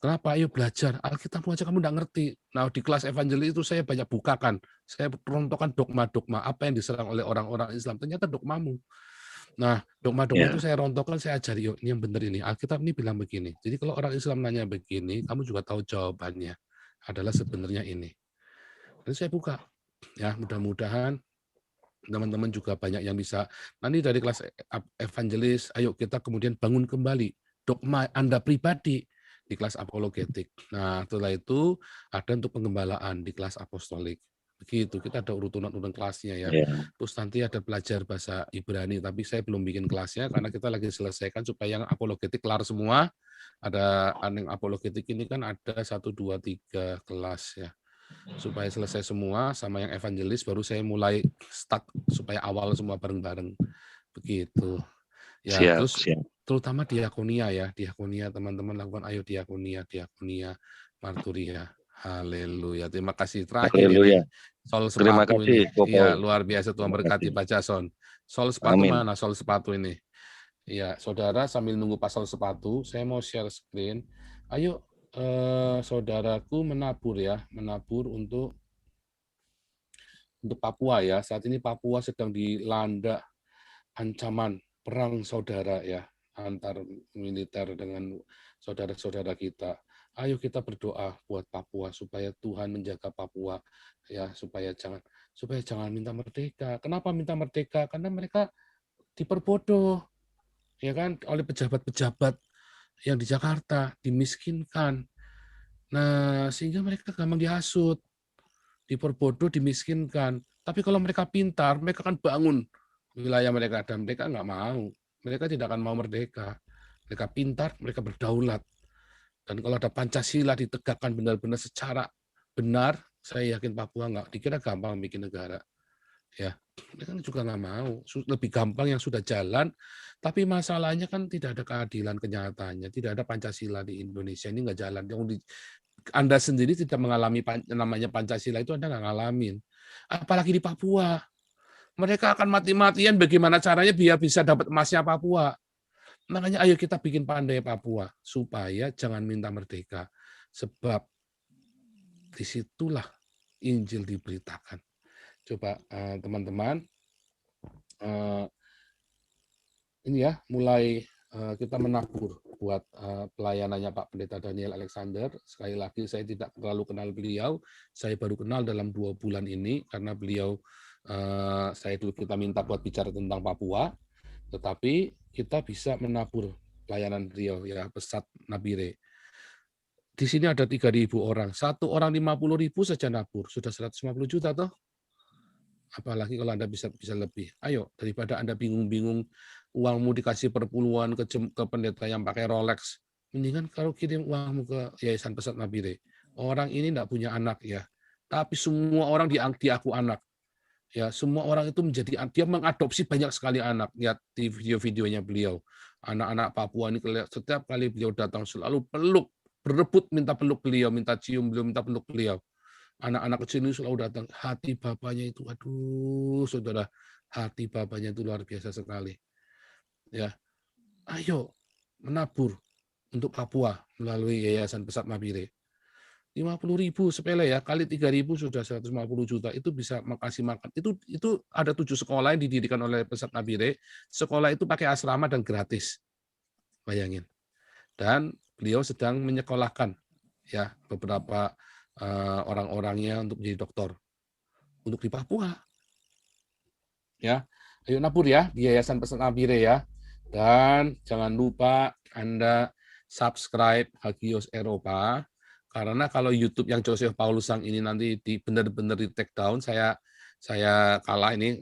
Kenapa? Ayo belajar. Alkitab aja kamu nggak ngerti. Nah, di kelas evangelis itu saya banyak bukakan. Saya rontokkan dogma-dogma apa yang diserang oleh orang-orang Islam. Ternyata dogmamu. Nah, dogma-dogma itu saya rontokkan, saya ajari, yuk, ini yang benar ini. Alkitab ini bilang begini. Jadi kalau orang Islam nanya begini, kamu juga tahu jawabannya. Adalah sebenarnya ini. Dan saya buka. Ya, mudah-mudahan teman-teman juga banyak yang bisa. Nanti dari kelas evangelis, ayo kita kemudian bangun kembali dogma Anda pribadi di kelas apologetik. Nah, setelah itu ada untuk pengembalaan di kelas apostolik. Begitu, kita ada urutan kelasnya ya. Terus nanti ada belajar bahasa Ibrani, tapi saya belum bikin kelasnya karena kita lagi selesaikan supaya yang apologetik kelar semua. Ada yang apologetik ini kan ada 1, 2, 3 kelas ya. Supaya selesai semua sama yang evangelis baru saya mulai start supaya awal semua bareng-bareng. Begitu. Ya, terus terutama diakonia ya. Diakonia teman-teman lakukan, ayo diakonia, marturia. Haleluya. Terima kasih. Terakhir ini sol sepatu ini. Iya, luar biasa, Tuhan berkati Pak Jason. Sol sepatu mana? Sol sepatu ini. Iya, saudara sambil nunggu pasal sepatu, saya mau share screen. Ayo saudaraku menabur ya, menabur untuk Papua ya. Saat ini Papua sedang dilanda ancaman perang saudara ya, antar militer dengan saudara-saudara kita. Ayo kita berdoa buat Papua supaya Tuhan menjaga Papua ya, supaya jangan minta merdeka. Kenapa minta merdeka? Karena mereka diperbodoh ya kan oleh pejabat-pejabat yang di Jakarta, dimiskinkan. Nah, sehingga mereka gampang dihasut, diperbodoh, dimiskinkan. Tapi kalau mereka pintar, mereka akan bangun wilayah mereka, dan mereka nggak mau. Mereka tidak akan mau merdeka. Mereka pintar, mereka berdaulat. Dan kalau ada Pancasila ditegakkan benar-benar secara benar, saya yakin Papua nggak dikira gampang bikin negara. Ya, mereka juga nggak mau. Lebih gampang yang sudah jalan, tapi masalahnya kan tidak ada keadilan kenyataannya, tidak ada Pancasila di Indonesia ini nggak jalan. Anda sendiri tidak mengalami namanya Pancasila itu Anda nggak ngalamin. Apalagi di Papua. Mereka akan mati-matian bagaimana caranya biar bisa dapat emasnya Papua. Makanya ayo kita bikin pandai Papua supaya jangan minta merdeka. Sebab disitulah Injil diberitakan. Coba teman-teman ini ya mulai kita menabur buat pelayanannya Pak Pendeta Daniel Alexander. Sekali lagi saya tidak terlalu kenal beliau, saya baru kenal dalam 2 bulan ini karena beliau kita minta buat bicara tentang Papua, tetapi kita bisa menabur pelayanan beliau ya Pesat Nabire. Di sini ada 3.000 orang, 1 orang 50.000 saja nabur, sudah 150 juta toh. Apalagi kalau Anda bisa lebih. Ayo, daripada Anda bingung-bingung uangmu dikasih perpuluhan ke pendeta yang pakai Rolex, mendingan kalau kirim uangmu ke Yayasan Pesat Nabire. Orang ini tidak punya anak ya, tapi semua orang diaku anak. Ya, semua orang itu dia mengadopsi banyak sekali anak. Lihat di video-videonya beliau. Anak-anak Papua ini setiap kali beliau datang selalu peluk, berebut minta peluk beliau, minta cium beliau, minta peluk beliau. Anak-anak kecil ini selalu datang, hati bapaknya itu, aduh saudara, hati bapaknya itu luar biasa sekali. Ya, ayo menabur untuk Papua melalui Yayasan Pesat Nabire. 50.000 sepele ya, kali 3.000 sudah 150 juta, itu bisa makasih makan. Itu ada 7 sekolah yang didirikan oleh Pesat Nabire, sekolah itu pakai asrama dan gratis, bayangin. Dan beliau sedang menyekolahkan ya beberapa orang-orangnya untuk menjadi doktor untuk di Papua. Ya, ayo nabur ya di Yayasan Pesat Nabire ya. Dan jangan lupa Anda subscribe Hagios Eropa, karena kalau YouTube yang Joseph Paulusang ini nanti benar-benar di take down, saya kalah ini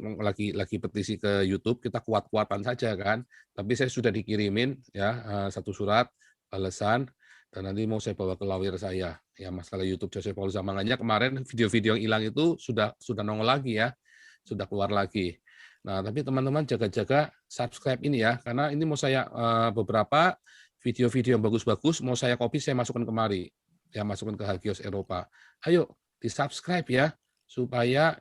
lagi petisi ke YouTube, kita kuat-kuatan saja kan. Tapi saya sudah dikirimin ya 1 surat balasan. Dan nanti mau saya bawa ke lawyer saya ya masalah YouTube Joseph Paulusang. Makanya kemarin video-video yang hilang itu sudah nongol lagi ya, sudah keluar lagi. Nah, tapi teman-teman jaga-jaga subscribe ini ya, karena ini mau saya beberapa video-video yang bagus-bagus mau saya copy, saya masukkan kemari, ya masukkan ke Hagios Eropa. Ayo di subscribe ya, supaya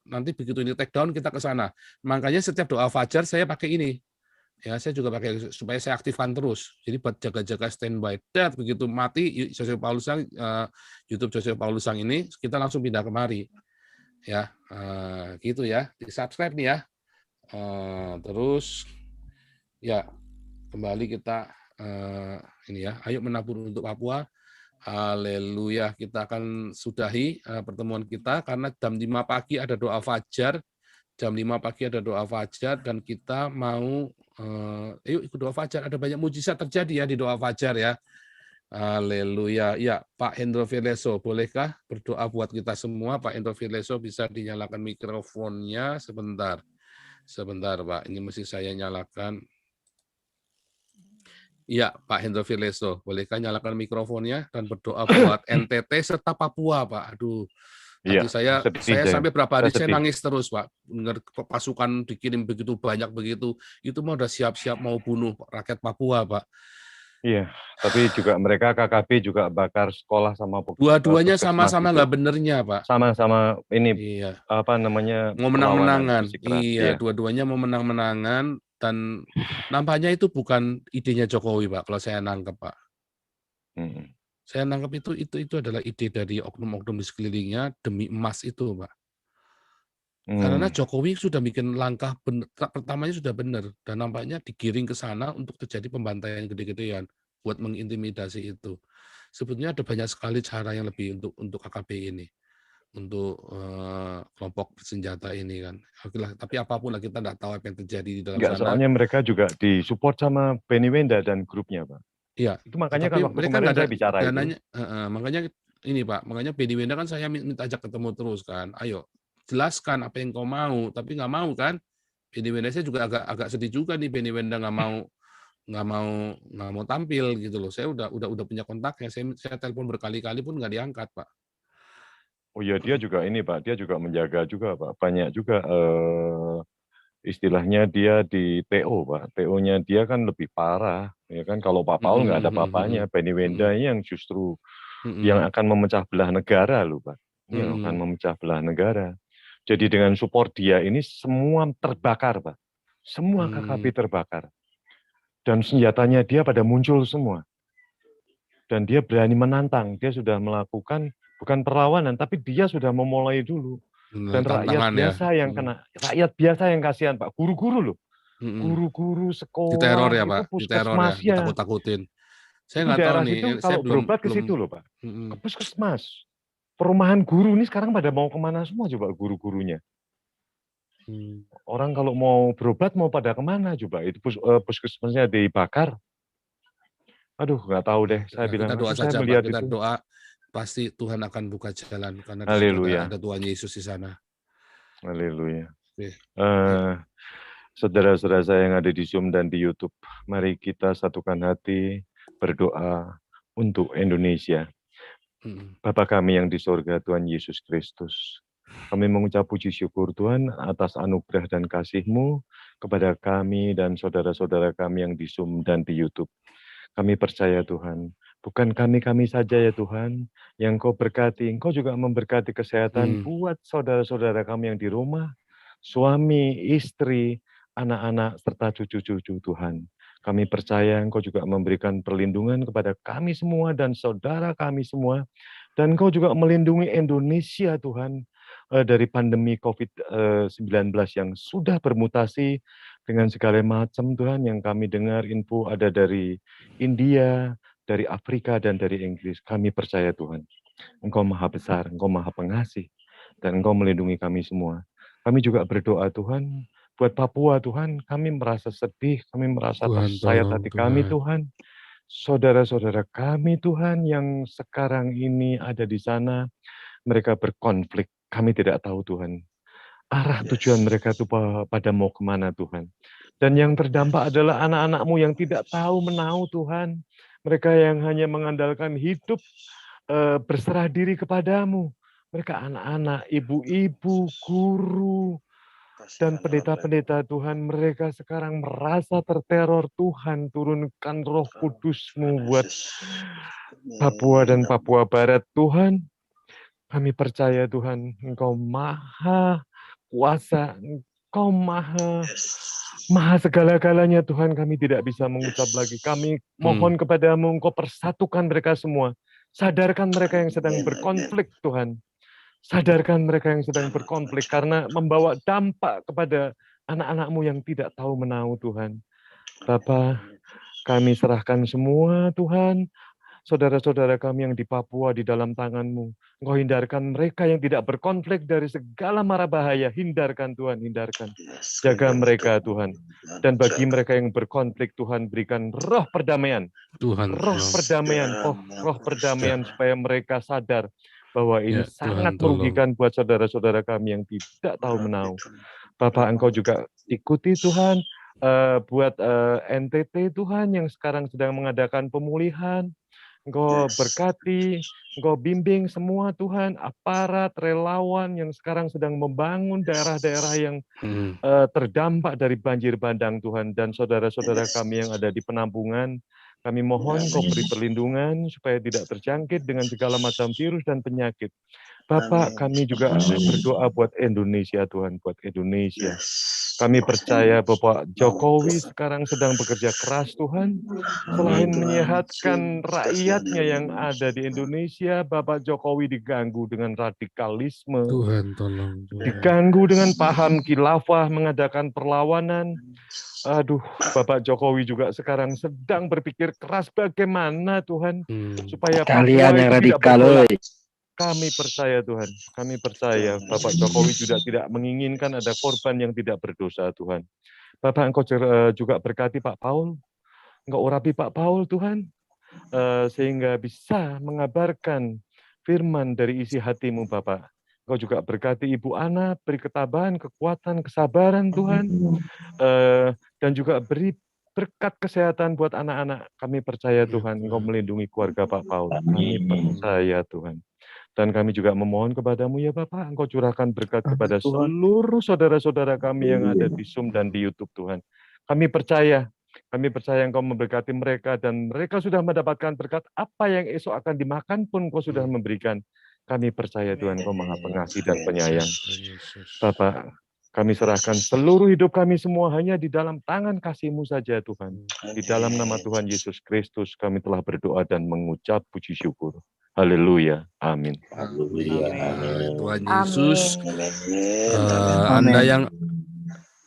nanti begitu ini take down kita ke sana. Makanya setiap doa fajar saya pakai ini. Ya, saya juga pakai supaya saya aktifkan terus. Jadi buat jaga-jaga standby. Dan begitu mati Joseph Paulusang, YouTube Joseph Paulusang ini, kita langsung pindah kemari. Ya, gitu ya. Di subscribe nih ya. Terus, ya kembali kita ini ya. Ayo menabur untuk Papua. Haleluya. Kita akan sudahi pertemuan kita karena jam 5 pagi ada doa fajar. Jam 5 pagi ada doa fajar dan kita mau yuk ikut doa fajar. Ada banyak mujizat terjadi ya di doa fajar ya. Haleluya. Ya, Pak Hendro Fileso, bolehkah berdoa buat kita semua? Pak Hendro Fileso bisa dinyalakan mikrofonnya sebentar. Sebentar, Pak. Ini mesti saya nyalakan. Ya, Pak Hendro Fileso, bolehkah nyalakan mikrofonnya dan berdoa buat NTT serta Papua, Pak? Aduh. Nanti saya sampai berapa hari saya nangis terus, Pak. Dengar pasukan dikirim begitu banyak begitu, itu mau udah siap-siap mau bunuh rakyat Papua, Pak. Iya, tapi juga mereka KKB juga bakar sekolah sama dua-duanya sama-sama nggak benernya, Pak. Sama-sama ini iya. Apa namanya? Mau menang-menangan. Iya, dua-duanya mau menang-menangan dan nampaknya itu bukan idenya Jokowi, Pak. Kalau saya nangkep, Pak. Saya nangkap itu adalah ide dari oknum-oknum di sekelilingnya demi emas itu, Pak. Karena Jokowi sudah bikin langkah pertamanya sudah benar dan nampaknya digiring ke sana untuk terjadi pembantaian gede-gedean buat mengintimidasi itu. Sebetulnya ada banyak sekali cara yang lebih untuk KKB ini, untuk kelompok bersenjata ini kan. Tapi apapun lah kita tidak tahu apa yang terjadi di dalam sana. Soalnya mereka juga disupport sama Benny Wenda dan grupnya, Pak. Iya, itu makanya kan waktu kemarin saya bicara dananya, makanya ini Pak, makanya Benny Wenda kan saya minta ajak ketemu terus kan. Ayo jelaskan apa yang kau mau, tapi nggak mau kan. Benny Wenda saya juga agak sedih juga nih, Benny Wenda nggak mau tampil gitu loh. Saya udah punya kontaknya, saya telepon berkali-kali pun nggak diangkat, Pak. Oh iya, dia juga ini Pak, dia juga menjaga juga Pak, banyak juga istilahnya dia di TO, Pak. TO-nya dia kan lebih parah, ya kan. Kalau Pak Paul nggak ada apa-apanya, Benny Wenda ini yang justru yang akan memecah belah negara loh, Pak. Yang akan memecah belah negara. Jadi dengan support dia ini semua terbakar, Pak. Semua KKB terbakar. Dan senjatanya dia pada muncul semua. Dan dia berani menantang. Dia sudah melakukan bukan perlawanan, tapi dia sudah memulai dulu. Dan rakyat biasa yang kena, rakyat biasa yang kasihan, Pak. Guru-guru loh. guru-guru sekolah Diteror ya, itu Pak, diteror ya, puskesmas ya. ditakut-takutin. Saya Itu nggak tahu daerah nih, situ saya kalau berobat ke situ loh, Pak. Ke puskesmas. Perumahan guru ini sekarang pada mau kemana semua coba guru-gurunya? Orang kalau mau berobat mau pada kemana coba? Itu puskesmasnya dibakar. Aduh, nggak tahu deh. Saya bilang, kita doa saya saja, Pak. melihat Kita itu. doa pasti Tuhan akan buka jalan karena di situ Haleluya. ada Tuhan Yesus di sana. Haleluya. Oke. Saudara-saudara saya yang ada di Zoom dan di YouTube, mari kita satukan hati berdoa untuk Indonesia. Bapa kami yang di sorga, Tuhan Yesus Kristus, kami mengucap puji syukur Tuhan atas anugerah dan kasih-Mu kepada kami dan saudara-saudara kami yang di Zoom dan di YouTube. Kami percaya Tuhan, bukan kami-kami saja ya Tuhan, yang Kau berkati, Engkau juga memberkati kesehatan buat saudara-saudara kami yang di rumah, suami, istri, anak-anak, serta cucu-cucu Tuhan. Kami percaya Engkau juga memberikan perlindungan kepada kami semua dan saudara kami semua. Dan Engkau juga melindungi Indonesia Tuhan dari pandemi COVID-19 yang sudah bermutasi dengan segala macam Tuhan yang kami dengar info ada dari India, dari Afrika, dan dari Inggris. Kami percaya Tuhan, Engkau Maha Besar, Engkau Maha Pengasih, dan Engkau melindungi kami semua. Kami juga berdoa Tuhan, buat Papua Tuhan, kami merasa sedih, kami merasa tersayat hati kami Tuhan. Saudara-saudara kami Tuhan yang sekarang ini ada di sana, mereka berkonflik, kami tidak tahu Tuhan. Arah tujuan mereka itu pada mau kemana Tuhan. Dan yang terdampak adalah anak-anak-Mu yang tidak tahu menau Tuhan. Mereka yang hanya mengandalkan hidup berserah diri kepadamu. Mereka anak-anak, ibu-ibu, guru, dan pendeta-pendeta Tuhan, mereka sekarang merasa terteror. Tuhan, turunkan Roh Kudus-Mu buat Papua dan Papua Barat. Tuhan, kami percaya Tuhan, Engkau Maha Kuasa, Engkau Maha segala-galanya Tuhan. Kami tidak bisa mengucap lagi. Kami mohon kepadamu, Engkau persatukan mereka semua. Sadarkan mereka yang sedang berkonflik Tuhan. Sadarkan mereka yang sedang berkonflik karena membawa dampak kepada anak-anak-Mu yang tidak tahu menau Tuhan. Bapa, kami serahkan semua Tuhan, saudara-saudara kami yang di Papua di dalam tangan-Mu. Engkau hindarkan mereka yang tidak berkonflik dari segala mara bahaya. Hindarkan Tuhan, hindarkan. Jaga mereka Tuhan. Dan bagi mereka yang berkonflik Tuhan, berikan roh perdamaian. Roh perdamaian, roh perdamaian supaya mereka sadar bahwa ini sangat merugikan buat saudara-saudara kami yang tidak tahu menau. Bapak, Engkau juga ikuti Tuhan, buat NTT Tuhan yang sekarang sedang mengadakan pemulihan. Engkau berkati, Engkau bimbing semua Tuhan, aparat, relawan yang sekarang sedang membangun daerah-daerah yang terdampak dari banjir bandang Tuhan. Dan saudara-saudara kami yang ada di penampungan, kami mohon Kau beri perlindungan supaya tidak terjangkit dengan segala macam virus dan penyakit. Bapak, kami juga berdoa buat Indonesia Tuhan, buat Indonesia. Kami percaya Bapak Jokowi sekarang sedang bekerja keras Tuhan. Selain menyehatkan rakyatnya yang ada di Indonesia, Bapak Jokowi diganggu dengan radikalisme. Tuhan tolong. Diganggu dengan paham khilafah, mengadakan perlawanan. Aduh, Bapak Jokowi juga sekarang sedang berpikir keras bagaimana Tuhan supaya Papua Kalian yang itu tidak radikal, bergolak. oi. Kami percaya Tuhan, kami percaya Bapak Jokowi juga tidak menginginkan ada korban yang tidak berdosa Tuhan. Bapak Engkau juga berkati Pak Paul, Engkau urapi Pak Paul Tuhan, sehingga bisa mengabarkan firman dari isi hati-Mu Bapak. Engkau juga berkati Ibu Ana, beri ketabahan, kekuatan, kesabaran Tuhan, dan juga beri berkat kesehatan buat anak-anak. Kami percaya Tuhan, Engkau melindungi keluarga Pak Paul. Kami percaya Tuhan. Dan kami juga memohon kepadamu ya Bapak, Engkau curahkan berkat kepada seluruh saudara-saudara kami yang ada di Zoom dan di YouTube Tuhan. Kami percaya Engkau memberkati mereka dan mereka sudah mendapatkan berkat apa yang esok akan dimakan pun Engkau sudah memberikan. Kami percaya Tuhan, Engkau Maha Pengasih dan Penyayang. Bapak, kami serahkan seluruh hidup kami semua hanya di dalam tangan kasih-Mu saja Tuhan. Di dalam nama Tuhan Yesus Kristus kami telah berdoa dan mengucap puji syukur. Haleluya. Amin. Tuhan Yesus. Anda yang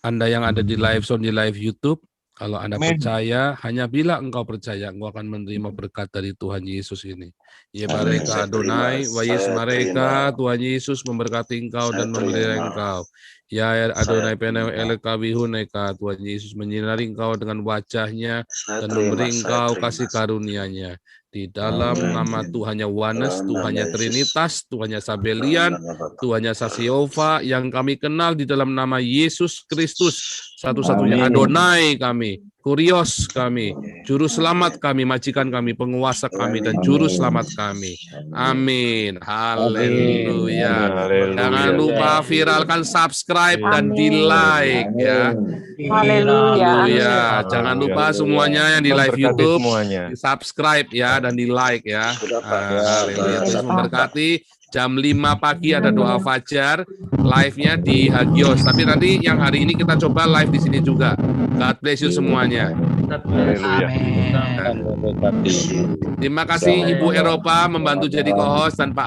Anda yang ada di live zone, di live YouTube, kalau Anda Amin. percaya, hanya bila engkau percaya, engkau akan menerima berkat dari Tuhan Yesus ini. Ya Amin. bareka Saya terima, Adonai, wa Yesus saya mereka, terima. Tuhan Yesus memberkati engkau Saya dan memelihara terima. engkau. Ya Adonai peneu elekabihuneka, Tuhan Yesus menyinari engkau dengan wajahnya Saya dan terima, memberi saya engkau terima. kasih karunia-Nya. Di dalam Amin. nama Tuhannya Wanes, Tuhannya Yesus. Trinitas, Tuhannya Sabelian, Tuhannya Sasiova, yang kami kenal di dalam nama Yesus Kristus, satu-satunya Amin. Adonai kami, Kurios kami, Juru Selamat kami, Majikan kami, Penguasa kami, dan Juru Selamat kami. Amin. Haleluya. Haleluya. Jangan lupa viralkan, subscribe, dan di-like ya. Haleluya. Jangan lupa semuanya yang di live Memberkati YouTube, semuanya. di subscribe ya, dan di like ya. Haleluya. Terus memberkati. Jam 5 pagi ada doa fajar, live-nya di Hagios. Tapi nanti yang hari ini kita coba live di sini juga. God bless you semuanya. Haleluya. Terima kasih Ibu Eropa membantu jadi co-host dan Pak